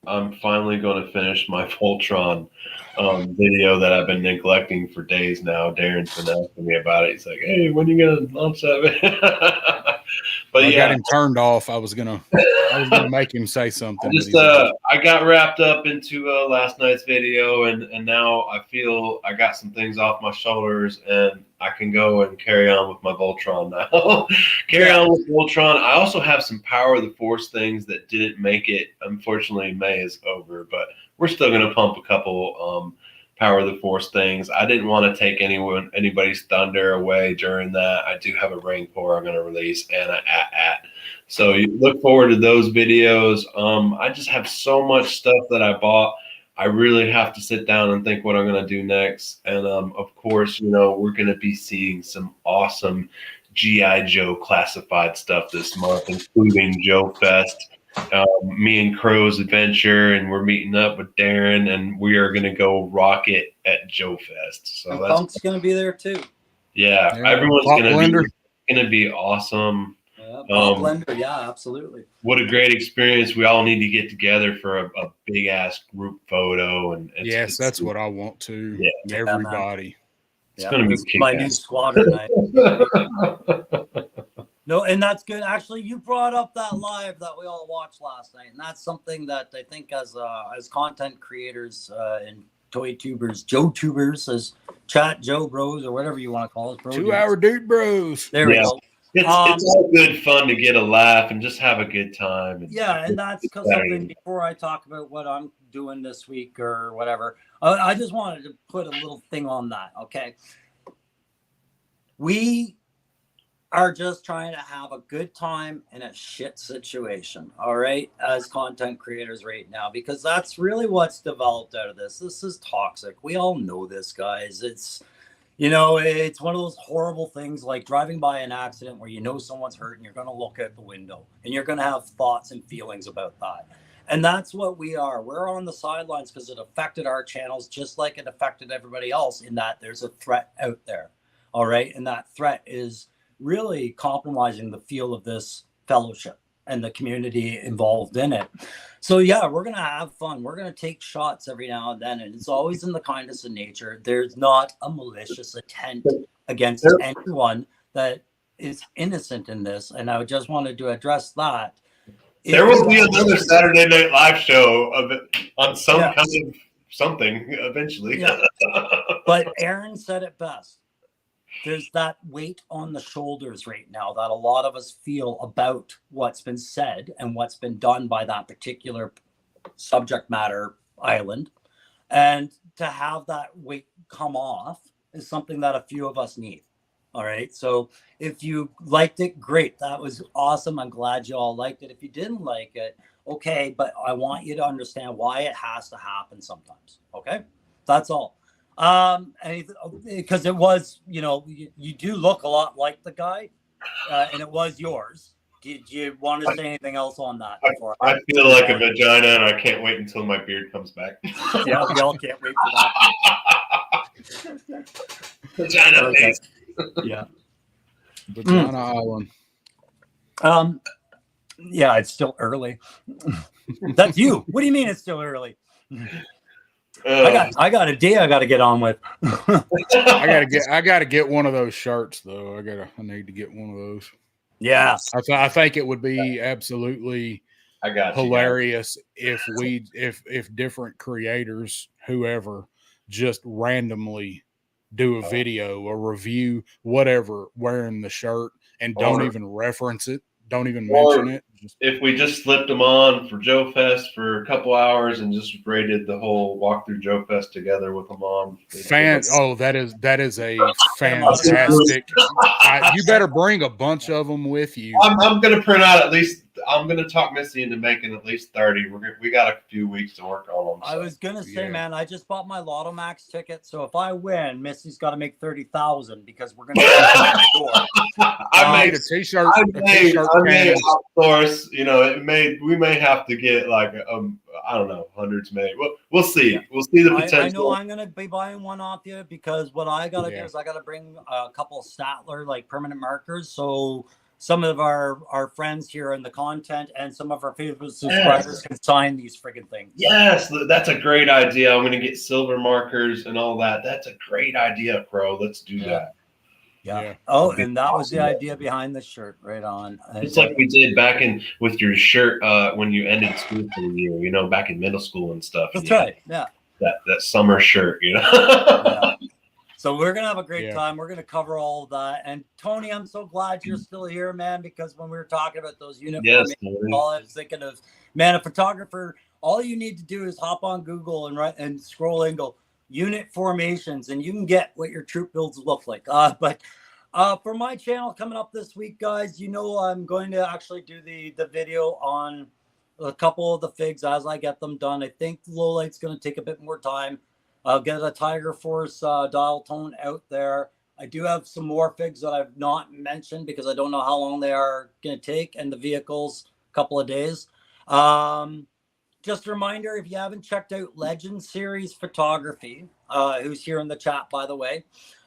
I'm finally going to finish my Voltron video that I've been neglecting for days now. Darren's been asking me about it. He's like, "Hey, when are you going to launch that?" But I got him turned off. I was gonna make him say something. I got wrapped up into last night's video, and now I feel I got some things off my shoulders, and I can go and carry on with my Voltron now. On with Voltron. I also have some Power of the Force things that didn't make it. Unfortunately, May is over, but we're still going to pump a couple Power of the Force things. I didn't want to take anybody's thunder away during that. I do have a Ring Pour I'm going to release and an at. So you look forward to those videos. I just have so much stuff that I bought. I really have to sit down and think what I'm going to do next. And of course, we're going to be seeing some awesome G.I. Joe classified stuff this month, including Joe Fest. Me and Crow's adventure, and we're meeting up with Darren, and we are going to go rock it at Joe Fest. So Punk's going to be there too. Yeah, everyone's going to be awesome. Blender, yeah, absolutely. What a great experience! We all need to get together for a big ass group photo, and yes, that's what I want to. Yeah, everybody. It's going to be my new squadron night. No, and that's good. Actually, you brought up that live that we all watched last night, and that's something that I think as content creators and toy tubers, Joe tubers, as chat Joe bros or whatever you want to call it. 2 hour dude bros. There we go. It's all good fun to get a laugh and just have a good time. And that's because something before I talk about what I'm doing this week or whatever. I just wanted to put a little thing on that. Okay. We are just trying to have a good time in a shit situation. All right. As content creators right now, because that's really what's developed out of this. This is toxic. We all know this, guys. It's one of those horrible things like driving by an accident where someone's hurt and you're going to look out the window and you're going to have thoughts and feelings about that. And that's what we are. We're on the sidelines because it affected our channels just like it affected everybody else, in that there's a threat out there. All right. And that threat is really compromising the feel of this fellowship and the community involved in it. So yeah, we're going to have fun. We're going to take shots every now and then. And it's always in the kindness of nature. There's not a malicious intent against anyone that is innocent in this. And I just wanted to address that. There will be another Saturday Night Live show of it on some kind of something eventually. Yeah. But Aaron said it best. There's that weight on the shoulders right now that a lot of us feel about what's been said and what's been done by that particular subject matter island. And to have that weight come off is something that a few of us need. All right. So if you liked it, great. That was awesome. I'm glad you all liked it. If you didn't like it, okay. But I want you to understand why it has to happen sometimes. Okay. That's all. Because it was, you do look a lot like the guy, and it was yours. Did you want to say anything else on that? I feel like a vagina, and I can't wait until my beard comes back. Yeah, we all can't wait for that. Vagina face. Yeah. Vagina Island. Yeah, it's still early. That's you. What do you mean it's still early? I got a day I got to get on with. I gotta get one of those shirts though. I need to get one of those. Yeah, I think it would be absolutely hilarious if different creators, whoever, just randomly do a video, a review, whatever, wearing the shirt and don't even reference it. Don't even mention it. If we just slipped them on for Joe Fest for a couple hours and just rated the whole walkthrough Joe Fest together with them on. That is a fantastic. You better bring a bunch of them with you. I'm going to print out at least. I'm going to talk Missy into making at least 30. We got a few weeks to work on them. So. I was going to say, man, I just bought my Lotto Max ticket. So if I win, Missy's got to make 30,000 because we're going to. I made a t-shirt. I may outsource. We may have to get like I don't know, hundreds made. We'll see. Yeah. We'll see the potential. I know I'm going to be buying one off you because what I got to do is I got to bring a couple of Statler like permanent markers. So some of our friends here in the content and some of our favorite subscribers can sign these friggin' things. Yes, that's a great idea. I'm going to get silver markers and all that. That's a great idea, Pro. Let's do that. Yeah. Oh, and that was the idea behind the shirt. Right on. It's like we did back with your shirt when you ended school for the year, back in middle school and stuff. That's right. Yeah. That summer shirt, Yeah. So we're going to have a great time. We're going to cover all of that. And Tony, I'm so glad you're still here, man, because when we were talking about those uniforms, all I was thinking of, man, a photographer, all you need to do is hop on Google and scroll and go unit formations, and you can get what your troop builds look like. But for my channel coming up this week, guys, I'm going to actually do the video on a couple of the figs as I get them done. I think the low light's going to take a bit more time. I'll get a Tiger Force dial tone out there. I do have some more figs that I've not mentioned because I don't know how long they are going to take, and the vehicles a couple of days. Just a reminder, if you haven't checked out Legend Series Photography, who's here in the chat, by the way,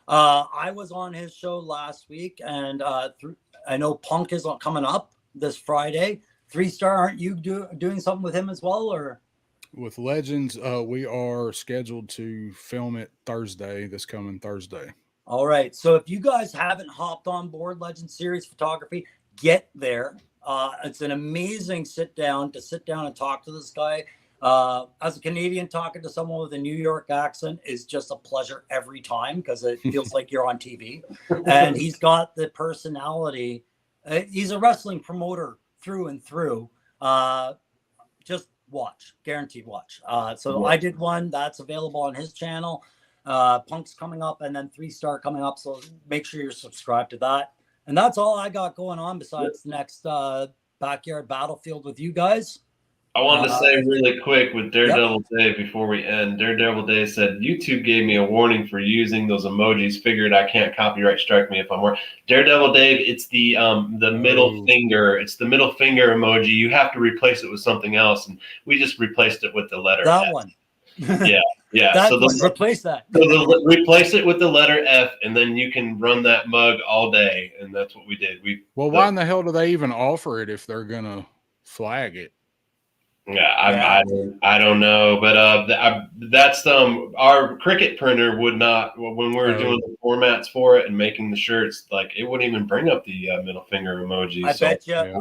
I was on his show last week, and I know Punk is coming up this Friday. 3-Star, aren't you doing something with him as well, or? With Legends, we are scheduled to film it this coming Thursday. All right. So if you guys haven't hopped on board Legend Series Photography, get there. It's an amazing sit down and talk to this guy. As a Canadian, talking to someone with a New York accent is just a pleasure every time because it feels like you're on TV. And he's got the personality. He's a wrestling promoter through and through. Just watch, guaranteed watch. So I did one that's available on his channel. Punk's coming up, and then 3-Star coming up. So make sure you're subscribed to that. And that's all I got going on besides the next backyard battlefield with you guys. I wanted to say really quick with Daredevil Dave before we end. Daredevil Dave said, YouTube gave me a warning for using those emojis. Figured I can't copyright strike me if I'm wrong. Daredevil Dave, it's the middle finger. It's the middle finger emoji. You have to replace it with something else. And we just replaced it with the letter that F. one. Yeah. So replace that. So replace it with the letter F, and then you can run that mug all day. And that's what we did. Why in the hell do they even offer it if they're gonna flag it? Yeah, I don't know, but that's our Cricut printer would not, when we were doing the formats for it and making the shirts, like it wouldn't even bring up the middle finger emoji. I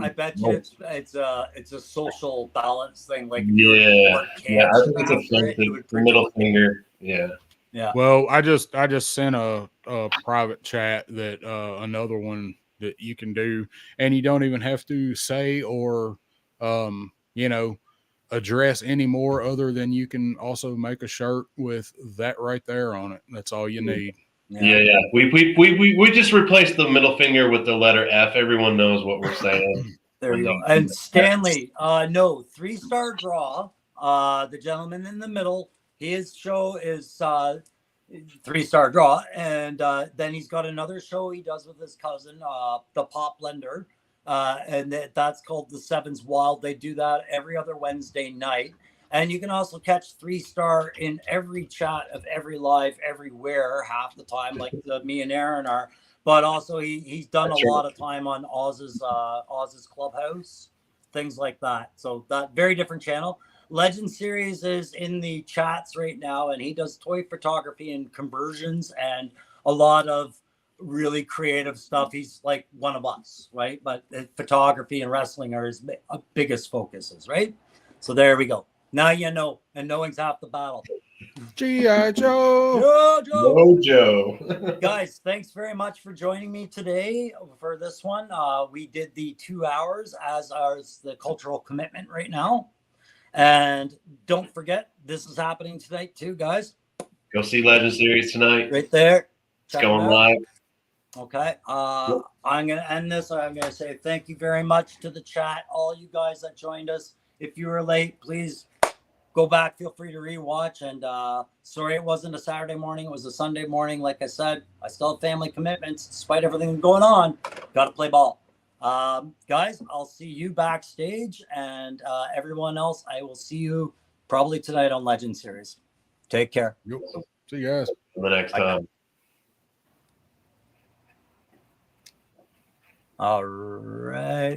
bet you it's a social balance thing. Like I think it's offensive. The middle finger, yeah. Well, I just sent a private chat that another one that you can do, and you don't even have to say or address any more other than you can also make a shirt with that right there on it. That's all you need. Yeah. We just replaced the middle finger with the letter F. Everyone knows what we're saying. There you go. And Stanley, no, 3-Star Draw. The gentleman in the middle, his show is 3-Star Draw, and then he's got another show he does with his cousin, the Pop Blender. And that's called The Sevens Wild. They do that every other Wednesday night. And you can also catch 3-Star in every chat of every live everywhere half the time, like me and Aaron are. But also he's done a lot of time on Oz's Clubhouse, things like that. So that very different channel. Legend Series is in the chats right now, and he does toy photography and conversions and a lot of really creative stuff. He's like one of us, right? But photography and wrestling are his biggest focuses, right? So there we go. Now you know, and knowing's half the battle. G.I. Joe. Joe. Guys, thanks very much for joining me today for this one. We did the 2 hours as ours the cultural commitment right now. And don't forget, this is happening tonight too, guys. Go see Legend Series tonight. Right there. It's going live. Okay. I'm going to end this. I'm going to say thank you very much to the chat, all you guys that joined us. If you were late, please go back. Feel free to rewatch. And sorry it wasn't a Saturday morning. It was a Sunday morning. Like I said, I still have family commitments despite everything going on. Got to play ball. Guys, I'll see you backstage. And everyone else, I will see you probably tonight on Legend Series. Take care. Yep. See you guys. The next time. All right.